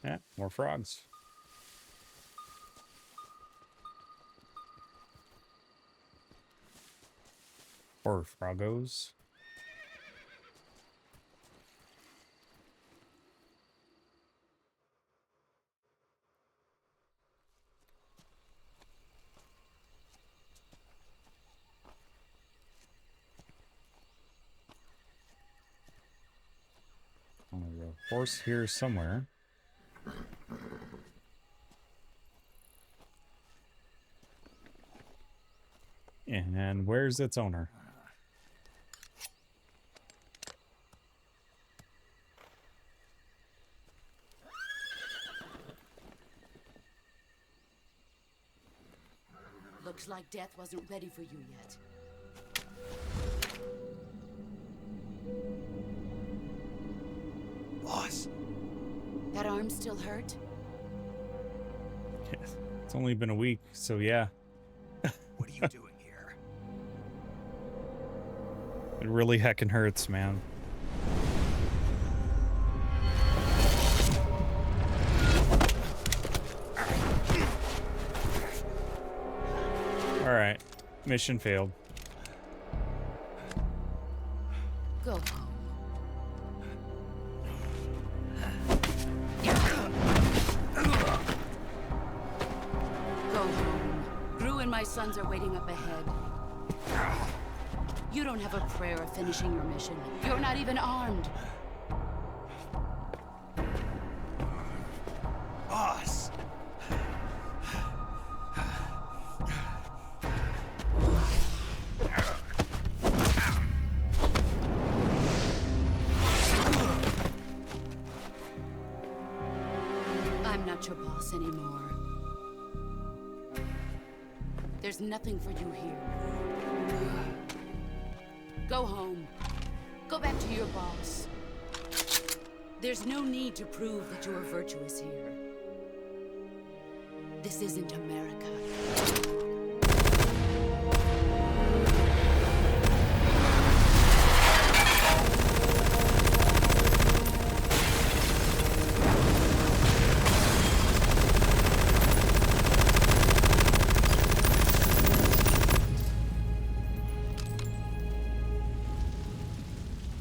Yeah, more frogs. Or Froggos. There's a horse here somewhere. And where's its owner? Looks like death wasn't ready for you yet. Boss. That arm still hurt? It's only been a week, so yeah. What are you doing here? It really heckin' hurts, man. Alright. Mission failed. Go home. Go home. Gru and my sons are waiting up ahead. You don't have a prayer of finishing your mission. You're not even armed. Boss! I'm not your boss anymore. There's nothing for you here. Go home. Go back to your boss. There's no need to prove that you are virtuous here. This isn't America.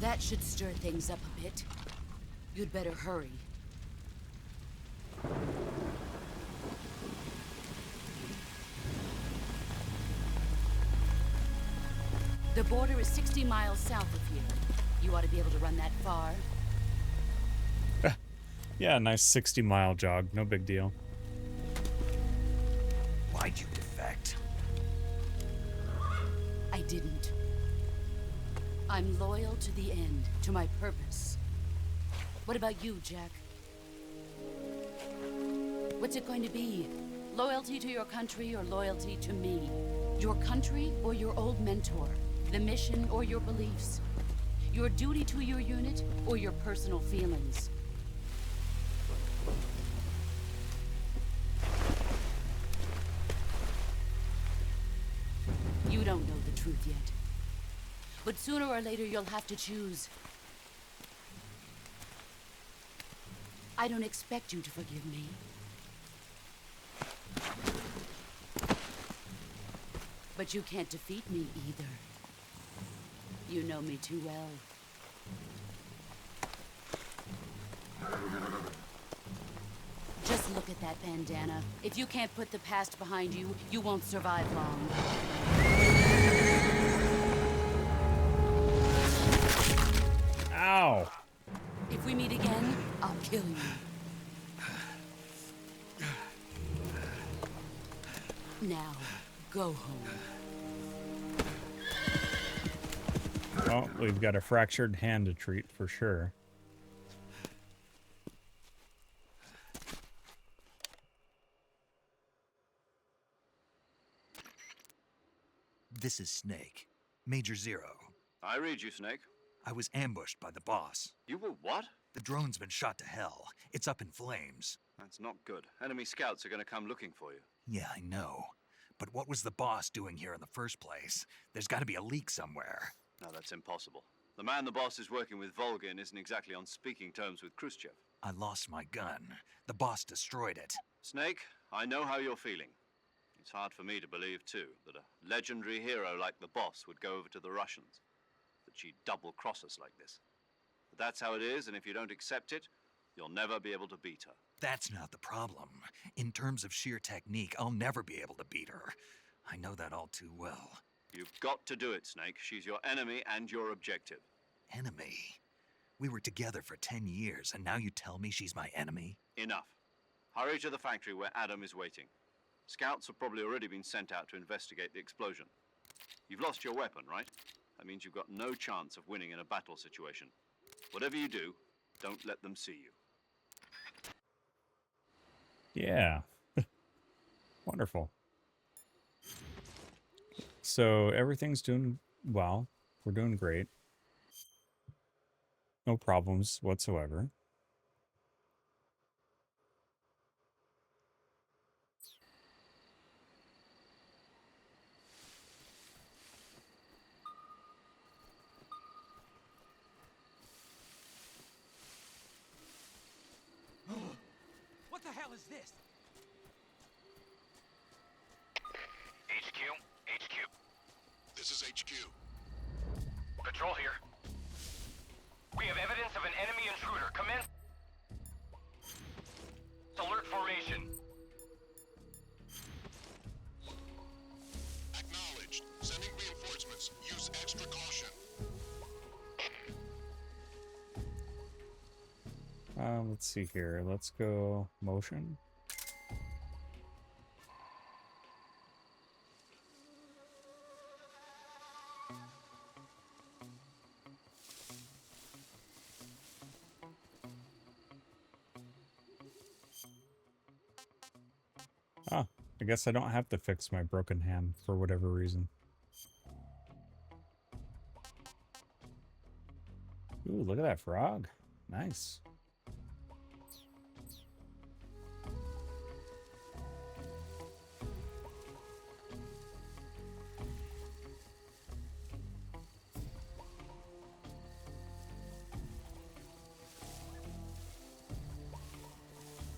That should stir things up a bit. You'd better hurry. The border is 60 miles south of here. You ought to be able to run that far. Yeah, nice 60-mile jog. No big deal. Why'd you defect? I didn't. I'm loyal to the end, to my purpose. What about you, Jack? What's it going to be? Loyalty to your country or loyalty to me? Your country or your old mentor? The mission or your beliefs? Your duty to your unit or your personal feelings? You don't know the truth yet. But sooner or later you'll have to choose. I don't expect you to forgive me. But you can't defeat me either. You know me too well. Just look at that bandana. If you can't put the past behind you, you won't survive long. Ow! If we meet again, I'll kill you. Now, go home. Well, we've got a fractured hand to treat for sure. This is Snake. Major Zero. I read you, Snake. I was ambushed by the boss. You were what? The drone's been shot to hell. It's up in flames. That's not good. Enemy scouts are going to come looking for you. Yeah, I know. But what was the boss doing here in the first place? There's got to be a leak somewhere. No, that's impossible. The man the boss is working with, Volgin, isn't exactly on speaking terms with Khrushchev. I lost my gun. The boss destroyed it. Snake, I know how you're feeling. You It's hard for me to believe, too, that a legendary hero like the boss would go over to the Russians, that she'd double-cross us like this. But that's how it is, and if you don't accept it, you'll never be able to beat her. That's not the problem. In terms of sheer technique, I'll never be able to beat her. I know that all too well. You've got to do it, Snake. She's your enemy and your objective. Enemy? We were together for 10 years, and now you tell me she's my enemy? Enough. Hurry to the factory where Adam is waiting. Scouts have probably already been sent out to investigate the explosion. You've lost your weapon, right? That means you've got no chance of winning in a battle situation. Whatever you do, don't let them see you. Yeah. Wonderful. So everything's doing well. We're doing great. No problems whatsoever. What the hell is this? HQ, HQ. This is HQ. Patrol here. We have evidence of an enemy intruder. Commence alert formation. Acknowledged. Sending reinforcements. Use extra caution. Let's see here. Let's go motion. Ah, I guess I don't have to fix my broken hand for whatever reason. Ooh, look at that frog. Nice.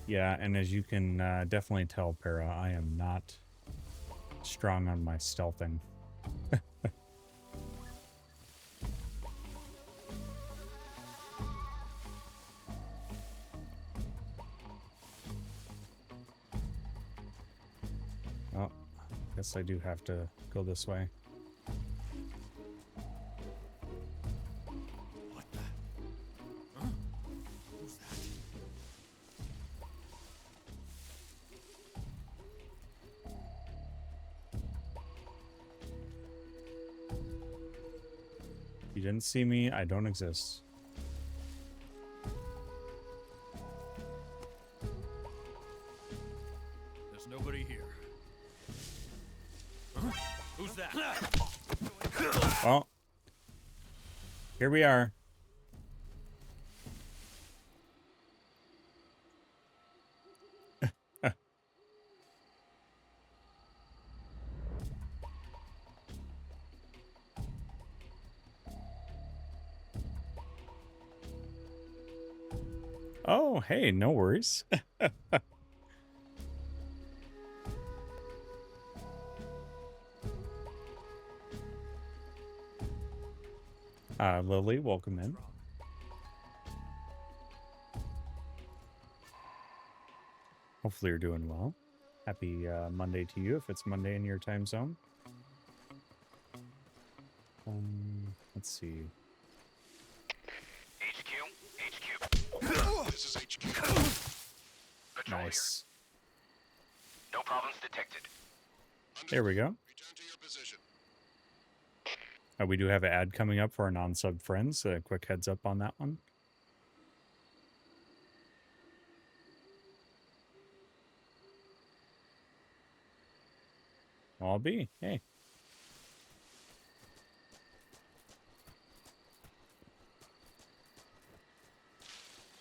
Yeah, and as you can definitely tell, Para, I am not strong on my stealthing. Oh, guess I do have to go this way. You didn't see me, I don't exist. There's nobody here. Huh? Who's that? Well, here we are. Oh, hey, no worries. Lily, welcome in. Hopefully you're doing well. Happy Monday to you, if it's Monday in your time zone. Let's see. HQ, HQ. This is HQ. Patrol Nice. here. No problems detected. There we go. Return to your position. We do have an ad coming up for our non-sub friends. A quick heads up on that one. I'll be. Hey.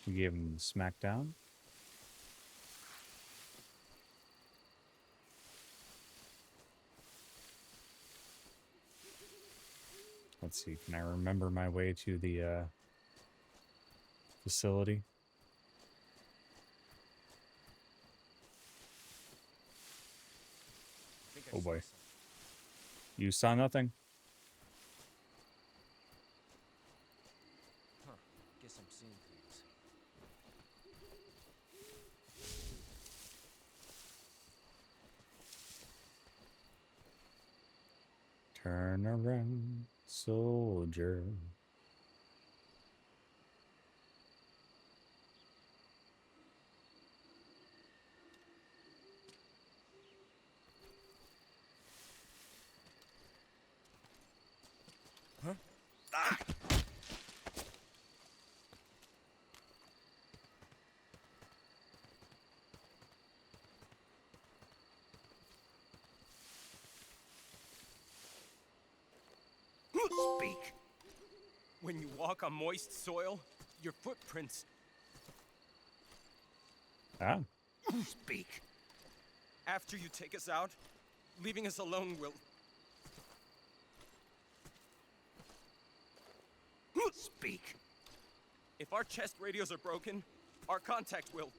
We gave him the smackdown. Let's see, can I remember my way to the facility? Oh boy. You saw nothing? Huh. Guess I'm seeing things. Turn around, soldier. Huh? Ah! Speak. When you walk on moist soil, your footprints. Ah. Speak. After you take us out, leaving us alone will. Speak. If our chest radios are broken, our contact will.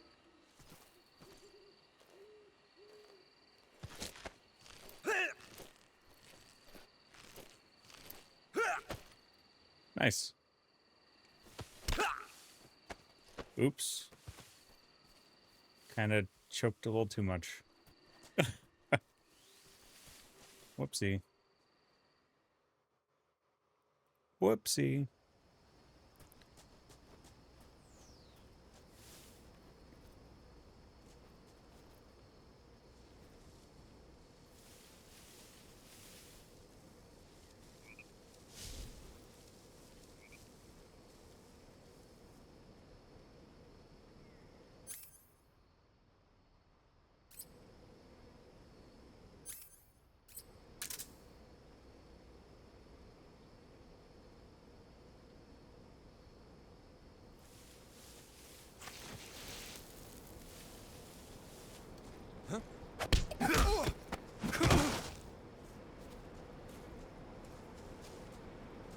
Nice. Oops. Kind of choked a little too much. Whoopsie. Whoopsie.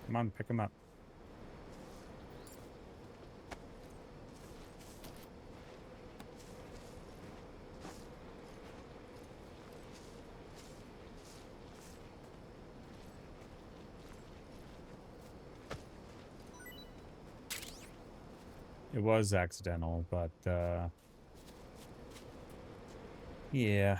Come on, pick him up. It was accidental, but yeah.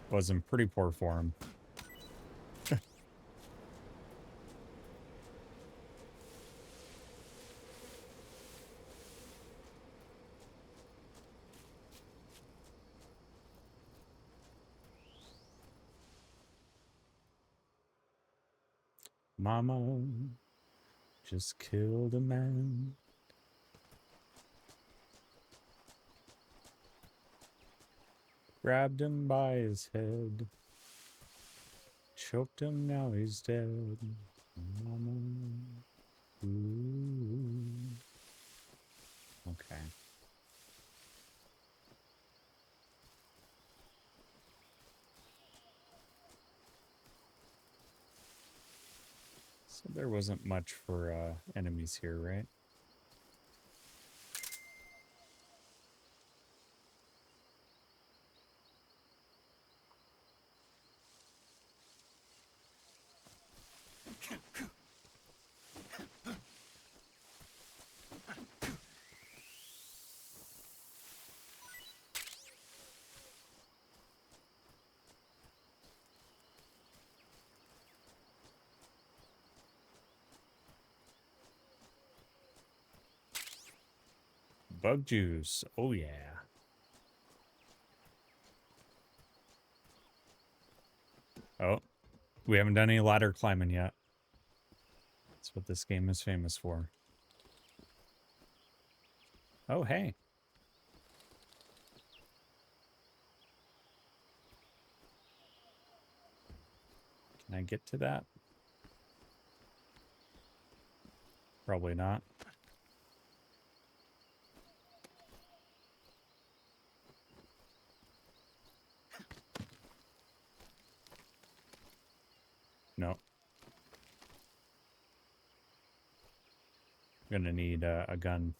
Was in pretty poor form. Mama just killed a man. Grabbed him by his head. Choked him, now he's dead. Mama. Ooh. Okay. So there wasn't much for enemies here, right? Bug juice. Oh, yeah. Oh, we haven't done any ladder climbing yet. That's what this game is famous for. Oh, hey. Can I get to that? Probably not. No. gonna need a gun.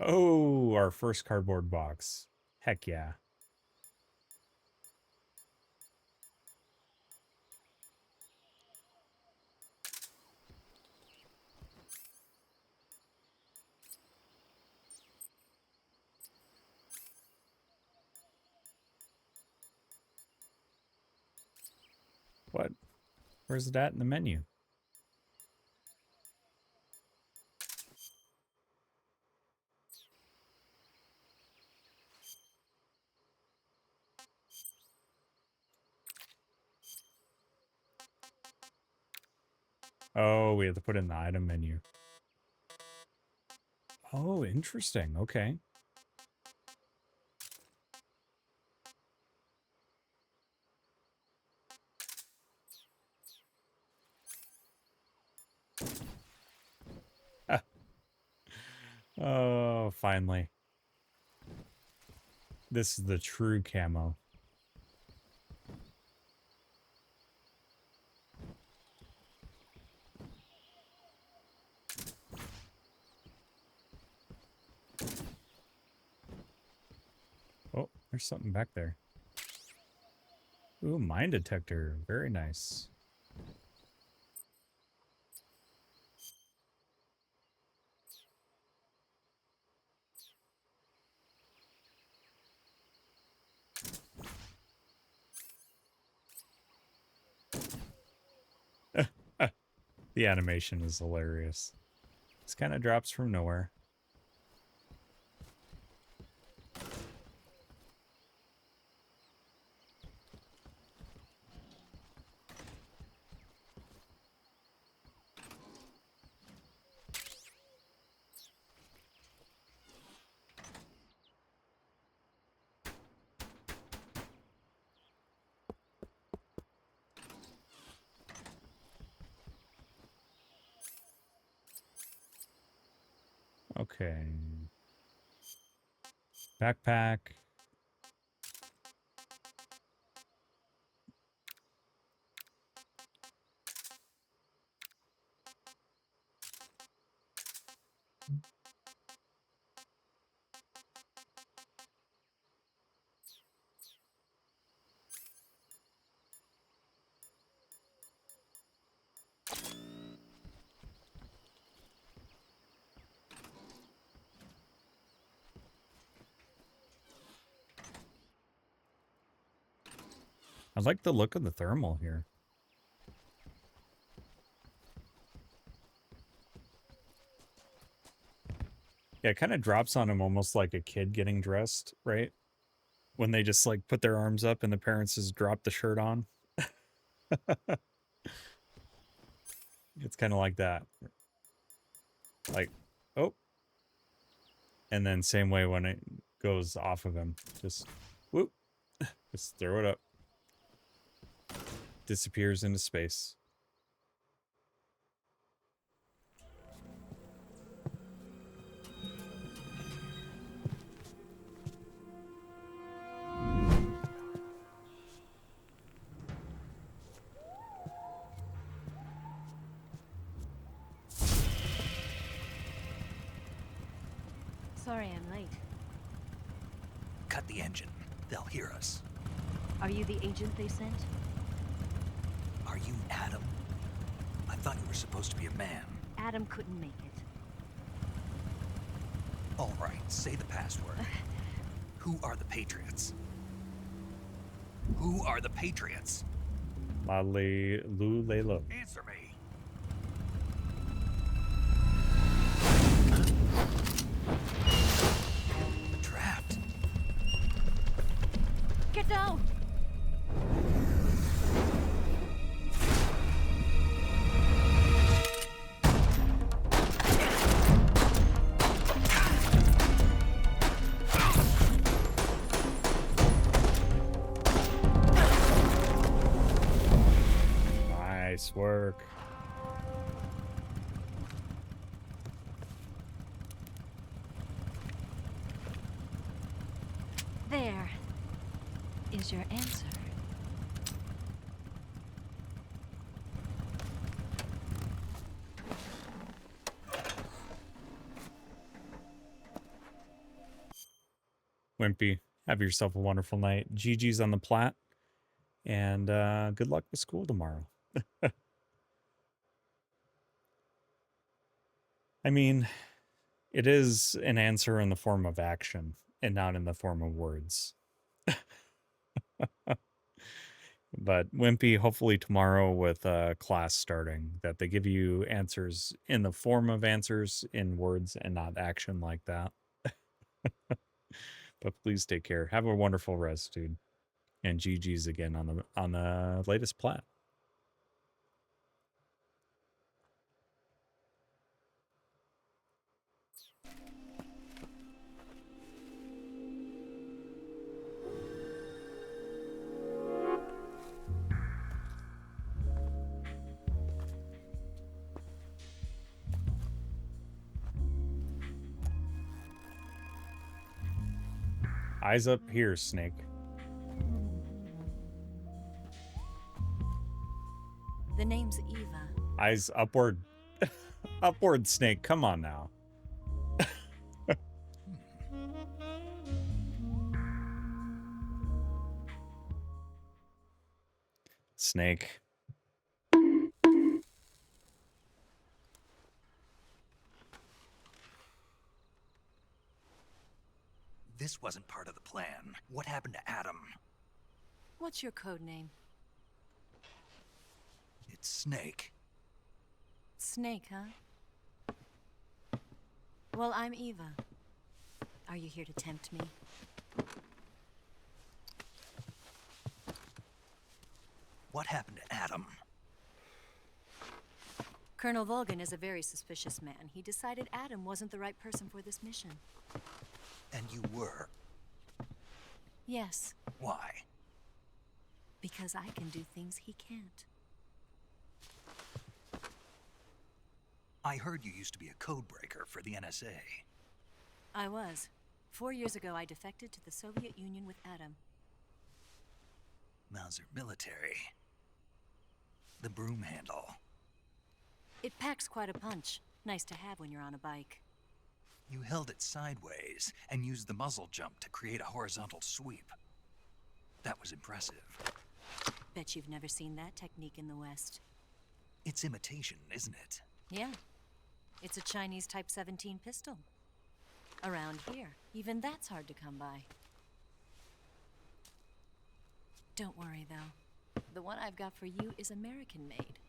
Oh, our first cardboard box. Heck yeah. What? Where's it at in the menu? Oh, we have to put it in the item menu. Oh, interesting. Okay. Oh, finally. This is the true camo. Oh, there's something back there. Ooh, mine detector. Very nice. The animation is hilarious. This kind of drops from nowhere. Okay. Backpack. I like the look of the thermal here. Yeah, it kind of drops on him almost like a kid getting dressed, right? When they just like put their arms up and the parents just drop the shirt on. It's kind of like that. Like, oh. And then same way when it goes off of him. Just, whoop. Just throw it up. Disappears into space. Sorry I'm late. Cut the engine. They'll hear us. Are you the agent they sent? Are you Adam? I thought you were supposed to be a man. Adam couldn't make it. All right, say the password. Who are the Patriots? Who are the Patriots? Lalo. Answer me. Trapped. Get down! Nice work. There is your answer. Wimpy, have yourself a wonderful night. GG's on the plat. And good luck with school tomorrow. I mean, it is an answer in the form of action and not in the form of words. But Wimpy, hopefully tomorrow with class starting, that they give you answers in the form of answers in words and not action like that. But please take care. Have a wonderful rest, dude. And GG's again on the latest plat. Eyes up here, Snake. The name's Eva. Eyes upward. Upward, Snake. Come on now. Snake. This wasn't part of the plan. What happened to Adam? What's your code name? It's Snake. Snake, huh? Well, I'm Eva. Are you here to tempt me? What happened to Adam? Colonel Volgan is a very suspicious man. He decided Adam wasn't the right person for this mission. And you were? Yes. Why? Because I can do things he can't. I heard you used to be a codebreaker for the NSA. I was. 4 years ago, I defected to the Soviet Union with Adam. Mauser military. The broom handle. It packs quite a punch. Nice to have when you're on a bike. You held it sideways and used the muzzle jump to create a horizontal sweep. That was impressive. Bet you've never seen that technique in the West. It's imitation, isn't it? Yeah. It's a Chinese Type 17 pistol. Around here, even that's hard to come by. Don't worry, though. The one I've got for you is American-made.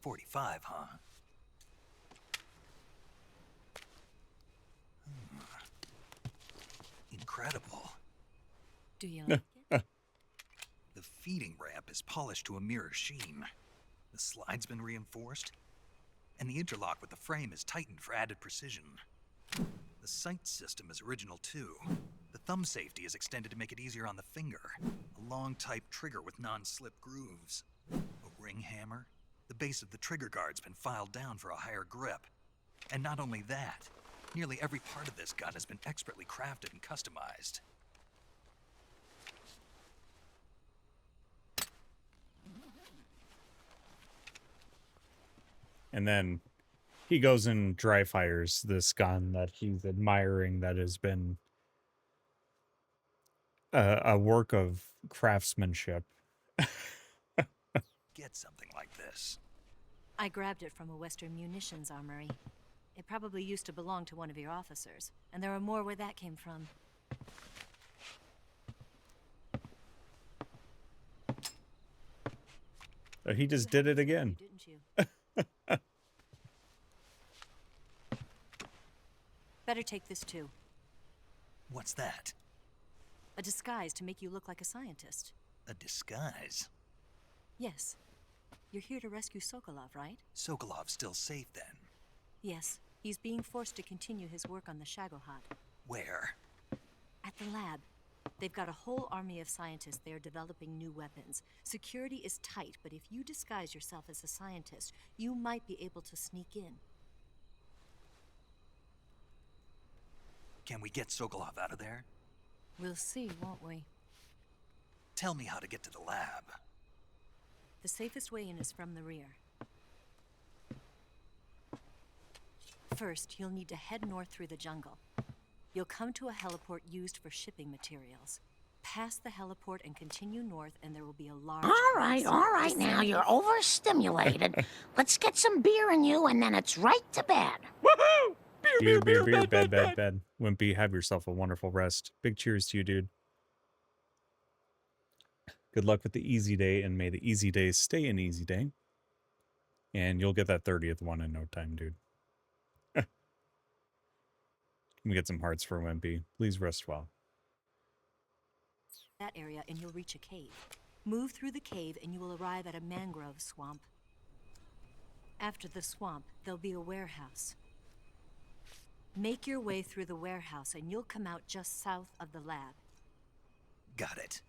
.45, huh? Incredible. Do you like it? The feeding ramp is polished to a mirror sheen. The slide's been reinforced, and the interlock with the frame is tightened for added precision. The sight system is original too. The thumb safety is extended to make it easier on the finger. A long type trigger with non-slip grooves. A ring hammer. The base of the trigger guard's been filed down for a higher grip. And not only that, nearly every part of this gun has been expertly crafted and customized. And then he goes and dry fires this gun that he's admiring that has been a work of craftsmanship. Get something like this. I grabbed it from a Western munitions armory. It probably used to belong to one of your officers, and there are more where that came from. He just did it again. Didn't you? Better take this too. What's that? A disguise to make you look like a scientist. A disguise? Yes. You're here to rescue Sokolov, right? Sokolov's still safe then? Yes. He's being forced to continue his work on the Shagohod. Where? At the lab. They've got a whole army of scientists there developing new weapons. Security is tight, but if you disguise yourself as a scientist, you might be able to sneak in. Can we get Sokolov out of there? We'll see, won't we? Tell me how to get to the lab. The safest way in is from the rear. First, you'll need to head north through the jungle. You'll come to a heliport used for shipping materials. Pass the heliport and continue north, and there will be a large... All right, now you're overstimulated. Let's get some beer in you, and then it's right to bed. Woohoo! Beer, bed. Wimpy, have yourself a wonderful rest. Big cheers to you, dude. Good luck with the easy day, and may the easy days stay an easy day. And you'll get that 30th one in no time, dude. Let me get some hearts for Wimpy. Please rest well. That area, and you'll reach a cave. Move through the cave, and you will arrive at a mangrove swamp. After the swamp, there'll be a warehouse. Make your way through the warehouse, and you'll come out just south of the lab. Got it.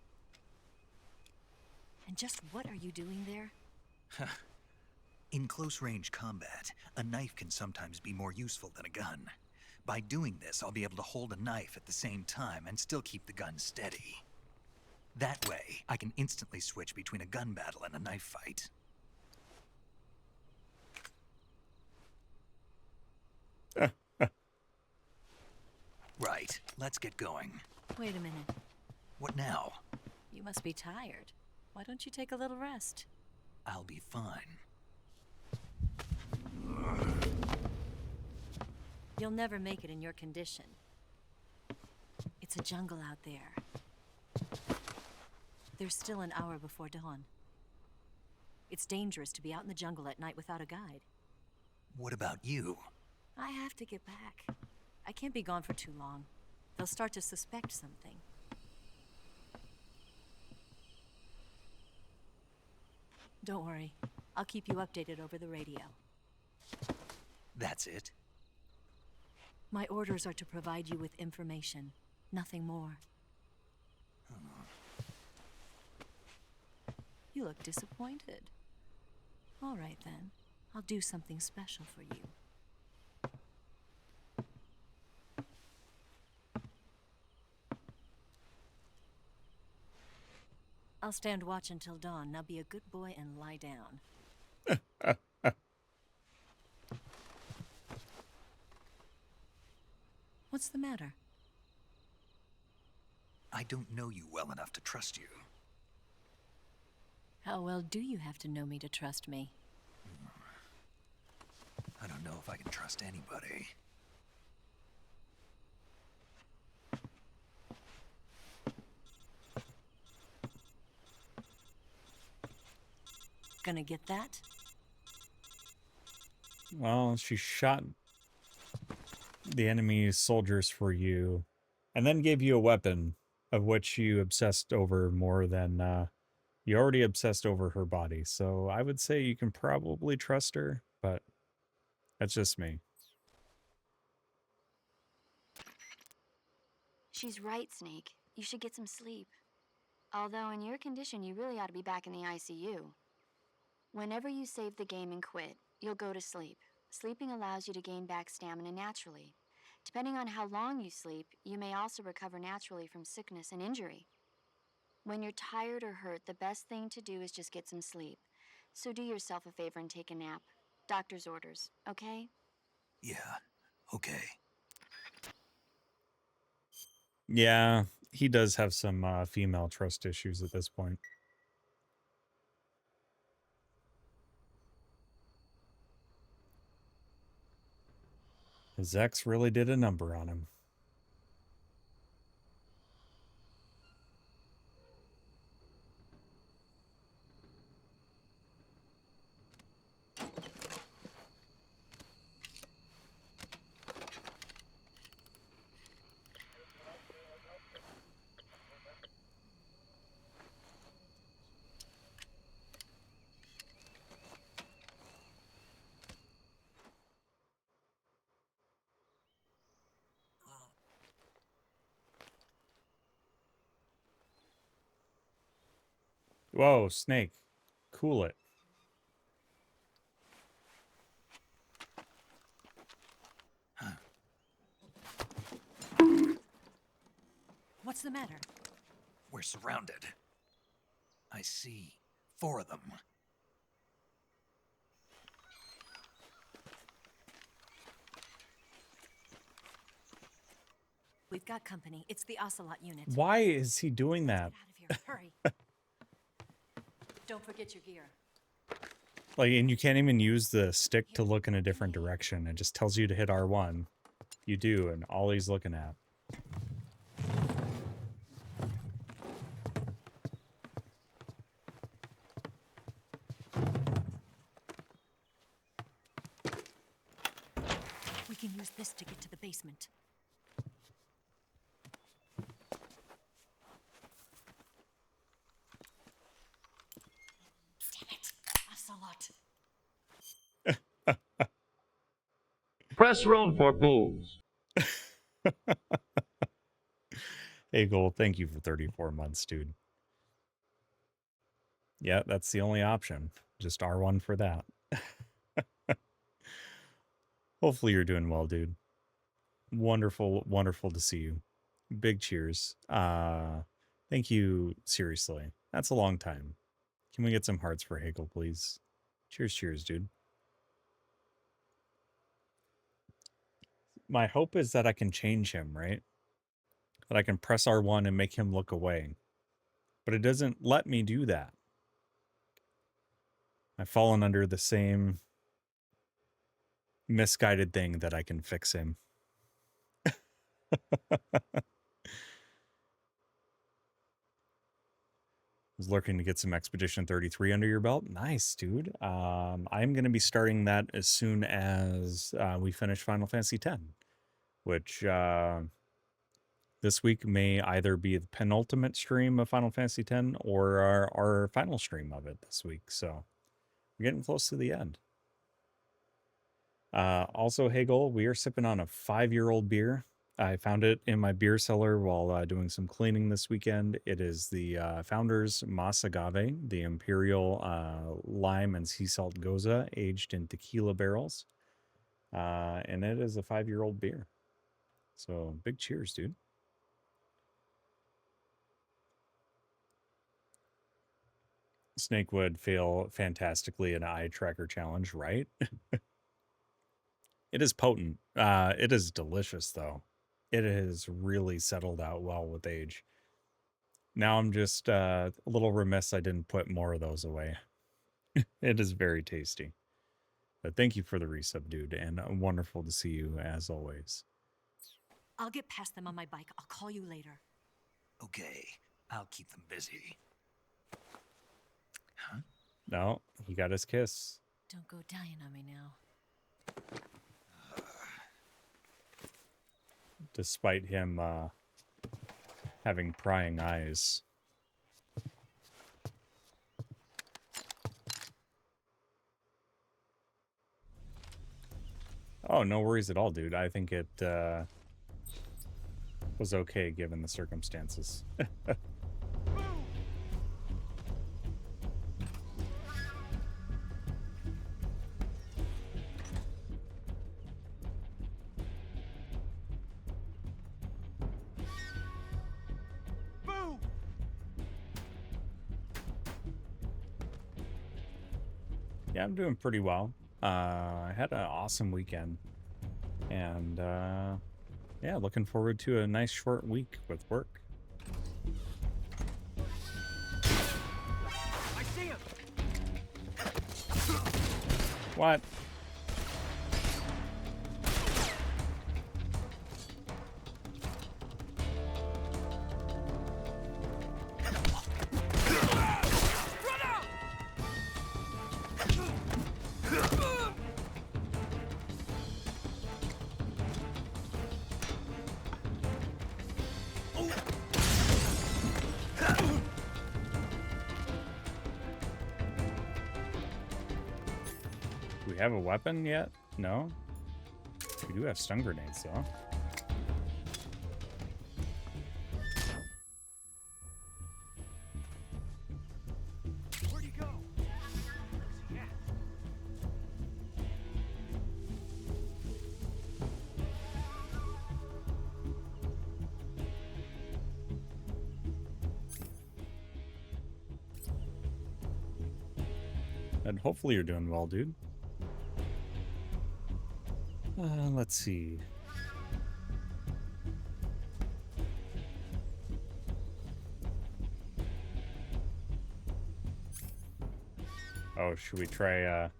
And just what are you doing there? In close-range combat, a knife can sometimes be more useful than a gun. By doing this, I'll be able to hold a knife at the same time and still keep the gun steady. That way, I can instantly switch between a gun battle and a knife fight. Right, let's get going. Wait a minute. What now? You must be tired. Why don't you take a little rest? I'll be fine. You'll never make it in your condition. It's a jungle out there. There's still an hour before dawn. It's dangerous to be out in the jungle at night without a guide. What about you? I have to get back. I can't be gone for too long. They'll start to suspect something. Don't worry. I'll keep you updated over the radio. That's it? My orders are to provide you with information, nothing more. You look disappointed. All right then, I'll do something special for you. I'll stand watch until dawn. Now be a good boy and lie down. What's the matter? I don't know you well enough to trust you. How well do you have to know me to trust me? I don't know if I can trust anybody. Gonna get that? Well, she shot the enemy soldiers for you, and then gave you a weapon of which you obsessed over more than you already obsessed over her body. So I would say you can probably trust her, but that's just me. She's right, Snake. You should get some sleep. Although in your condition, you really ought to be back in the ICU. Whenever you save the game and quit, you'll go to sleep. Sleeping allows you to gain back stamina naturally. Depending on how long you sleep, you may also recover naturally from sickness and injury. When you're tired or hurt, the best thing to do is just get some sleep. So do yourself a favor and take a nap. Doctor's orders, okay? Yeah, okay. Yeah, he does have some female trust issues at this point. His ex really did a number on him. Whoa, snake. Cool it. What's the matter? We're surrounded. I see 4 of them. We've got company. It's the Ocelot unit. Why is he doing that? Hurry. Don't forget your gear. Like, and you can't even use the stick to look in a different direction. It just tells you to hit R1. You do, and all he's looking at. We can use this to get to the basement. Damn it. Ocelot. Press round for moves. Hey, Gold, thank you for 34 months, dude. Yeah, that's the only option. Just R1 for that. Hopefully you're doing well, dude. Wonderful, wonderful to see you. Big cheers. Thank you, seriously. That's a long time. Can we get some hearts for Hagel, please? Cheers, cheers, dude. My hope is that I can change him, right? That I can press R1 and make him look away. But it doesn't let me do that. I've fallen under the same misguided thing that I can fix him. Was looking to get some Expedition 33 under your belt. Nice, dude. I'm going to be starting that as soon as we finish Final Fantasy X, which this week may either be the penultimate stream of Final Fantasy X or our final stream of it this week. So we're getting close to the end. Also, Hagel, we are sipping on a 5-year-old beer. I found it in my beer cellar while doing some cleaning this weekend. It is the Founders Mas Agave, the Imperial Lime and Sea Salt Goza, aged in tequila barrels. And it is a 5-year-old beer. So big cheers, dude. Snake would fail fantastically in an eye tracker challenge, right? It is potent. It is delicious, though. It has really settled out well with age. Now I'm just a little remiss I didn't put more of those away. It is very tasty. But thank you for the resub, dude, and wonderful to see you as always. I'll get past them on my bike. I'll call you later. Okay, I'll keep them busy. Huh? No, he got his kiss. Don't go dying on me now. Despite him having prying eyes. Oh, no worries at all, dude. I think it was okay given the circumstances. Yeah, I'm doing pretty well. I had an awesome weekend. And, yeah, looking forward to a nice short week with work. I see him. What? Have a weapon yet? No? We do have stun grenades, though. And hopefully you're doing well, dude. Let's see. Oh, should we try,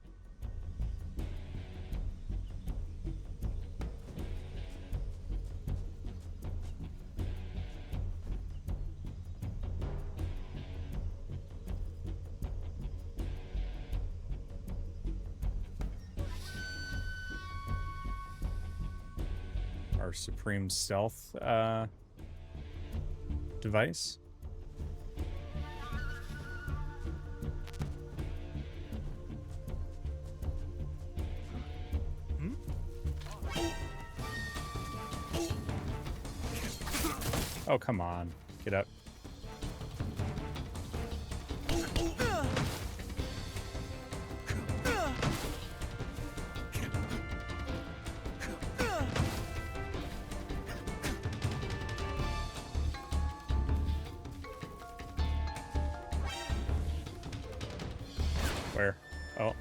our Supreme Stealth device? Oh, come on. Get up. Where? Oh.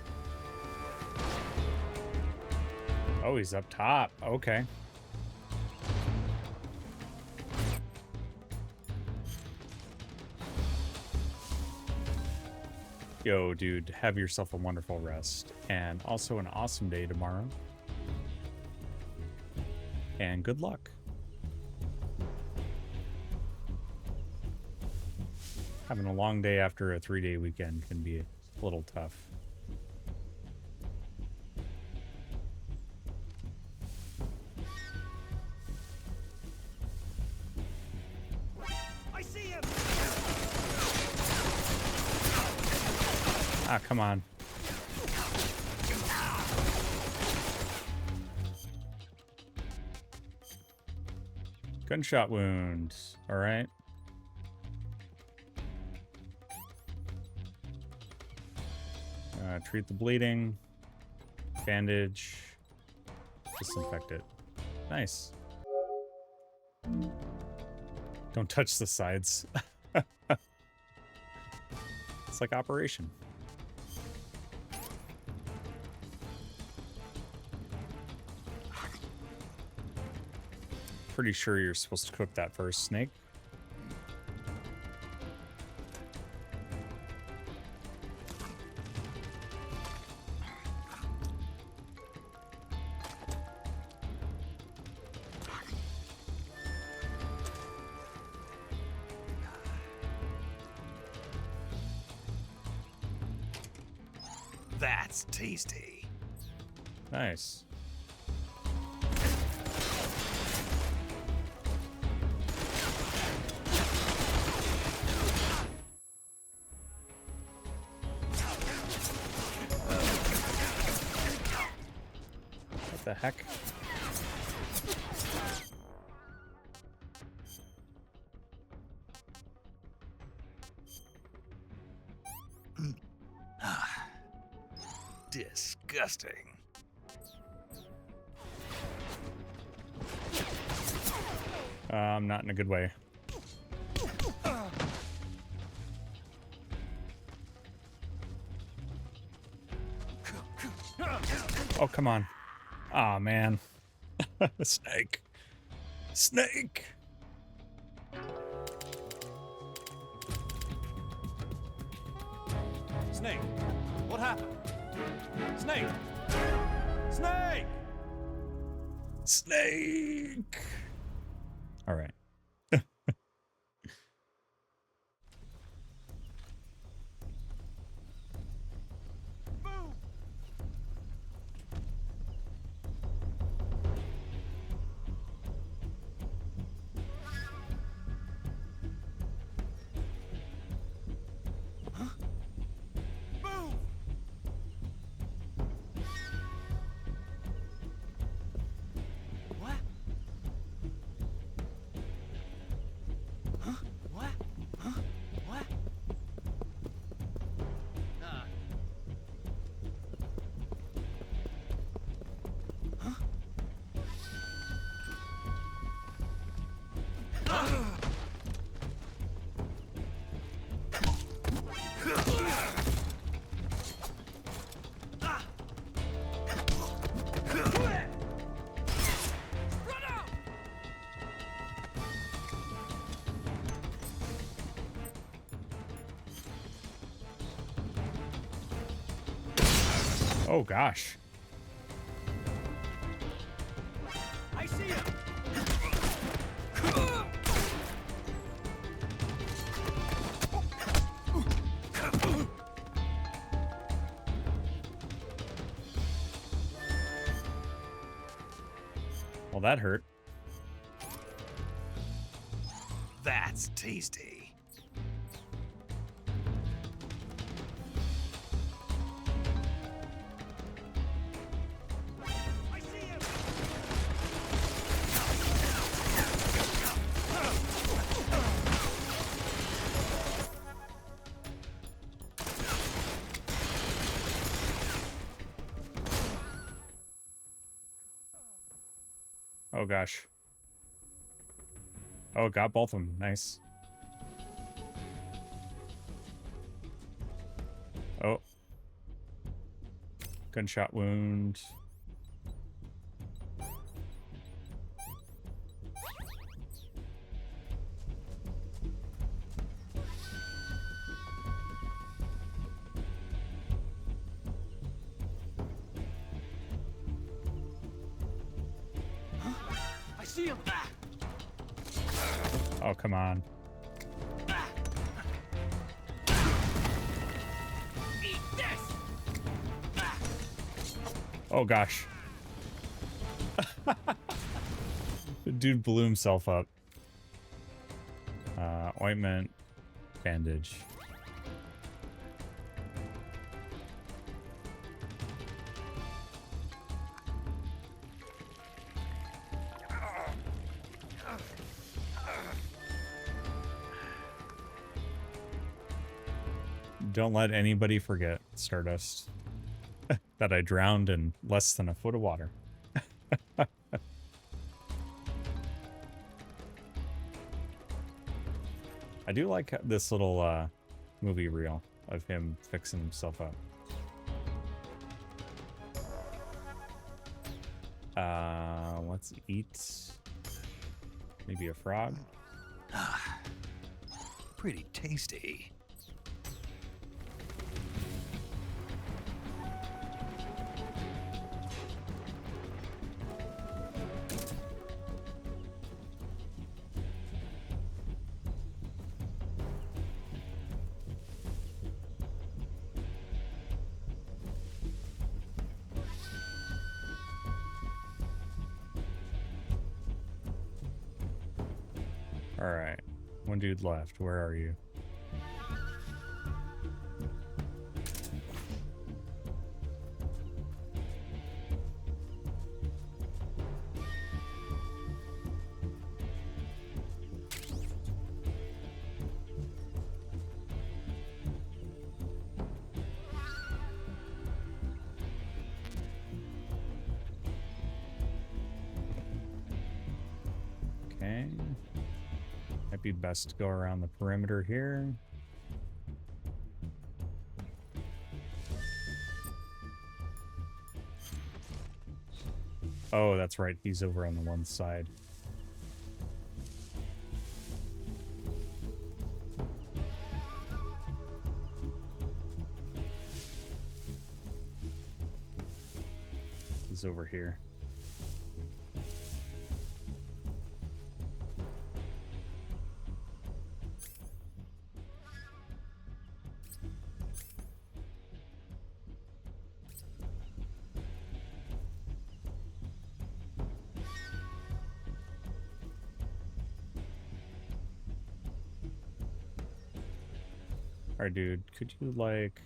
Oh, he's up top. Okay. Yo, dude, have yourself a wonderful rest. And also an awesome day tomorrow. And good luck. Having a long day after a 3-day weekend can be a little tough. I see him. Ah, come on. Gunshot wound. All right. Treat the bleeding. Bandage. Disinfect it. Nice. Don't touch the sides. It's like Operation. Pretty sure you're supposed to cook that first, Snake. That's tasty. Nice. What the heck? Disgusting. Not in a good way. Oh, come on. Aw, man. Snake. Snake! Snake, what happened? Snake! Snake! Snake! All right. Oh gosh. I see him. Well, that hurt. That's tasty. Oh gosh. Oh, got both of them. Nice. Oh. Gunshot wound. I see him. Oh, come on. Eat this. Oh gosh. The dude blew himself up. Ointment, bandage. Don't let anybody forget, Stardust, that I drowned in less than a foot of water. I do like this little movie reel of him fixing himself up. Let's eat maybe a frog. Pretty tasty. All right, one dude left. Where are you? Okay. Might be best to go around the perimeter here. Oh, that's right. He's over on the one side. He's over here. Alright, dude, could you, like,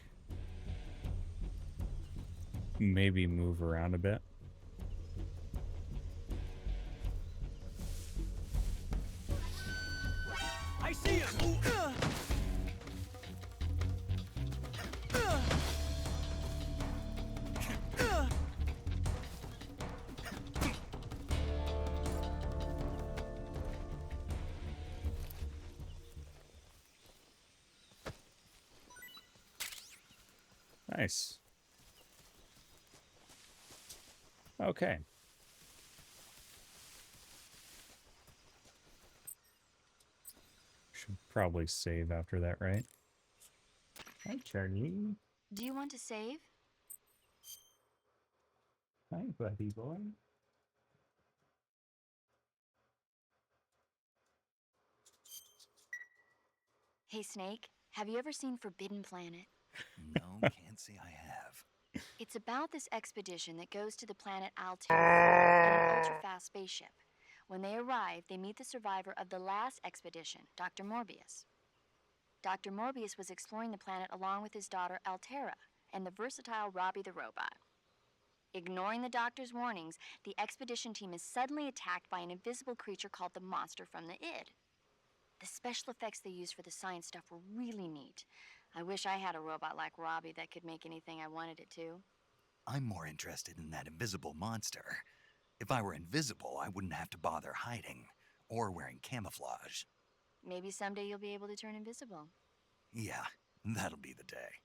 maybe move around a bit? I see him. Nice. Okay. Should probably save after that, right? Hi, Charlie. Do you want to save? Hi, buddy boy. Hey, Snake, have you ever seen Forbidden Planet? No, can't say I have. It's about this expedition that goes to the planet Altair in an ultra-fast spaceship. When they arrive, they meet the survivor of the last expedition, Dr. Morbius. Dr. Morbius was exploring the planet along with his daughter Altera and the versatile Robbie the robot. Ignoring the doctor's warnings, the expedition team is suddenly attacked by an invisible creature called the Monster from the Id. The special effects they used for the science stuff were really neat. I wish I had a robot like Robbie that could make anything I wanted it to. I'm more interested in that invisible monster. If I were invisible, I wouldn't have to bother hiding or wearing camouflage. Maybe someday you'll be able to turn invisible. Yeah, that'll be the day.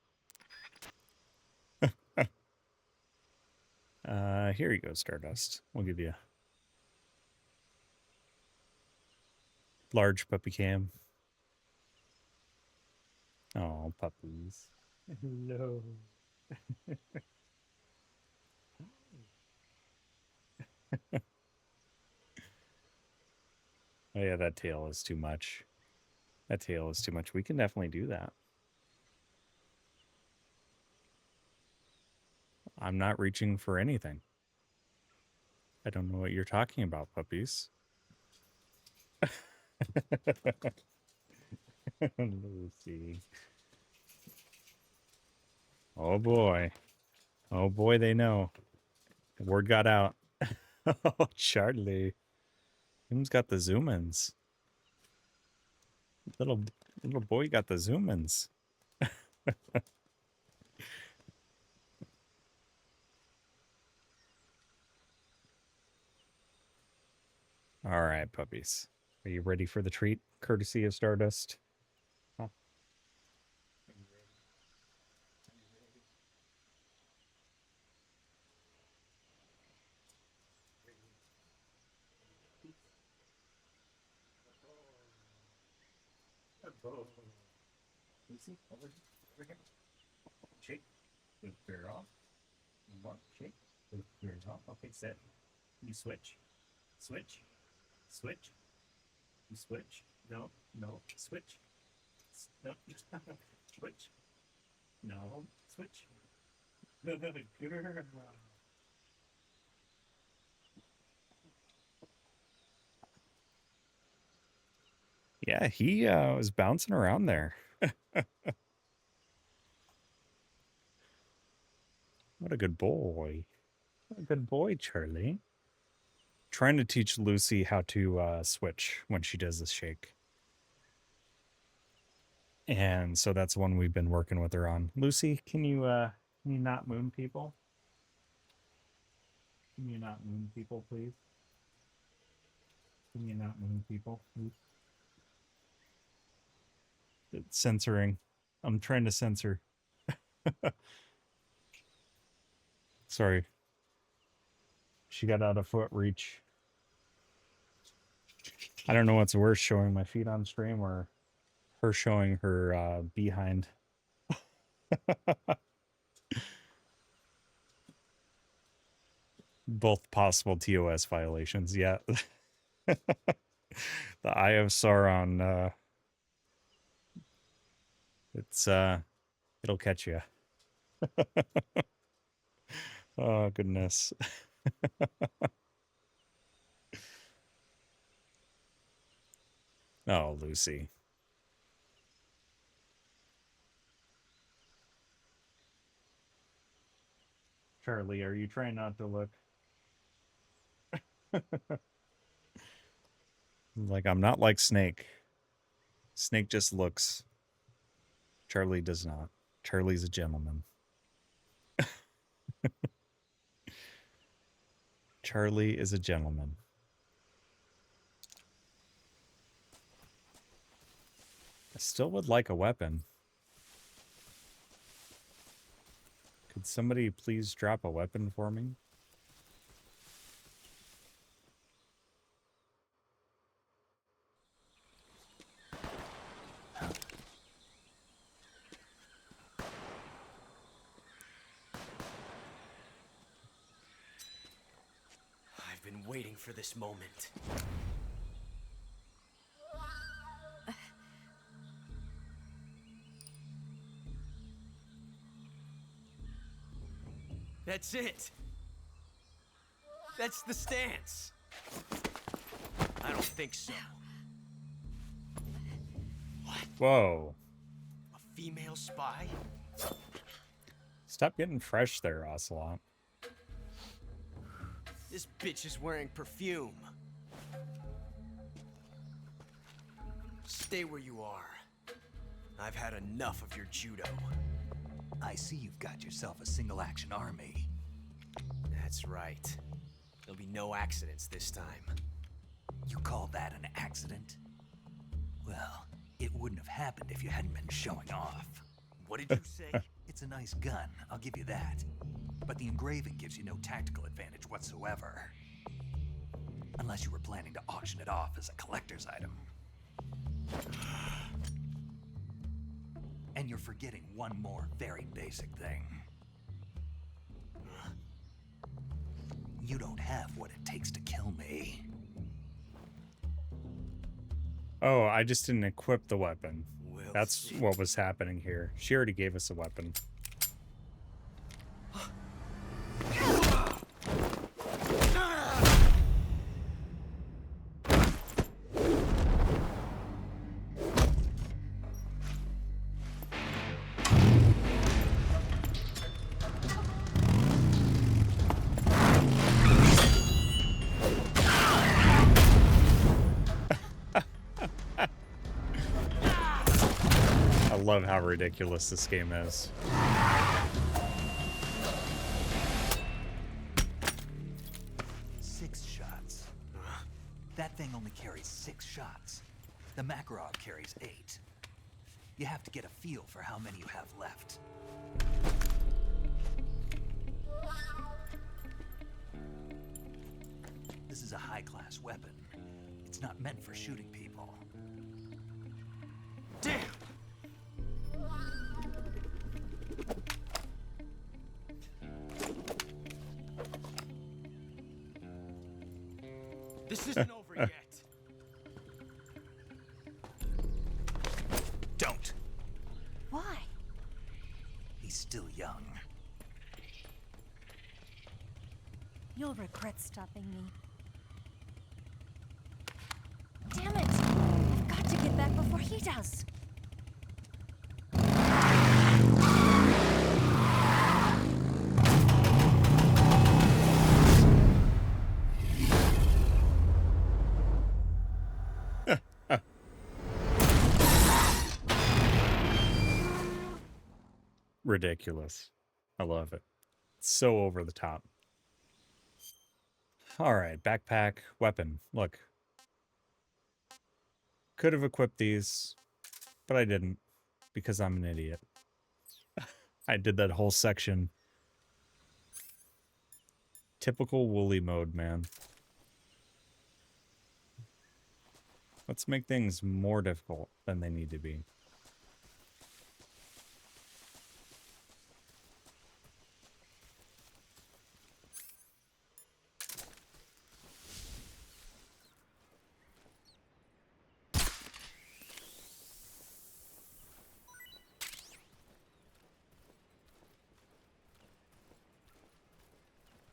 Here you go, Stardust. We'll give you large puppy cam. Oh, puppies. Hello. Oh yeah, that tail is too much. That tail is too much. We can definitely do that. I'm not reaching for anything. I don't know what you're talking about, puppies. Lucy. Oh boy. Oh boy, they know. The word got out. Oh, Charlie. Him's got the zoom-ins. Little boy got the zoom-ins. All right, puppies. Are you ready for the treat, courtesy of Stardust? Huh? Lucy, over here. Shake. Lift her off. One, shake. Lift her off. Okay, set. You switch. Switch. Switch. You switch. No, no. Switch. No. Switch. No. Switch. Good girl. Yeah, he was bouncing around there. What a good boy. What a good boy, Charlie. Trying to teach Lucy how to switch when she does the shake. And so that's one we've been working with her on. Lucy, can you not moon people? Can you not moon people, please? Can you not moon people, please? It's censoring. I'm trying to censor. Sorry. She got out of foot reach. I don't know what's worse, showing my feet on stream or her showing her behind. Both possible TOS violations, yeah. The Eye of Sauron, it'll catch you. Oh, goodness. Oh, Lucy. Charlie, are you trying not to look? Like, I'm not like Snake. Snake just looks. Charlie does not. Charlie's a gentleman. Charlie is a gentleman. I still would like a weapon. Could somebody please drop a weapon for me? waiting for this moment. That's it. That's the stance. I don't think so. Whoa. A female spy? Stop getting fresh there, Ocelot. This bitch is wearing perfume. Stay where you are. I've had enough of your judo. I see you've got yourself a single-action army. That's right. There'll be no accidents this time. You call that an accident? Well, it wouldn't have happened if you hadn't been showing off. What did you say? It's a nice gun, I'll give you that. But the engraving gives you no tactical advantage whatsoever. Unless you were planning to auction it off as a collector's item. And you're forgetting one more very basic thing. You don't have what it takes to kill me. Oh, I just didn't equip the weapon. That's what was happening here. She already gave us a weapon. I love how ridiculous this game is. Six shots. That thing only carries 6 shots. The Makarov carries 8. You have to get a feel for how many you have left. This is a high-class weapon. It's not meant for shooting people. Damn! This isn't over yet. Don't. Why? He's still young. You'll regret stopping me. Damn it! I've got to get back before he does. Ridiculous. I love it. It's so over the top. All right, backpack, weapon. Look. Could have equipped these, but I didn't because I'm an idiot. I did that whole section. Typical Wooly mode, man. Let's make things more difficult than they need to be.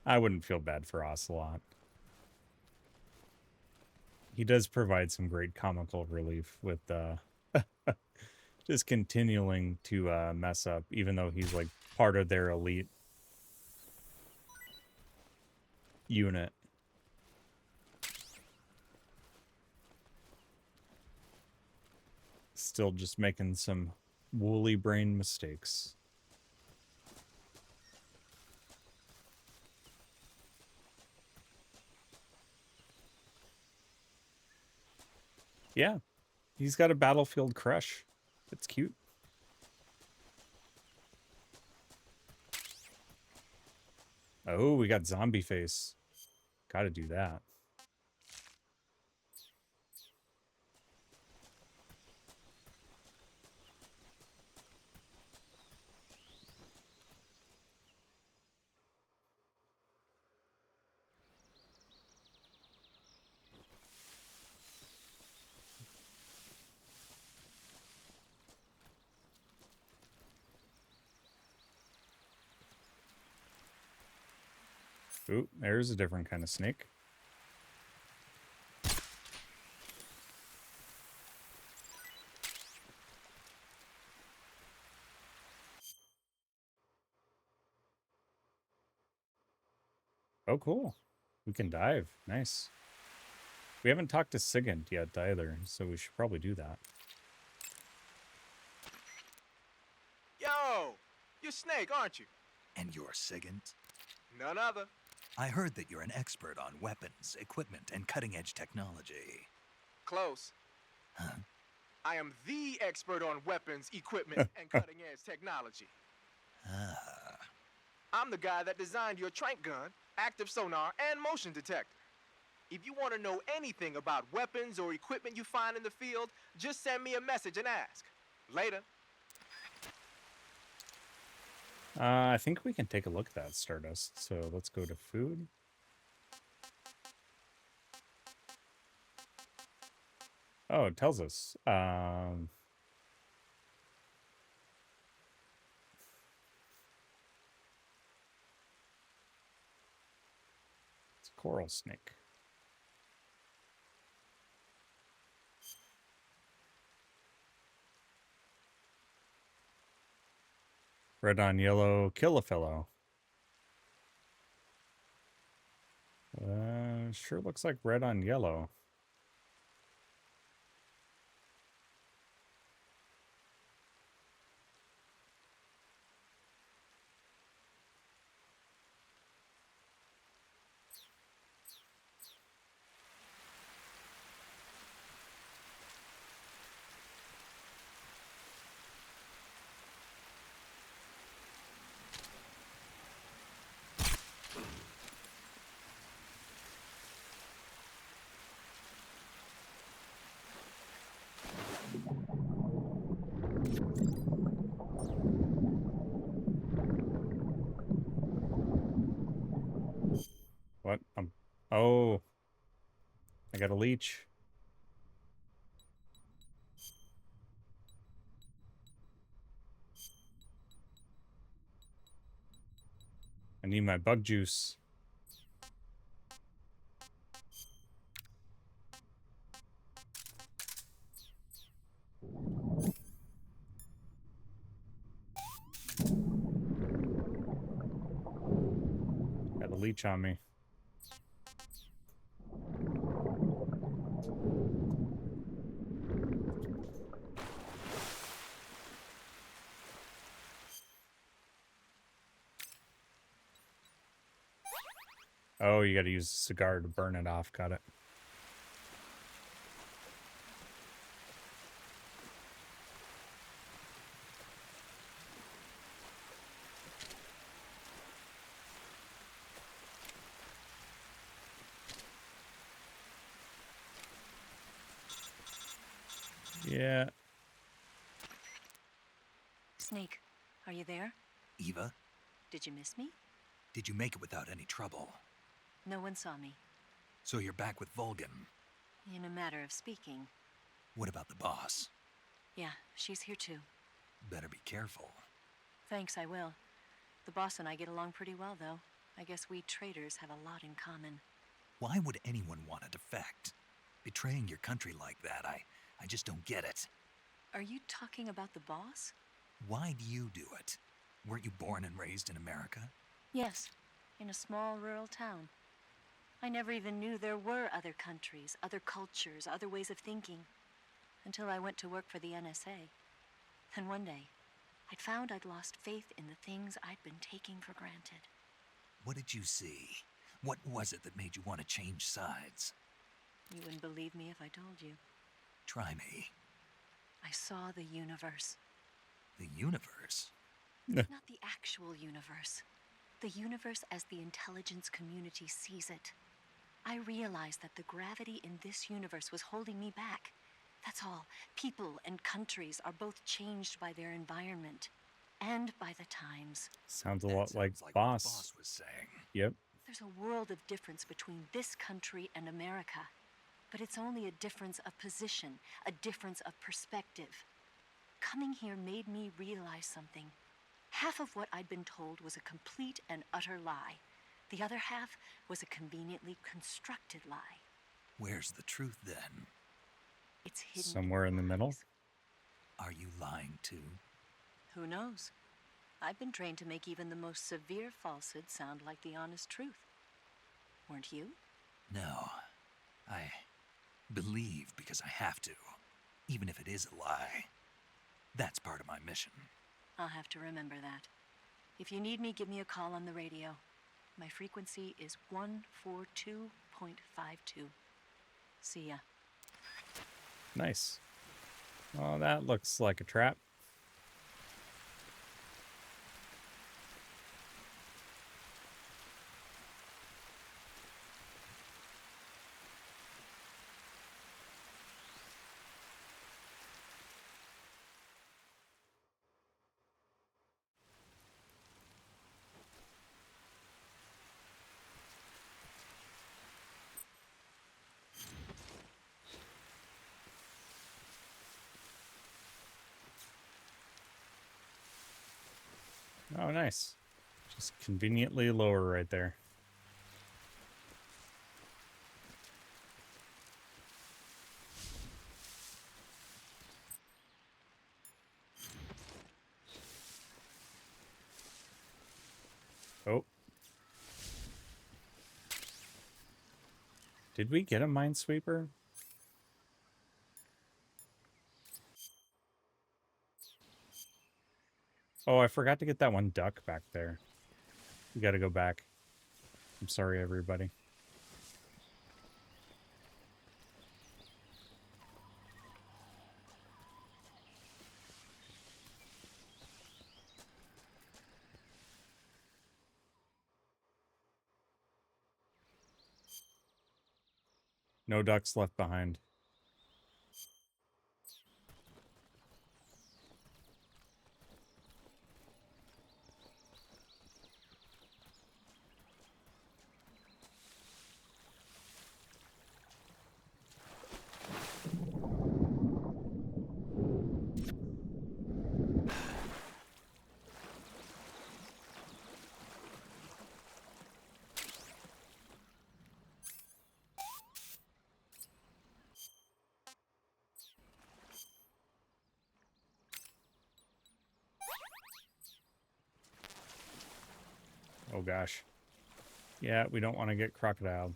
I wouldn't feel bad for Ocelot. He does provide some great comical relief with just continuing to mess up, even though he's like part of their elite unit. Still just making some woolly brain mistakes. Yeah, he's got a battlefield crush. It's cute. Oh, we got zombie face. Gotta do that. Ooh, there's a different kind of snake. Oh, cool. We can dive. Nice. We haven't talked to Sigint yet either, so we should probably do that. Yo! You're Snake, aren't you? And you're Sigint? None other. I heard that you're an expert on weapons, equipment, and cutting-edge technology. Close. Huh? I am the expert on weapons, equipment, and cutting-edge technology. Ah. I'm the guy that designed your trank gun, active sonar, and motion detector. If you want to know anything about weapons or equipment you find in the field, just send me a message and ask. Later. I think we can take a look at that Stardust. So let's go to food. Oh, it tells us. It's a coral snake. Red on yellow, kill a fellow. Sure looks like red on yellow. What? Oh, I got a leech. I need my bug juice. Got a leech on me. Oh, you gotta use a cigar to burn it off. Got it. Yeah. Snake, are you there? Eva, Did you miss me? did you make it without any trouble? No one saw me. So you're back with Vulcan. In a matter of speaking. What about the boss? Yeah, she's here too. Better be careful. Thanks, I will. The boss and I get along pretty well, though. I guess we traders have a lot in common. Why would anyone want to defect? Betraying your country like that, I just don't get it. Are you talking about the boss? Why do you do it? Weren't you born and raised in America? Yes, in a small rural town. I never even knew there were other countries, other cultures, other ways of thinking, until I went to work for the NSA. And one day, I'd found I'd lost faith in the things I'd been taking for granted. What did you see? What was it that made you want to change sides? You wouldn't believe me if I told you. Try me. I saw the universe. The universe? Not the actual universe. The universe as the intelligence community sees it. I realized that the gravity in this universe was holding me back. That's all. People and countries are both changed by their environment and by the times. Sounds a lot like Boss. What the boss was saying. Yep. There's a world of difference between this country and America. But it's only a difference of position, a difference of perspective. Coming here made me realize something. Half of what I'd been told was a complete and utter lie. The other half was a conveniently constructed lie. Where's the truth then? It's hidden. Somewhere in the middle. Are you lying too? Who knows? I've been trained to make even the most severe falsehood sound like the honest truth. Weren't you? No. I believe because I have to, even if it is a lie. That's part of my mission. I'll have to remember that. If you need me, give me a call on the radio. My frequency is 142.52. See ya. Nice. Oh, that looks like a trap. Oh, nice. Just conveniently lower right there. Oh. Did we get a minesweeper? Oh, I forgot to get that one duck back there. We gotta go back. I'm sorry, everybody. No ducks left behind. Oh gosh. Yeah, we don't want to get crocodiled.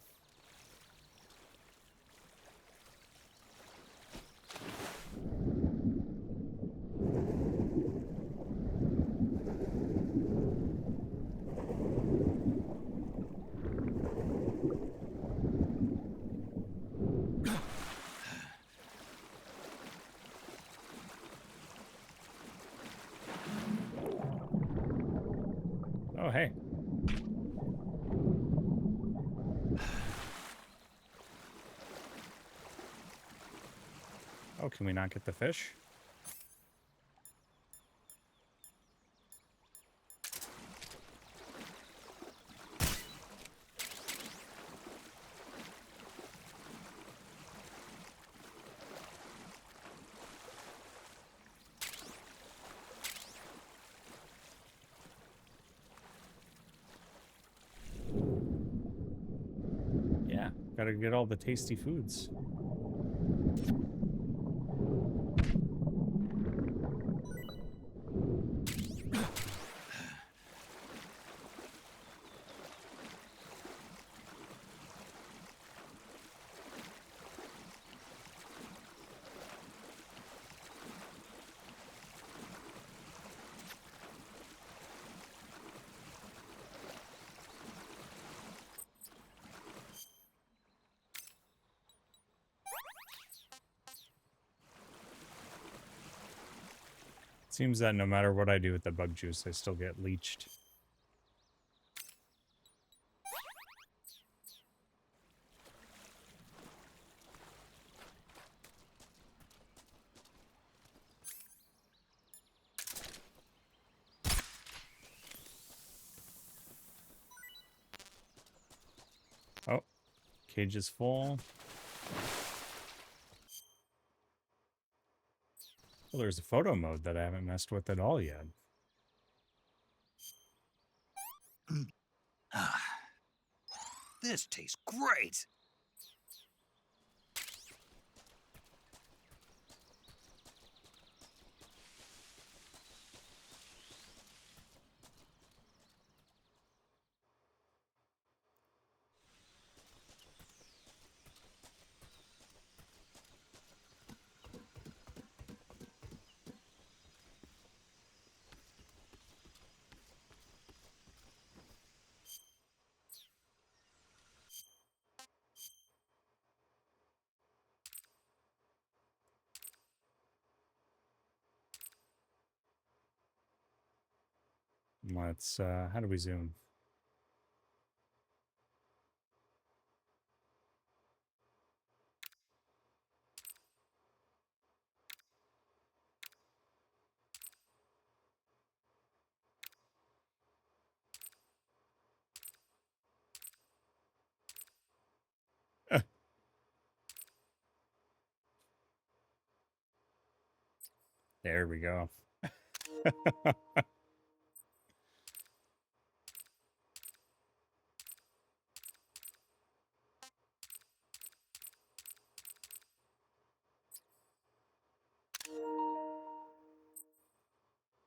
Oh, hey. Oh, can we not get the fish? Yeah, gotta get all the tasty foods. Seems that no matter what I do with the bug juice, I still get leached. Oh, cage is full. Well, there's a photo mode that I haven't messed with at all yet. This tastes great. Let's, how do we zoom? There we go.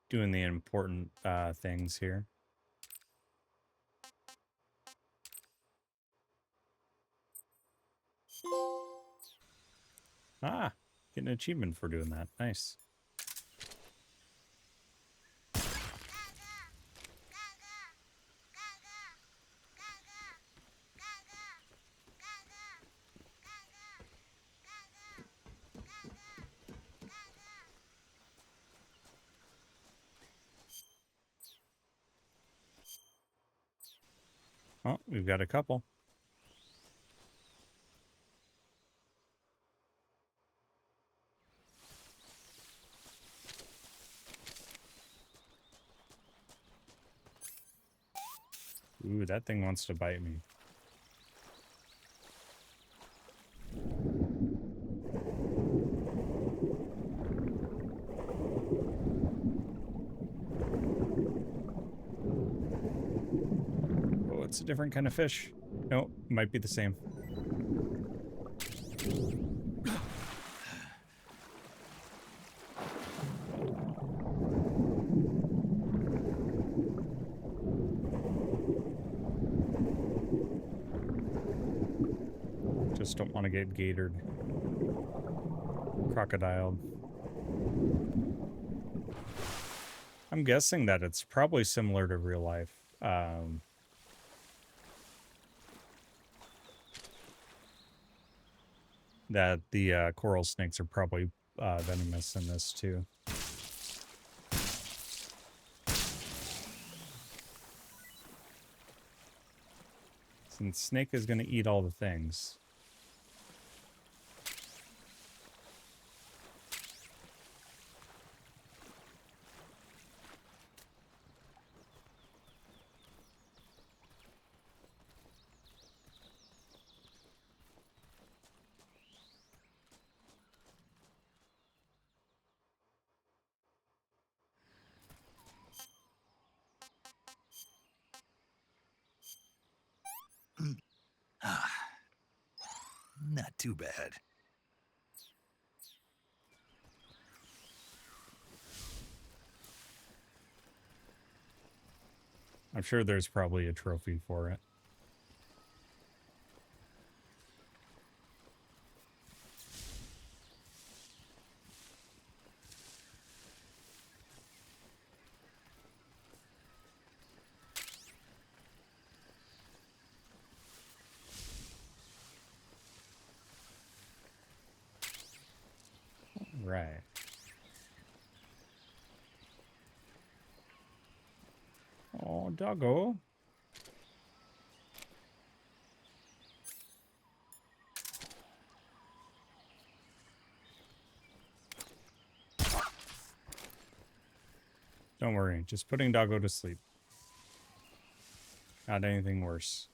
Doing the important things here. Ah, get an achievement for doing that. Nice. Oh, we've got a couple. Ooh, that thing wants to bite me. Oh, it's a different kind of fish. No, might be the same. Just don't want to get gaitored. Crocodiled. I'm guessing that it's probably similar to real life. That the coral snakes are probably venomous in this too. Since snake is going to eat all the things. Not too bad. I'm sure there's probably a trophy for it. Right. Oh, doggo. Don't worry, just putting doggo to sleep. Not anything worse.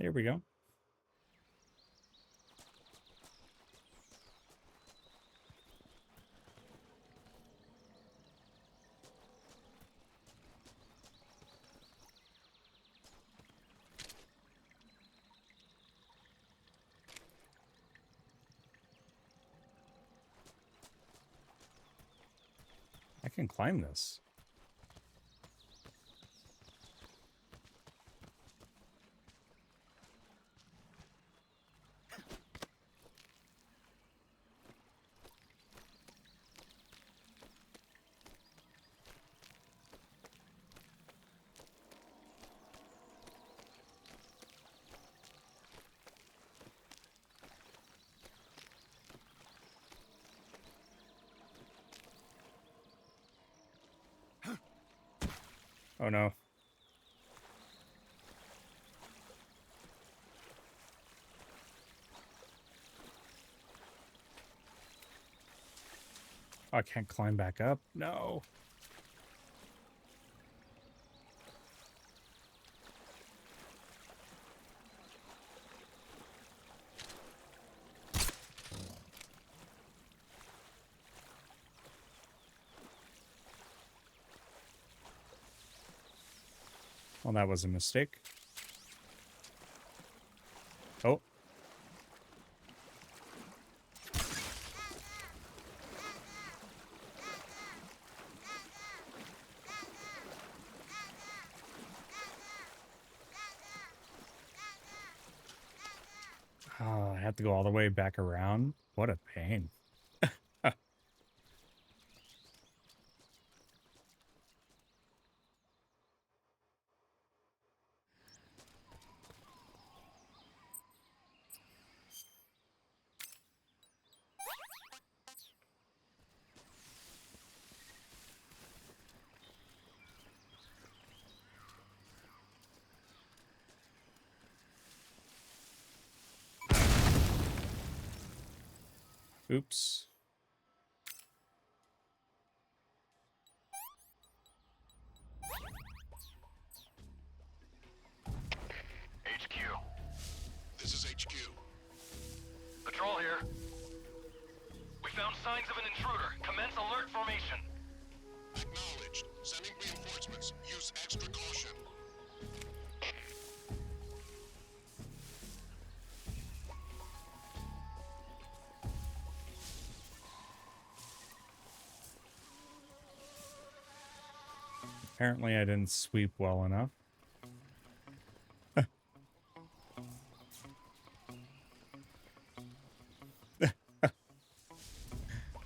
There we go. I can climb this. Oh no. Oh, I can't climb back up. No. Well, that was a mistake. Oh. Oh, I have to go all the way back around. What a pain. Oops. HQ. This is HQ. Patrol here. We found signs of an intruder. Commence alert formation. Acknowledged. Sending reinforcements. Use extra caution. Apparently I didn't sweep well enough.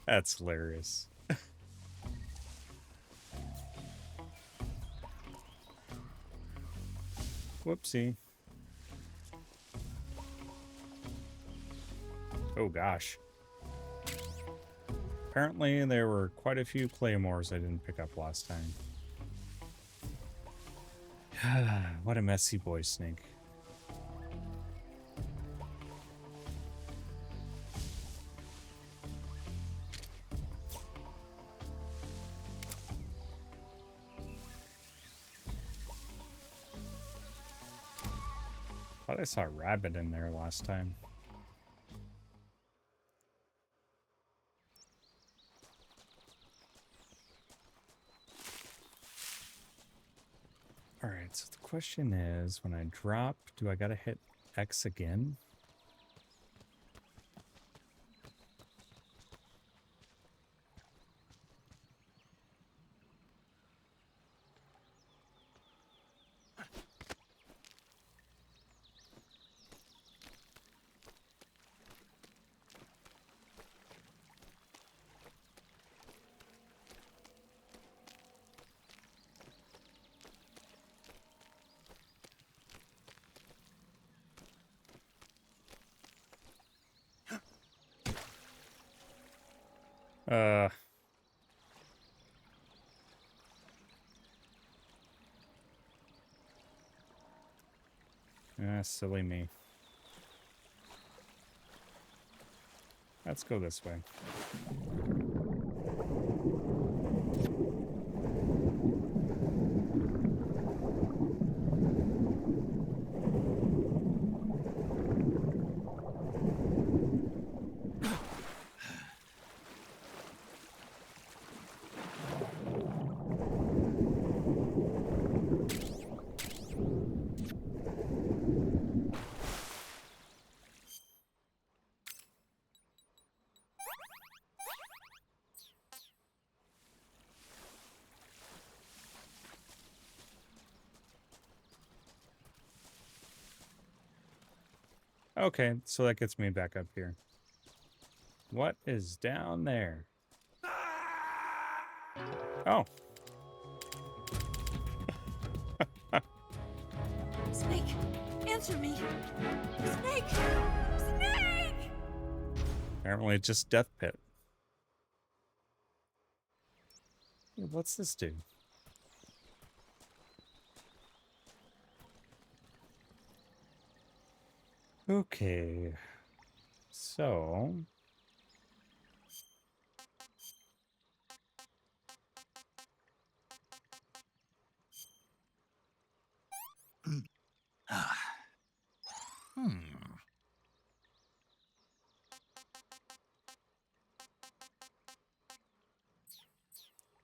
That's hilarious. Whoopsie. Oh gosh. Apparently there were quite a few claymores I didn't pick up last time. What a messy boy, Snake. Thought I saw a rabbit in there last time. Alright, so the question is, when I drop, do I gotta hit X again? Silly me. Let's go this way. Okay, so that gets me back up here. What is down there? Oh. Snake, answer me. Snake! Snake! Apparently it's just Death Pit. Hey, what's this do? Okay. So...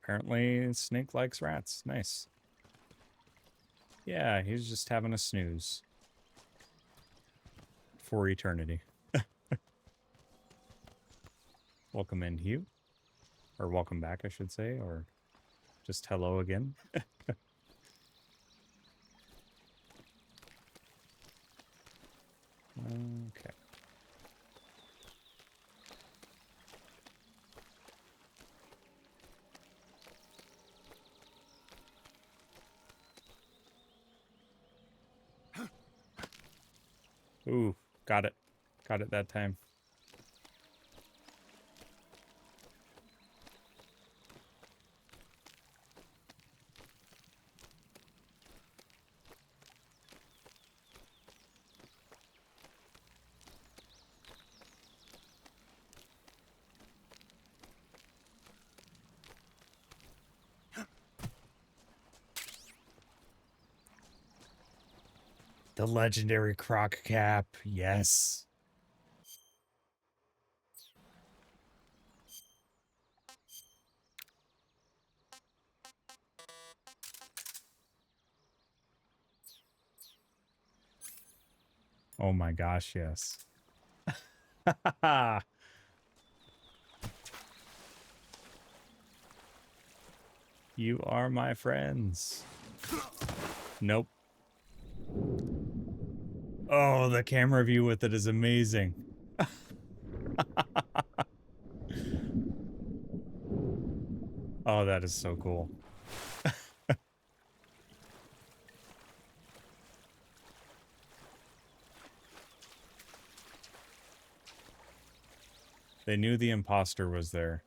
Apparently, Snake likes rats. Nice. Yeah, he's just having a snooze. For eternity. Welcome in, Hugh. Or welcome back, I should say. Or just hello again. Okay. Ooh, got it. Got it that time. The legendary croc cap. Yes. Oh my gosh, yes. You are my friends. Nope. Oh, the camera view with it is amazing. Oh, that is so cool. They knew the imposter was there.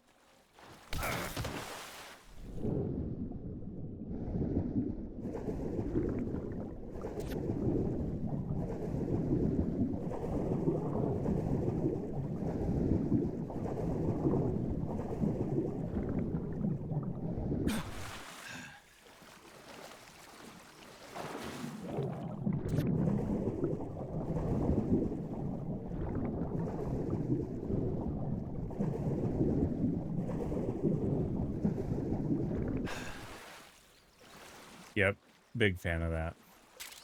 Yep, big fan of that.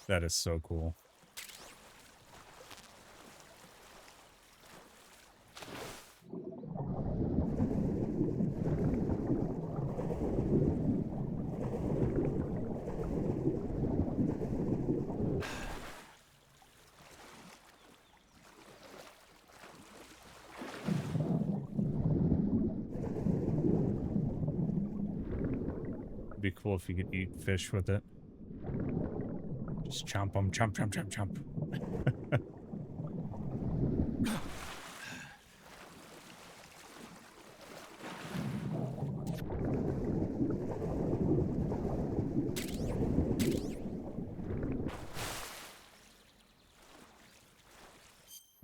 That is so cool. It'd be cool if you could eat fish with it. Just chomp them, chomp, chomp, chomp, chomp.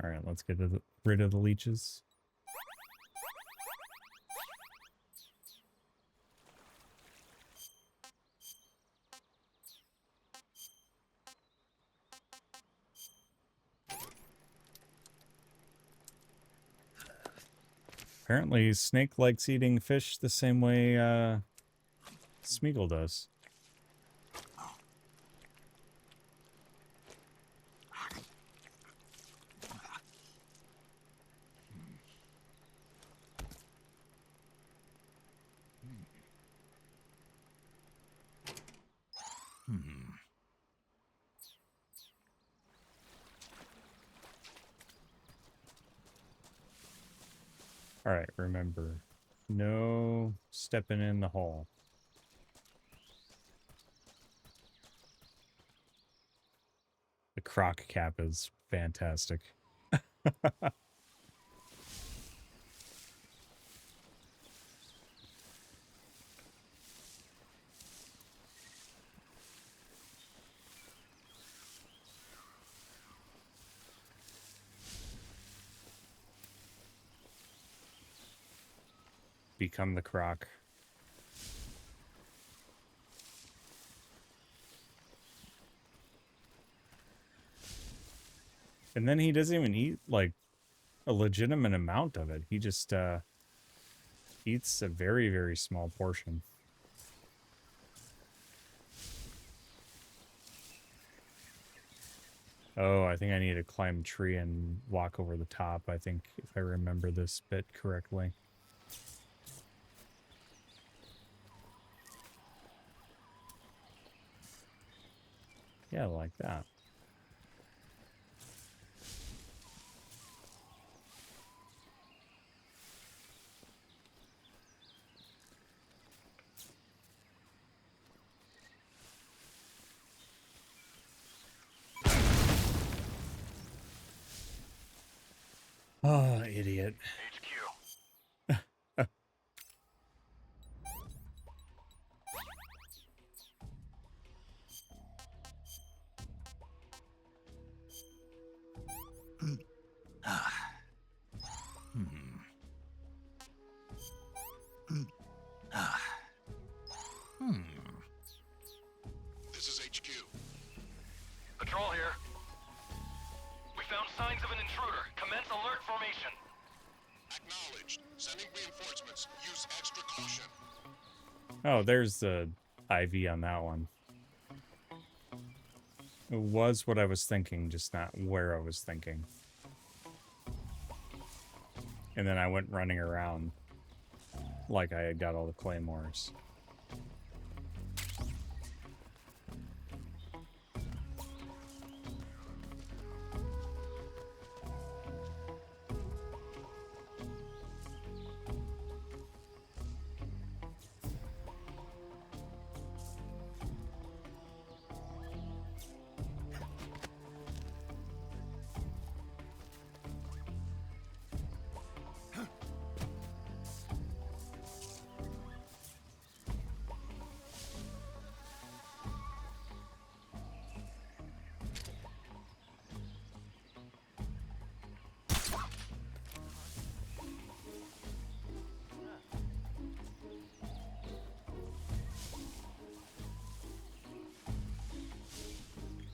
All right, let's get rid of the leeches. Apparently, Snake likes eating fish the same way Smeagol does. All right, remember, no stepping in the hole. The croc cap is fantastic. Become the croc. And then he doesn't even eat like a legitimate amount of it. He just eats a very, very small portion. Oh, I think I need to climb a tree and walk over the top, I think, if I remember this bit correctly. Yeah, like that. Oh, idiot. HQ. This is HQ. Patrol here. We found signs of an intruder. Commence alert formation. Acknowledged. Sending reinforcements. Use extra caution. Oh, there's the IV on that one. It was what I was thinking, just not where I was thinking. And then I went running around like I had got all the claymores.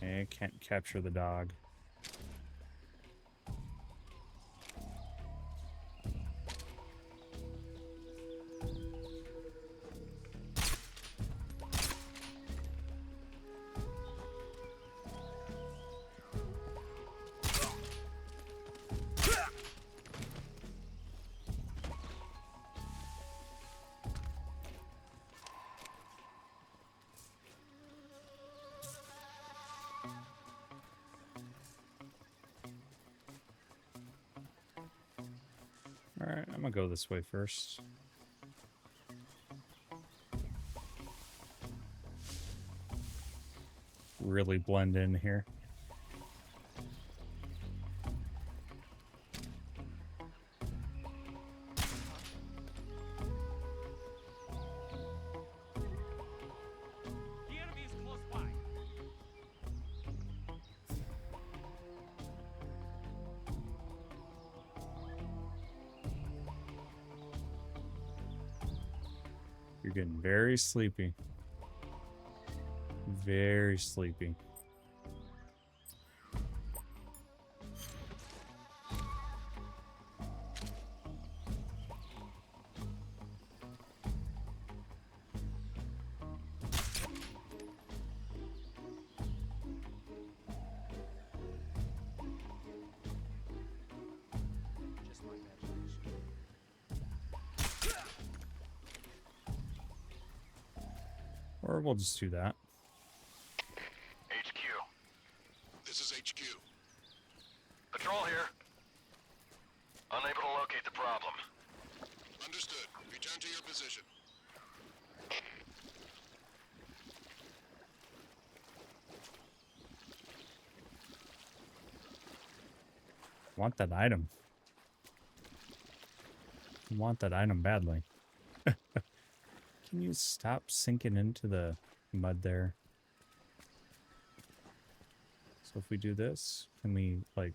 I can't capture the dog. Alright, I'm gonna go this way first. Really blend in here. The enemy is close by. You're getting very sleepy. Very sleepy. Just my imagination. Or we'll just do that. HQ. This is HQ. Patrol here. Unable to locate the problem. Understood. Return to your position. Want that item. Want that item badly. Can you stop sinking into the mud there? So if we do this, can we like...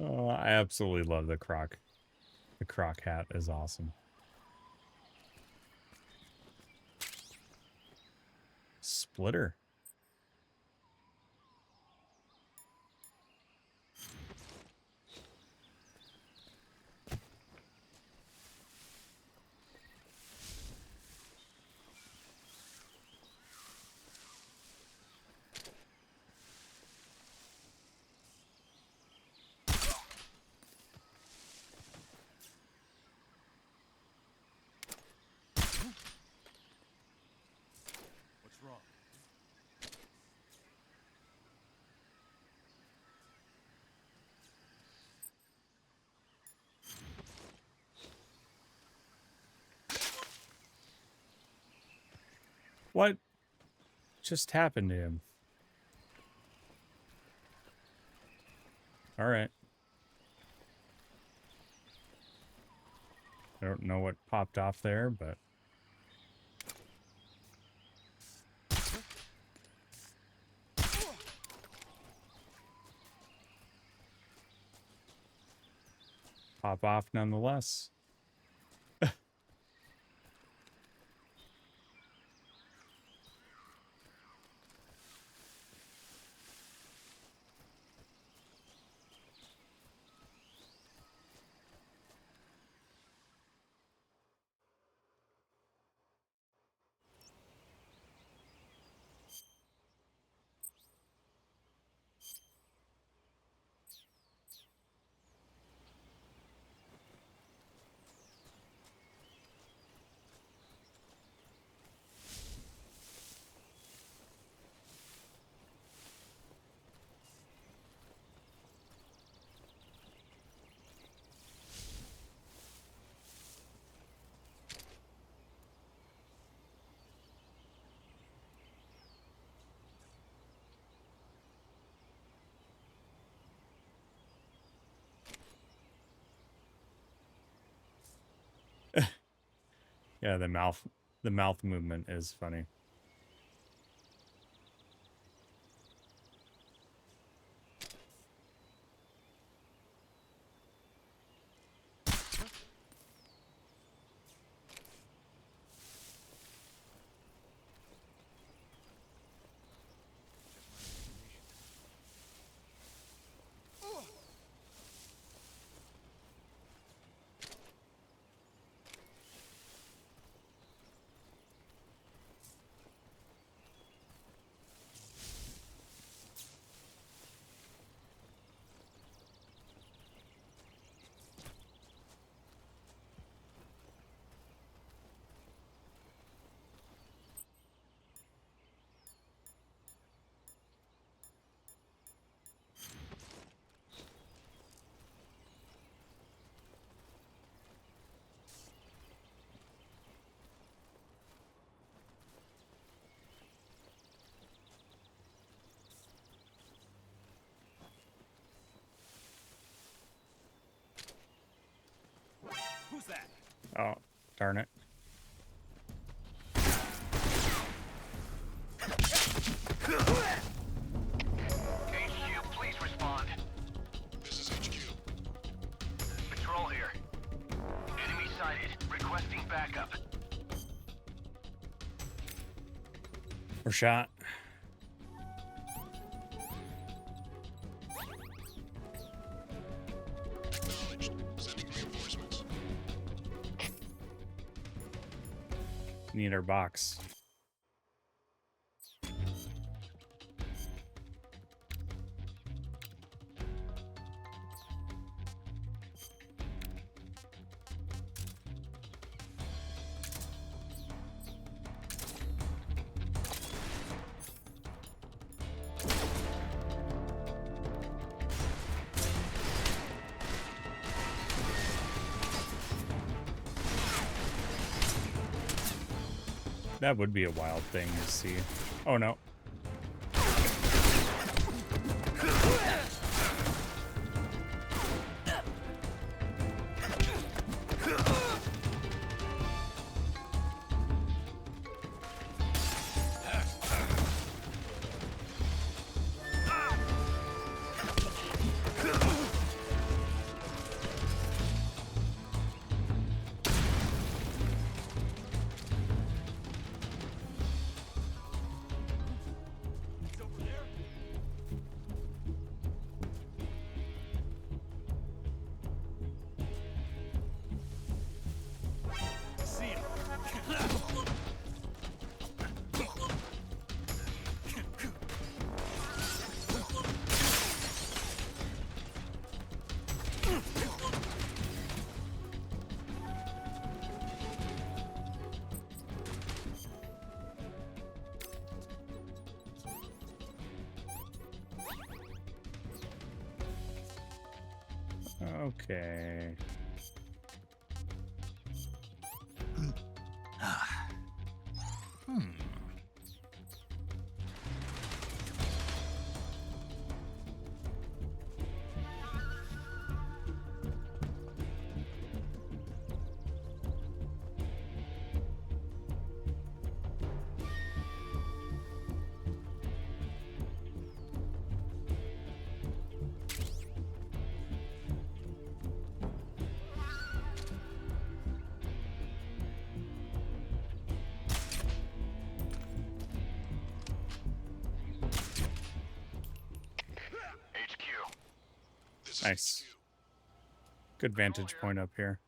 Oh, I absolutely love the croc. The croc hat is awesome. Splitter. What's wrong? What just happened to him? All right. I don't know what popped off there, but... Pop off nonetheless. Yeah, the mouth movement is funny. Who's that? Oh, darn it. HQ, please respond. This is HQ. Patrol here. Enemy sighted. Requesting backup. We're shot. Acknowledged. Sending reinforcements. Need our box. That would be a wild thing to see. Oh no. Okay. Nice. Good vantage point up here.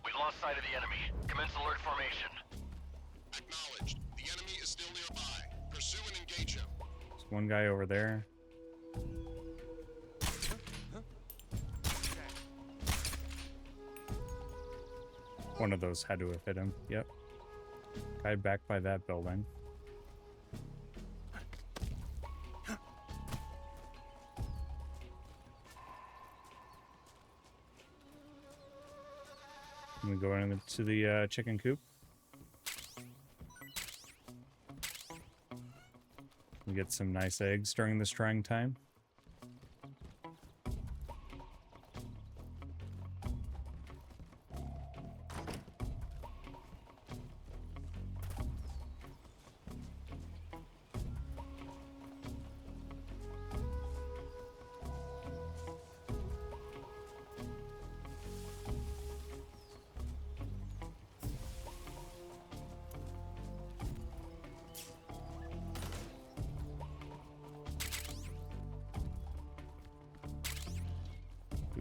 We've lost sight of the enemy. Commence alert formation. Acknowledged. The enemy is still nearby. Pursue and engage him. There's one guy over there. One of those had to have hit him. Yep. Guy back by that building. Can we go into the chicken coop? We get some nice eggs during this trying time.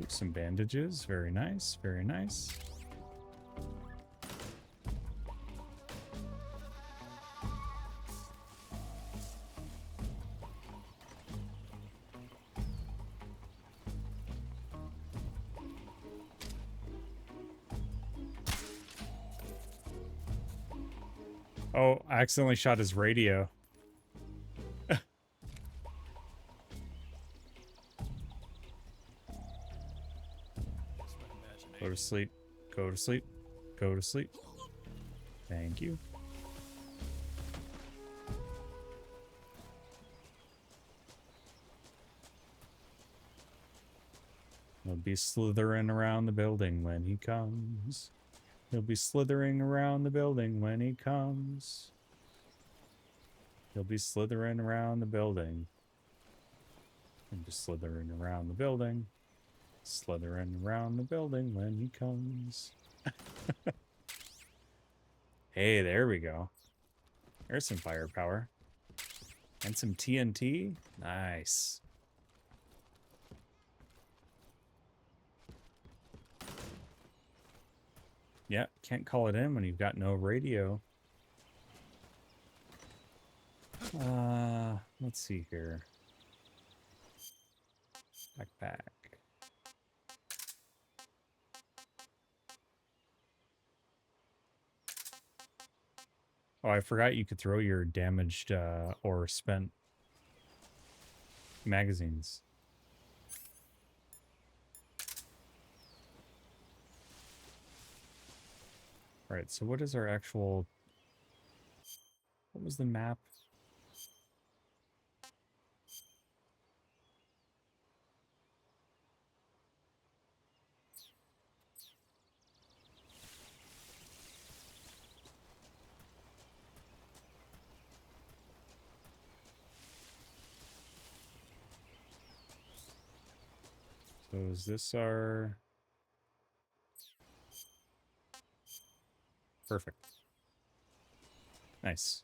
Some bandages, very nice, very nice. Oh, I accidentally shot his radio. Go to sleep. Go to sleep. Go to sleep. Thank you. He'll be slithering around the building when he comes. He'll be slithering around the building when he comes. He'll be slithering around the building. And just slithering around the building. Slithering around the building when he comes. Hey, there we go. There's some firepower. And some TNT. Nice. Yeah, can't call it in when you've got no radio. Let's see here. Backpack. Oh, I forgot you could throw your damaged or spent magazines. All right, so what is our actual What was the map? So is this our... Perfect. Nice.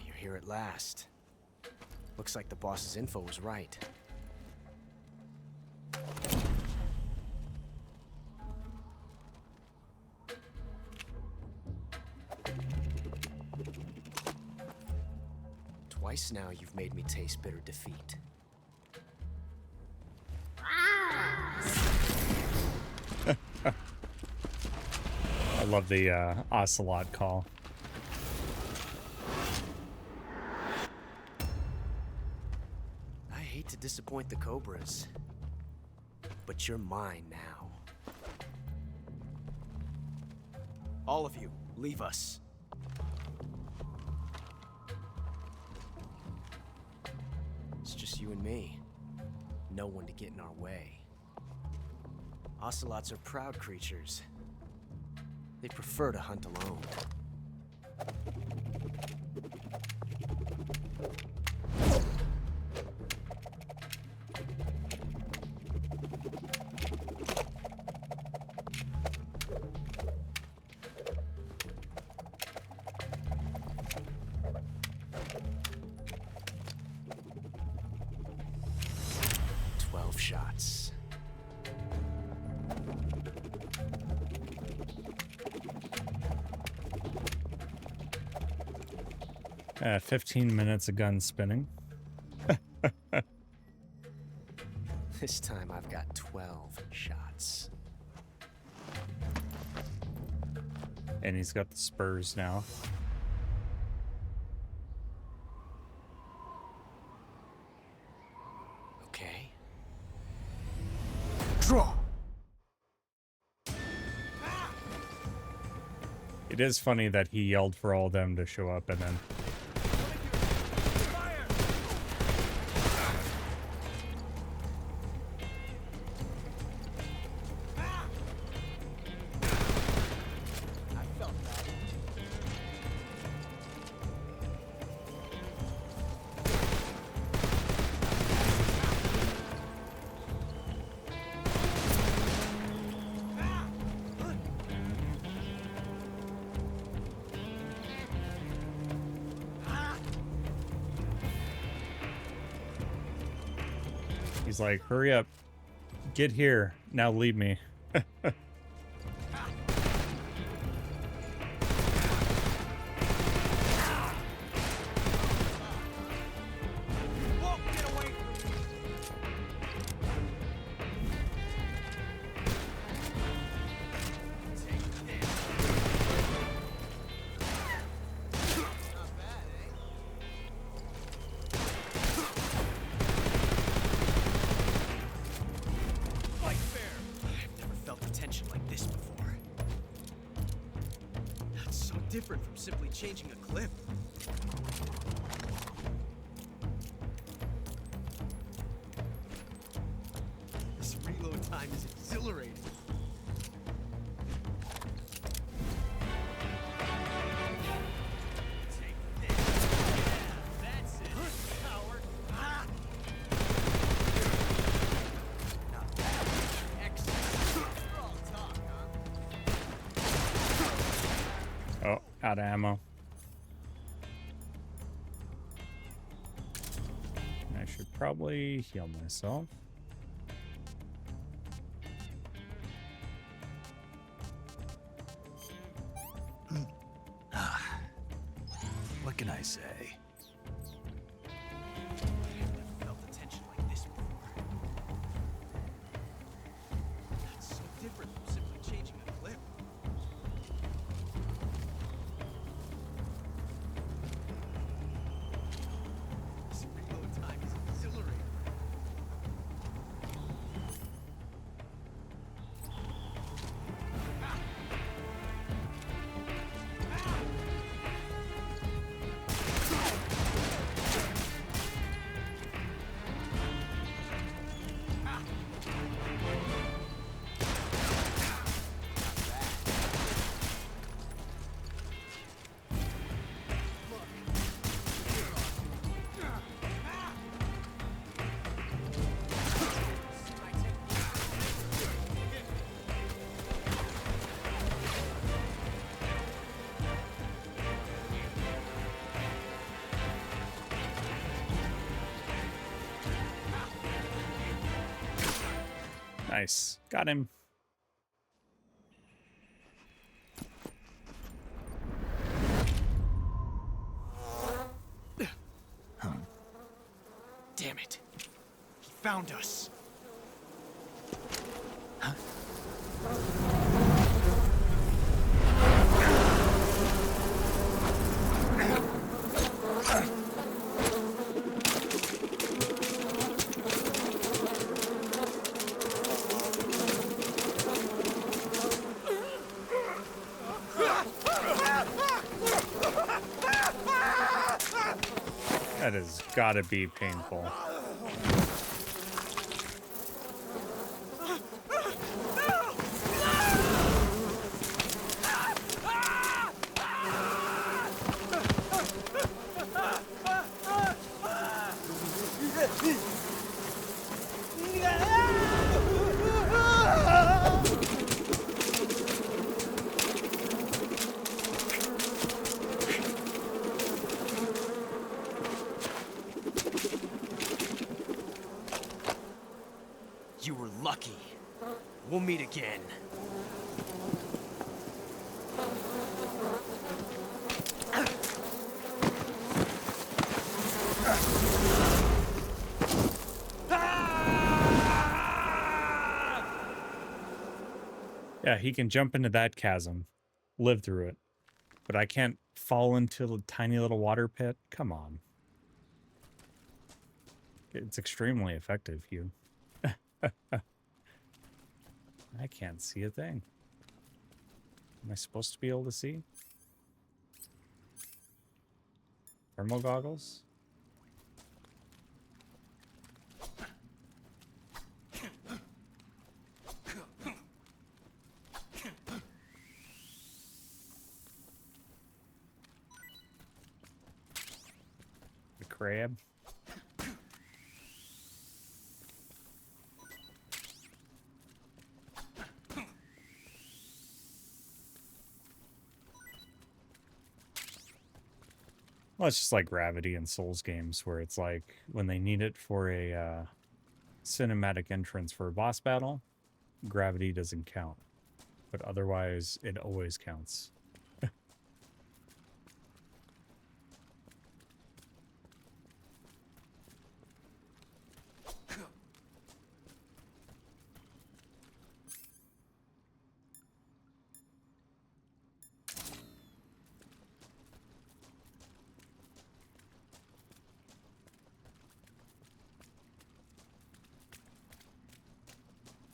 You're here at last. Looks like the boss's info was right. Twice now you've made me taste bitter defeat. I love the ocelot call. I hate to disappoint the Cobras, but you're mine now. All of you, leave us. It's just you and me. No one to get in our way. Ocelots are proud creatures. They prefer to hunt alone. Shots. 15 minutes of gun spinning. This time I've got 12 shots. And he's got the spurs now. Okay. Draw. It is funny that he yelled for all of them to show up and then... He's like, hurry up. Get here. Now leave me. Different from simply changing a clip. This reload time is exhilarating. Take this. Yeah, that's it. Coward. Ah. Not bad. Excellent. We're all talk, huh? Oh, out of ammo. I should probably heal myself. What can I say? I've never felt a tension like this before. That's so different from simply changing a clip. Nice. Got him. Damn it. He found us. That has gotta be painful. You were lucky. We'll meet again. Yeah, he can jump into that chasm, live through it. But I can't fall into a tiny little water pit? Come on. It's extremely effective, Hugh. I can't see a thing. Am I supposed to be able to see? Thermal goggles? The crab? Well, it's just like Gravity in Souls games, where it's like when they need it for a cinematic entrance for a boss battle, Gravity doesn't count. But otherwise, it always counts.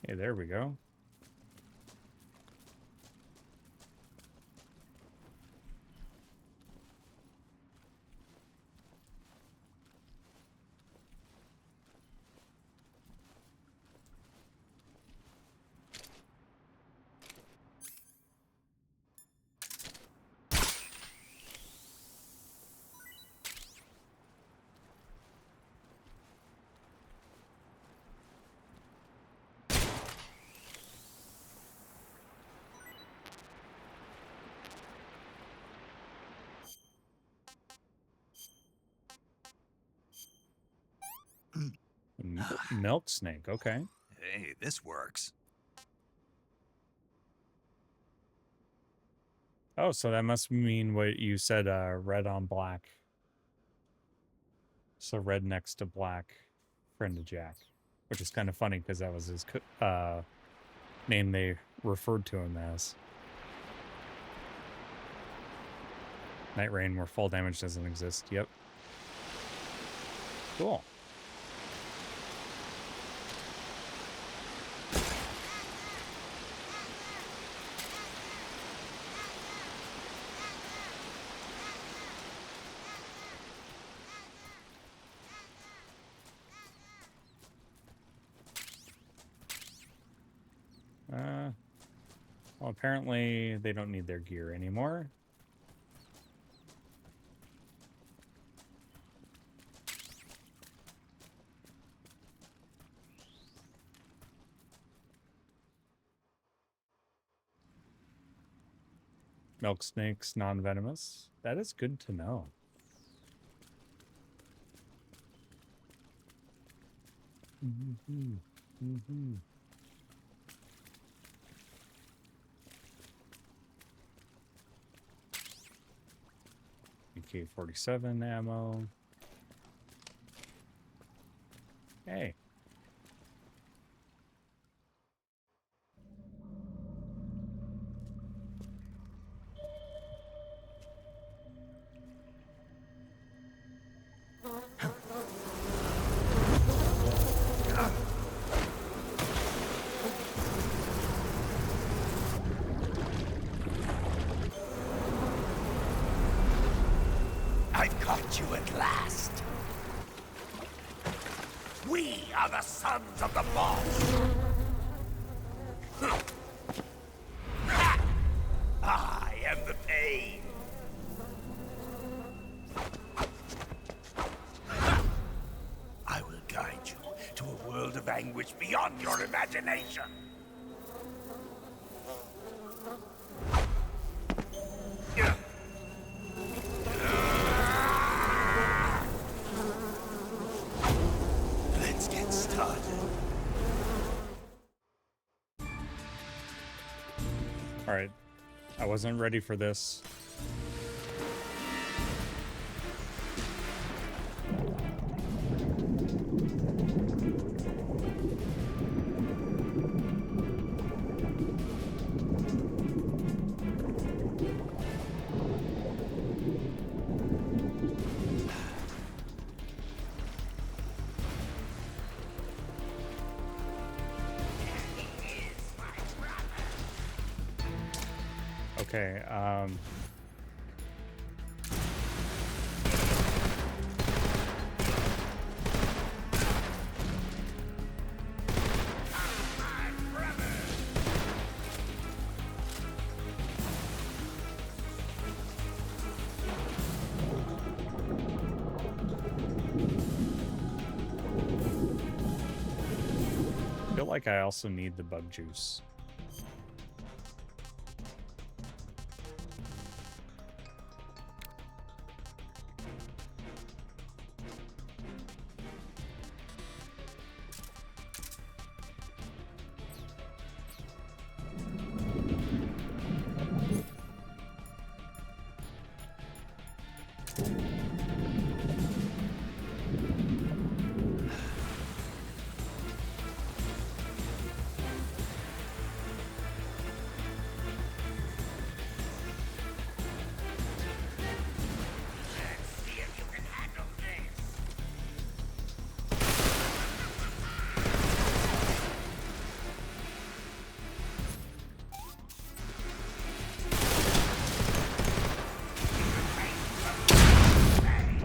Hey, there we go. Milk snake, okay. Hey, this works. Oh, so that must mean what you said, red on black. So red next to black, friend of Jack. Which is kind of funny because that was his name they referred to him as. Night Rain, where fall damage doesn't exist. Yep. Cool. Well, apparently they don't need their gear anymore. Milk snakes, non-venomous. That is good to know. AK-47 ammo. Hey. I've caught you at last. We are the sons of the boss. I am the pain. I will guide you to a world of anguish beyond your imagination. Let's get started. All right. I wasn't ready for this. Okay, I feel like I also need the bug juice.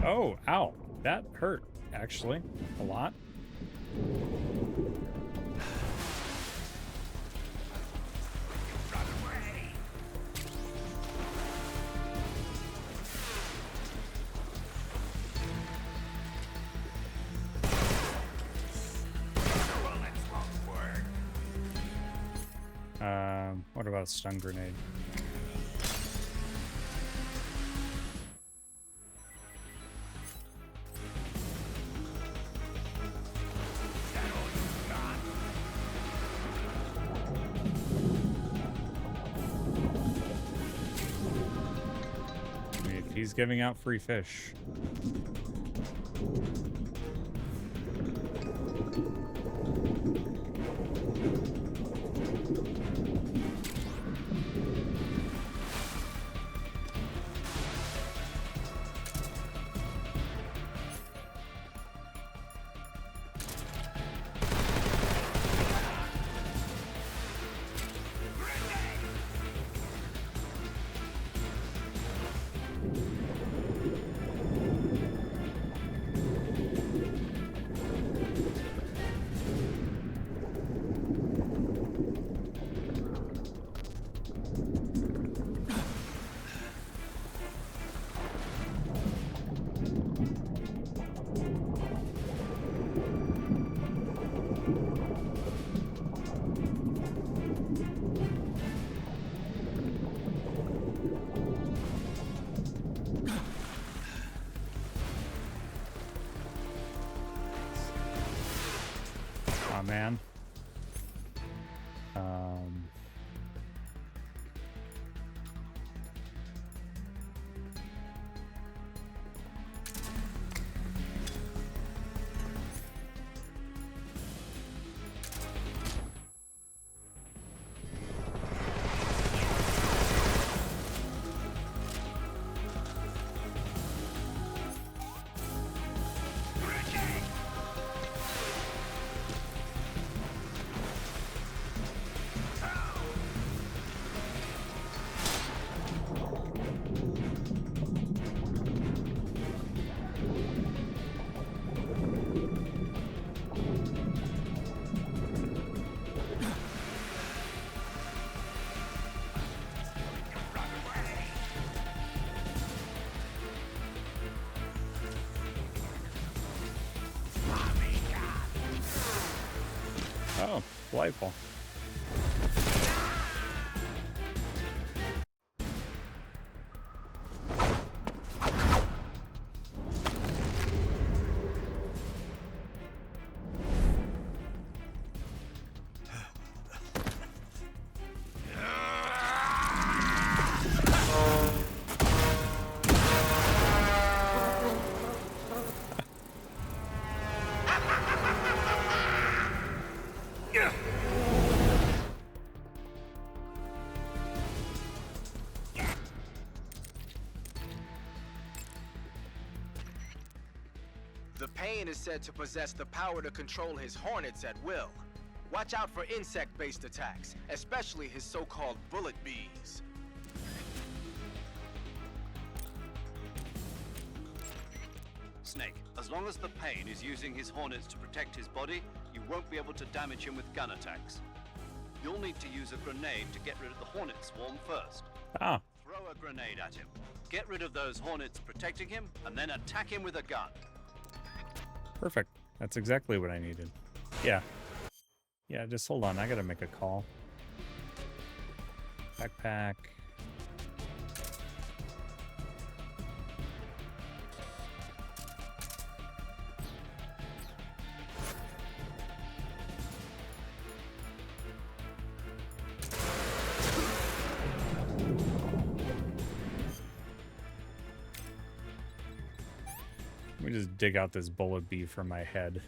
Oh, ow. That hurt, actually, a lot. What about a stun grenade? He's giving out free fish. Delightful. The Pain is said to possess the power to control his hornets at will. Watch out for insect-based attacks, especially his so-called bullet bees. Snake, as long as the Pain is using his hornets to protect his body, you won't be able to damage him with gun attacks. You'll need to use a grenade to get rid of the hornet swarm first. Ah. Throw a grenade at him. Get rid of those hornets protecting him, and then attack him with a gun. Perfect. That's exactly what I needed. Yeah. Yeah, just hold on. I gotta make a call. Backpack. Let me just dig out this bullet bee from my head.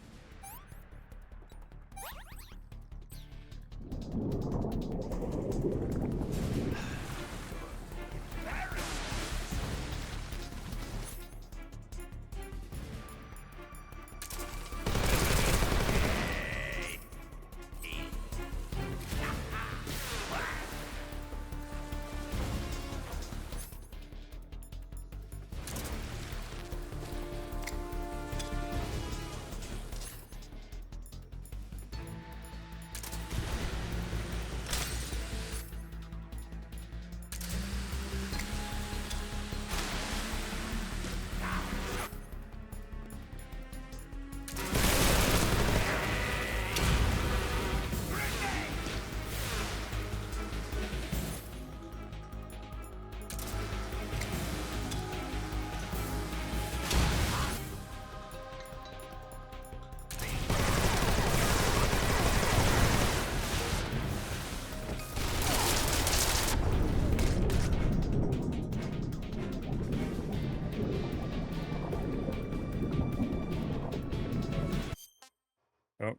Oh.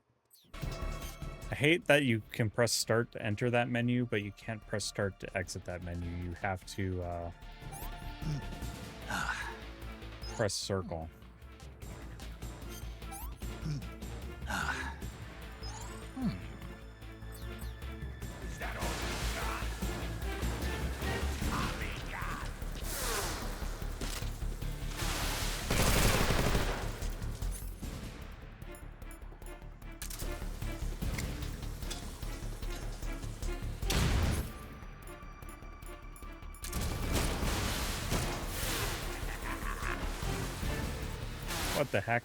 I hate that you can press start to enter that menu, but you can't press start to exit that menu. You have to press circle. Is that all you got? Oh my God. What the heck?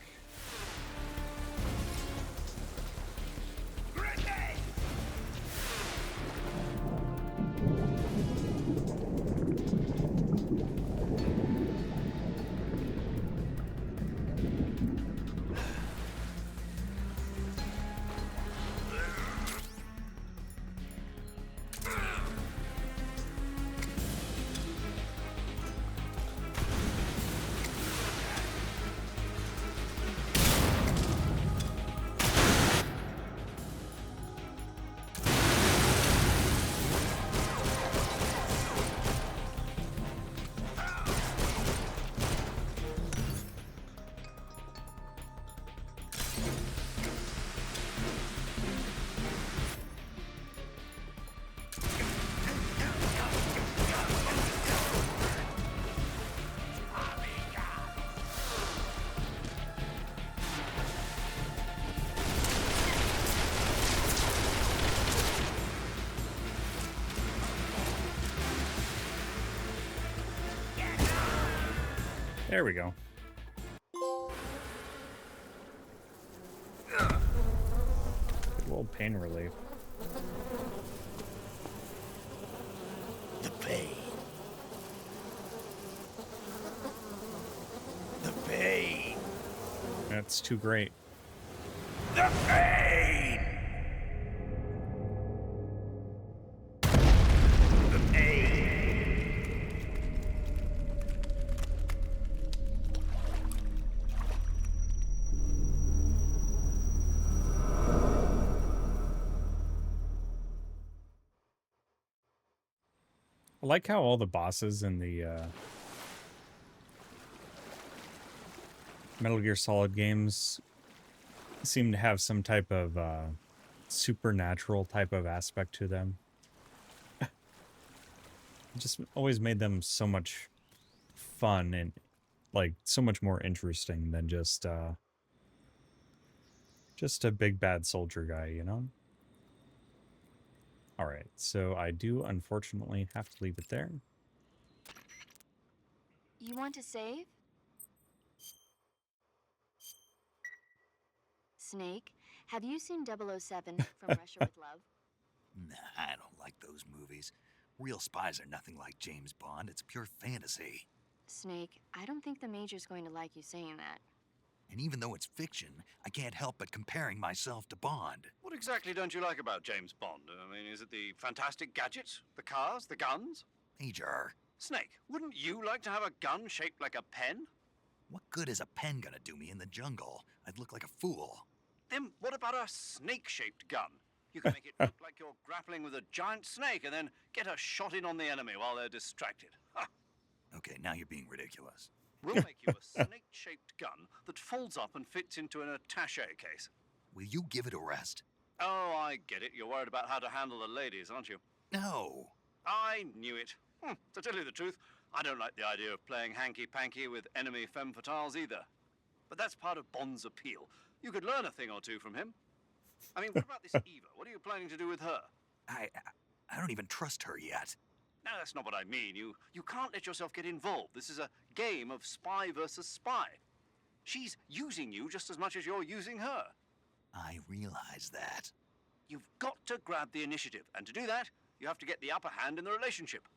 There we go. Good little pain relief. The pain. The pain. That's too great. The pain. The pain. I like how all the bosses in the Metal Gear Solid games seem to have some type of supernatural type of aspect to them. It just always made them so much fun and like so much more interesting than just a big bad soldier guy, you know? All right, so I do unfortunately have to leave it there. You want to save? Snake, have you seen 007 from Russia with Love? Nah, I don't like those movies. Real spies are nothing like James Bond. It's pure fantasy. Snake, I don't think the Major's going to like you saying that. And even though it's fiction, I can't help but comparing myself to Bond. What exactly don't you like about James Bond? I mean, is it the fantastic gadgets, the cars, the guns? Major, Snake, wouldn't you like to have a gun shaped like a pen? what good is a pen gonna do me in the jungle? I'd look like a fool. Then what about a snake-shaped gun? You can make it look like you're grappling with a giant snake and then get a shot in on the enemy while they're distracted. Ha! Okay, now you're being ridiculous. We'll make you a snake-shaped gun that folds up and fits into an attaché case. Will you give it a rest? Oh, I get it. You're worried about how to handle the ladies, aren't you? No. I knew it. To tell you the truth, I don't like the idea of playing hanky-panky with enemy femme fatales either. But that's part of Bond's appeal. You could learn a thing or two from him. I mean, what about this Eva? What are you planning to do with her? I don't even trust her yet. No, that's not what I mean. You can't let yourself get involved. This is a game of spy versus spy. She's using you just as much as you're using her. I realize that. You've got to grab the initiative, and to do that, you have to get the upper hand in the relationship.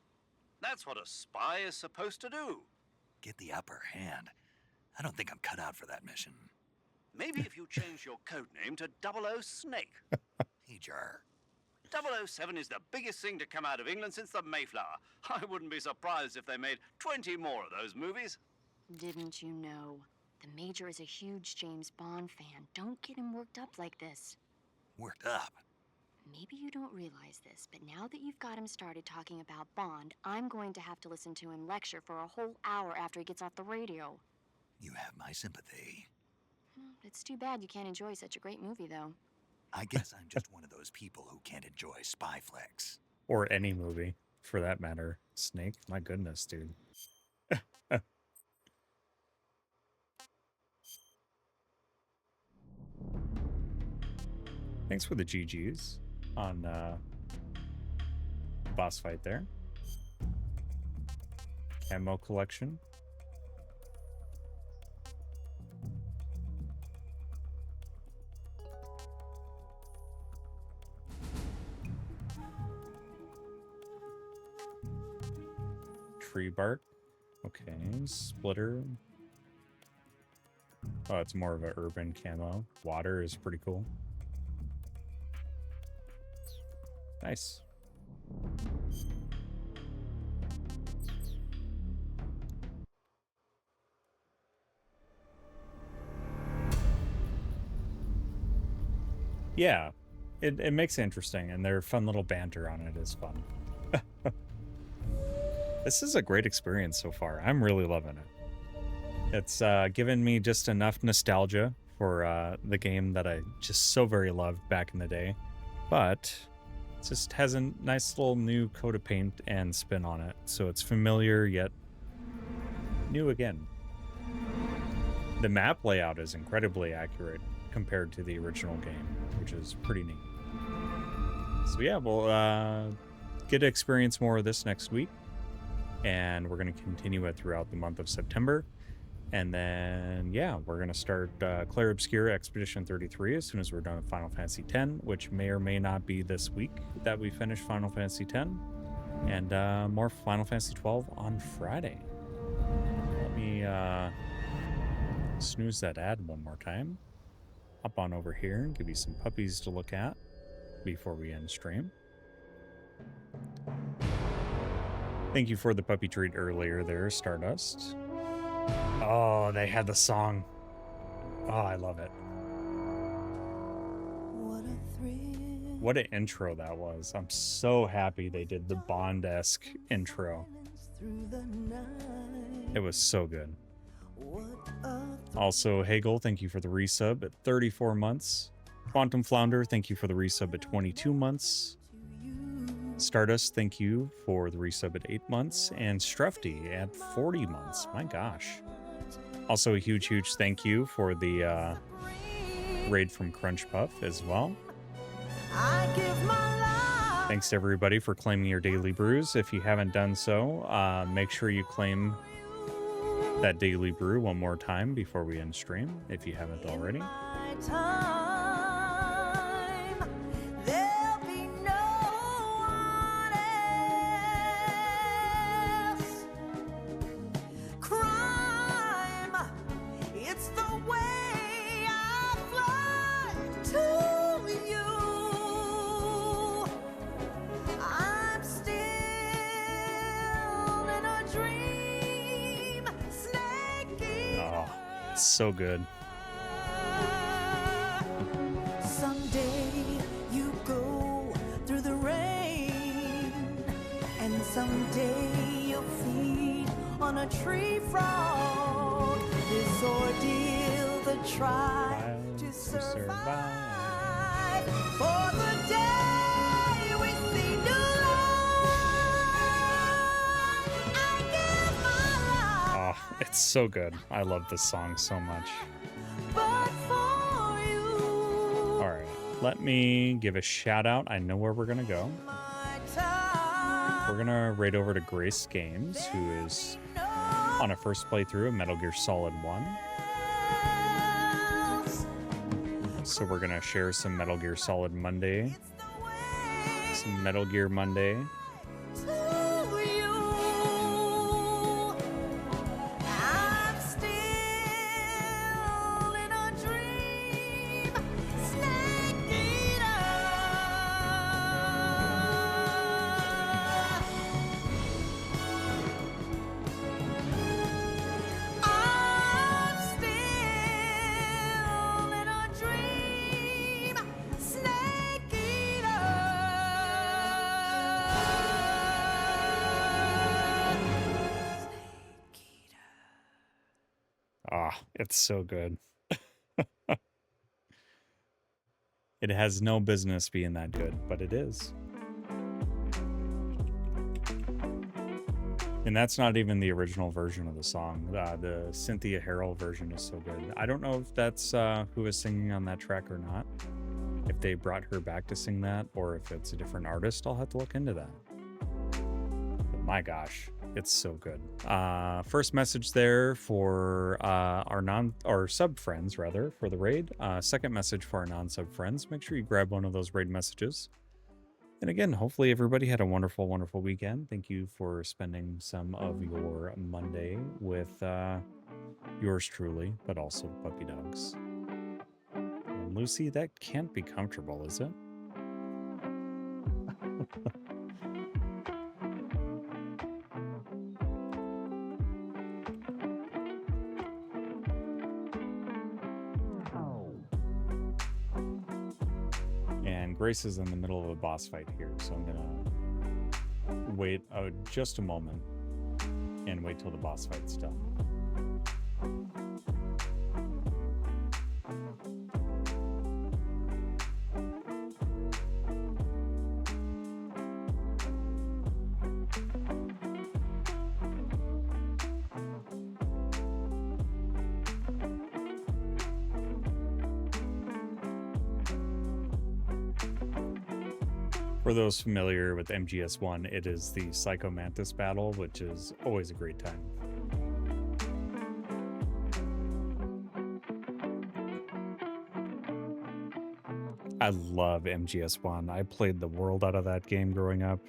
That's what a spy is supposed to do. Get the upper hand. I don't think I'm cut out for that mission. Maybe if you change your codename to 00 Snake. Major. 007 is the biggest thing to come out of England since the Mayflower. I wouldn't be surprised if they made 20 more of those movies. Didn't you know? The Major is a huge James Bond fan. Don't get him worked up like this. Worked up? Maybe you don't realize this, but now that you've got him started talking about Bond, I'm going to have to listen to him lecture for a whole hour after he gets off the radio. You have my sympathy. It's too bad you can't enjoy such a great movie, though. I guess I'm just one of those people who can't enjoy spy flicks. Or any movie, for that matter. Snake? My goodness, dude. Thanks for the GGs on boss fight there. Camo collection. Tree bark. Okay, splitter. Oh, it's more of an urban camo. Water is pretty cool. Nice. Yeah, it makes it interesting, and their fun little banter on it is fun. This is a great experience so far. I'm really loving it. It's given me just enough nostalgia for the game that I just so very loved back in the day, but it just has a nice little new coat of paint and spin on it, so it's familiar yet new again. The map layout is incredibly accurate compared to the original game, which is pretty neat. So yeah, we'll get to experience more of this next week, and we're going to continue it throughout the month of September. And then, yeah, we're going to start Clair Obscura Expedition 33 as soon as we're done with Final Fantasy X, which may or may not be this week that we finish Final Fantasy X. And more Final Fantasy 12 on Friday. Let me snooze that ad one more time. Hop on over here and give you some puppies to look at before we end stream. Thank you for the puppy treat earlier there, Stardust. Oh, they had the song. Oh, I love it. What an intro that was. I'm so happy they did the Bond-esque intro. It was so good. Also, Hagel, thank you for the resub at 34 months. Quantum Flounder, thank you for the resub at 22 months. Stardust, thank you for the resub at 8 months. And Strefty at 40 months. My gosh. Also, a huge, huge thank you for the raid from Crunch Puff as well. Thanks to everybody for claiming your daily brews. If you haven't done so, make sure you claim that daily brew one more time before we end stream, if you haven't already. So good. Someday you go through the rain, and someday you'll feed on a tree frog. This ordeal, the trial to survive. For the day we see new life, I give my life. Oh, it's so good. I love this song so much. Alright, let me give a shout out. I know where we're gonna go. We're gonna raid over to Grace Games, who is on a first playthrough of Metal Gear Solid 1. So we're gonna share some Metal Gear Solid Monday. Some Metal Gear Monday. It's so good. It has no business being that good, but it is. And that's not even the original version of the song. The Cynthia Harrell version is so good. I don't know if that's who is singing on that track or not. If they brought her back to sing that, or if it's a different artist, I'll have to look into that. But my gosh. It's so good. First message there for our sub friends, rather, for the raid. Second message for our non-sub friends. Make sure you grab one of those raid messages. And again, hopefully everybody had a wonderful, wonderful weekend. Thank you for spending some of your Monday with yours truly, but also puppy dogs. And Lucy, that can't be comfortable, is it? Grace is in the middle of a boss fight here, so I'm gonna wait just a moment and wait till the boss fight's done. For those familiar with MGS1, it is the Psycho Mantis battle, which is always a great time. I love MGS1. I played the world out of that game growing up.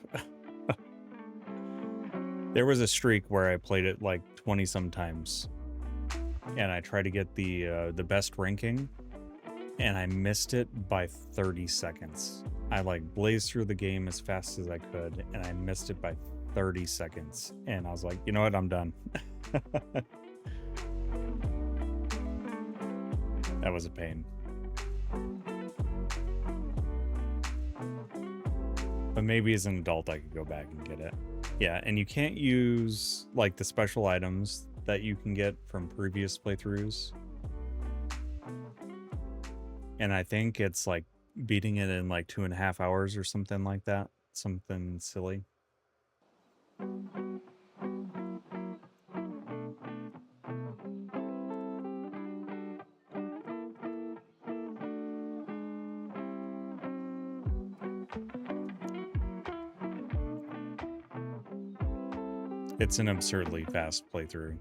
There was a streak where I played it like 20 some times, and I tried to get the best ranking, and I missed it by 30 seconds. I like blazed through the game as fast as I could, and I missed it by 30 seconds. And I was like, you know what? I'm done. That was a pain. But maybe as an adult, I could go back and get it. Yeah, and you can't use like the special items that you can get from previous playthroughs. And I think it's like beating it in like 2.5 hours or something like that. Something silly. It's an absurdly fast playthrough.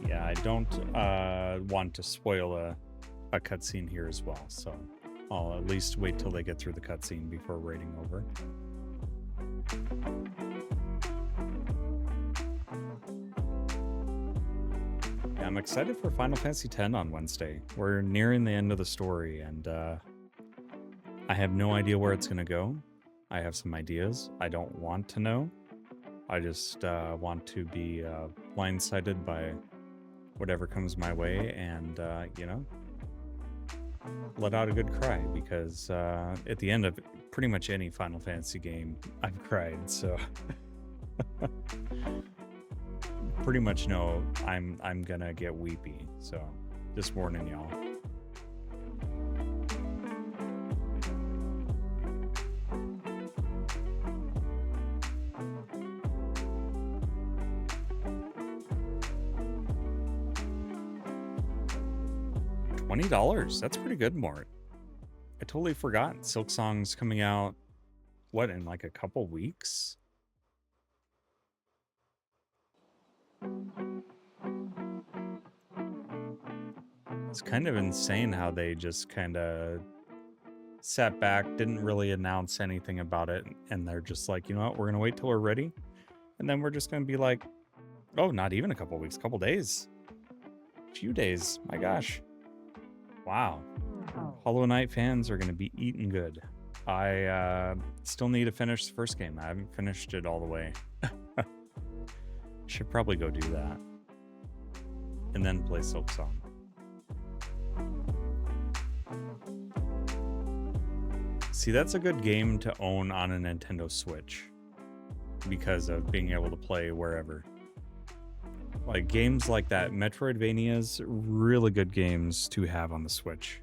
Yeah, I don't want to spoil a cutscene here as well, so I'll at least wait till they get through the cutscene before rating over. Yeah, I'm excited for Final Fantasy X on Wednesday. We're nearing the end of the story, and I have no idea where it's going to go. I have some ideas. I don't want to know. I just want to be blindsided by whatever comes my way, and you know, let out a good cry, because at the end of pretty much any Final Fantasy game, I've cried, so pretty much know I'm gonna get weepy, so just warning y'all. $20. That's pretty good, Mort. I totally forgot Silk Song's coming out, what, in like a couple weeks? It's kind of insane how they just kind of sat back, didn't really announce anything about it, and they're just like, you know what, we're going to wait till we're ready, and then we're just going to be like, oh, not even a couple weeks, couple days. A few days, my gosh. Wow. Hollow Knight fans are going to be eating good. I still need to finish the first game. I haven't finished it all the way. Should probably go do that. And then play Silk Song. See, that's a good game to own on a Nintendo Switch, because of being able to play wherever. Like games like that, Metroidvanias, really good games to have on the Switch.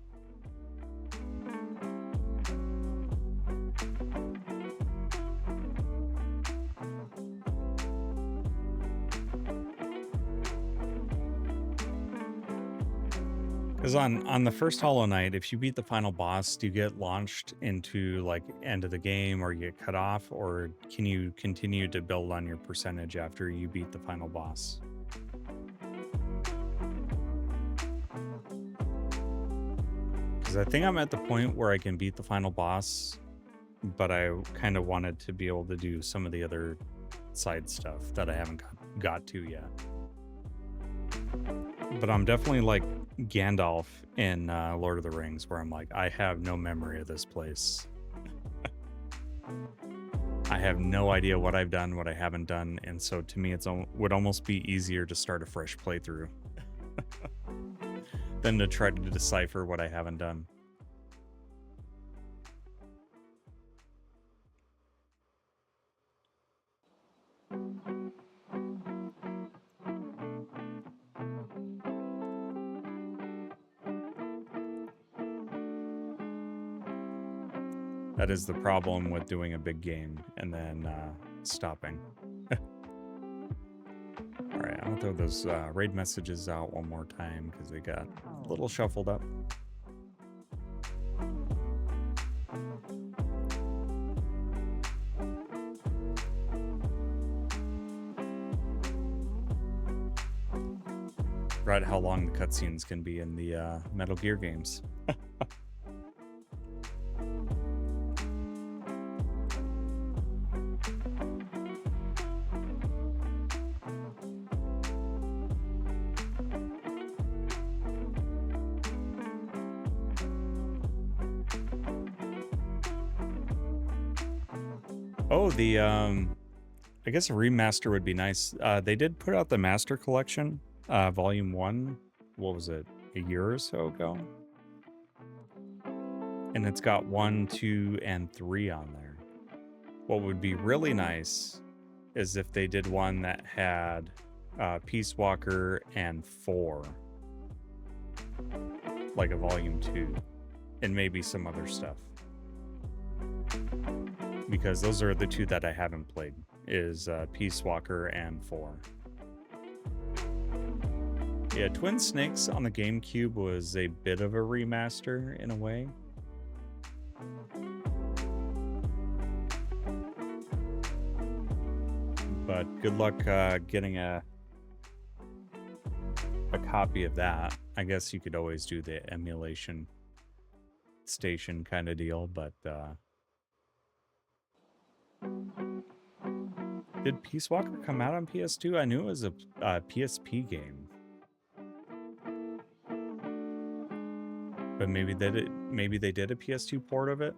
Because on the first Hollow Knight, if you beat the final boss, do you get launched into like end of the game, or you get cut off, or can you continue to build on your percentage after you beat the final boss? Because I think I'm at the point where I can beat the final boss, but I kind of wanted to be able to do some of the other side stuff that I haven't got to yet. But I'm definitely like Gandalf in Lord of the Rings, where I'm like, I have no memory of this place. I have no idea what I've done, what I haven't done, and so to me it would almost be easier to start a fresh playthrough than to try to decipher what I haven't done. That is the problem with doing a big game and then stopping. All right, I'm gonna throw those raid messages out one more time because they got a little shuffled up. Right, how long the cutscenes can be in the Metal Gear games. Oh, the I guess a remaster would be nice. They did put out the Master Collection, Volume 1. What was it? A year or so ago? And it's got 1, 2, and 3 on there. What would be really nice is if they did one that had Peace Walker and 4. Like a Volume 2. And maybe some other stuff. Because those are the two that I haven't played, is Peace Walker and 4. Yeah, Twin Snakes on the GameCube was a bit of a remaster in a way. But good luck getting a copy of that. I guess you could always do the emulation station kind of deal, but did Peace Walker come out on PS2? I knew it was a PSP game. But maybe they did a PS2 port of it.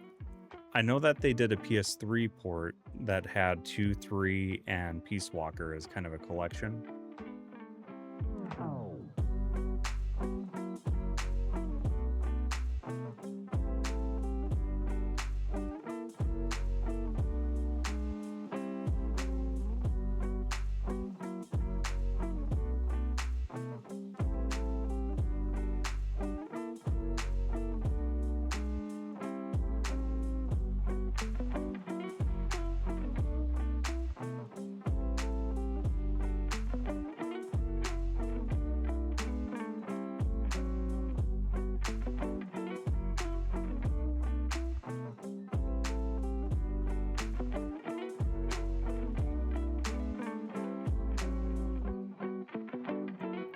I know that they did a PS3 port that had 2, 3, and Peace Walker as kind of a collection.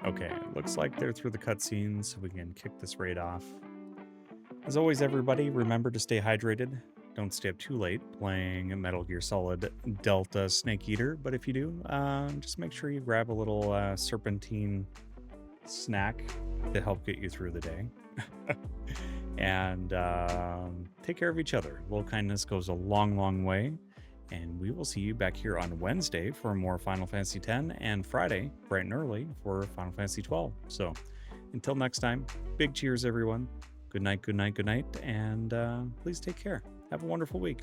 Okay, looks like they're through the cutscenes, so we can kick this raid off. As always, everybody, remember to stay hydrated. Don't stay up too late playing Metal Gear Solid Delta Snake Eater, but if you do, just make sure you grab a little serpentine snack to help get you through the day. And take care of each other. A little kindness goes a long, long way. And we will see you back here on Wednesday for more Final Fantasy X, and Friday, bright and early, for Final Fantasy XII. So, until next time, big cheers, everyone. Good night, good night, good night, and please take care. Have a wonderful week.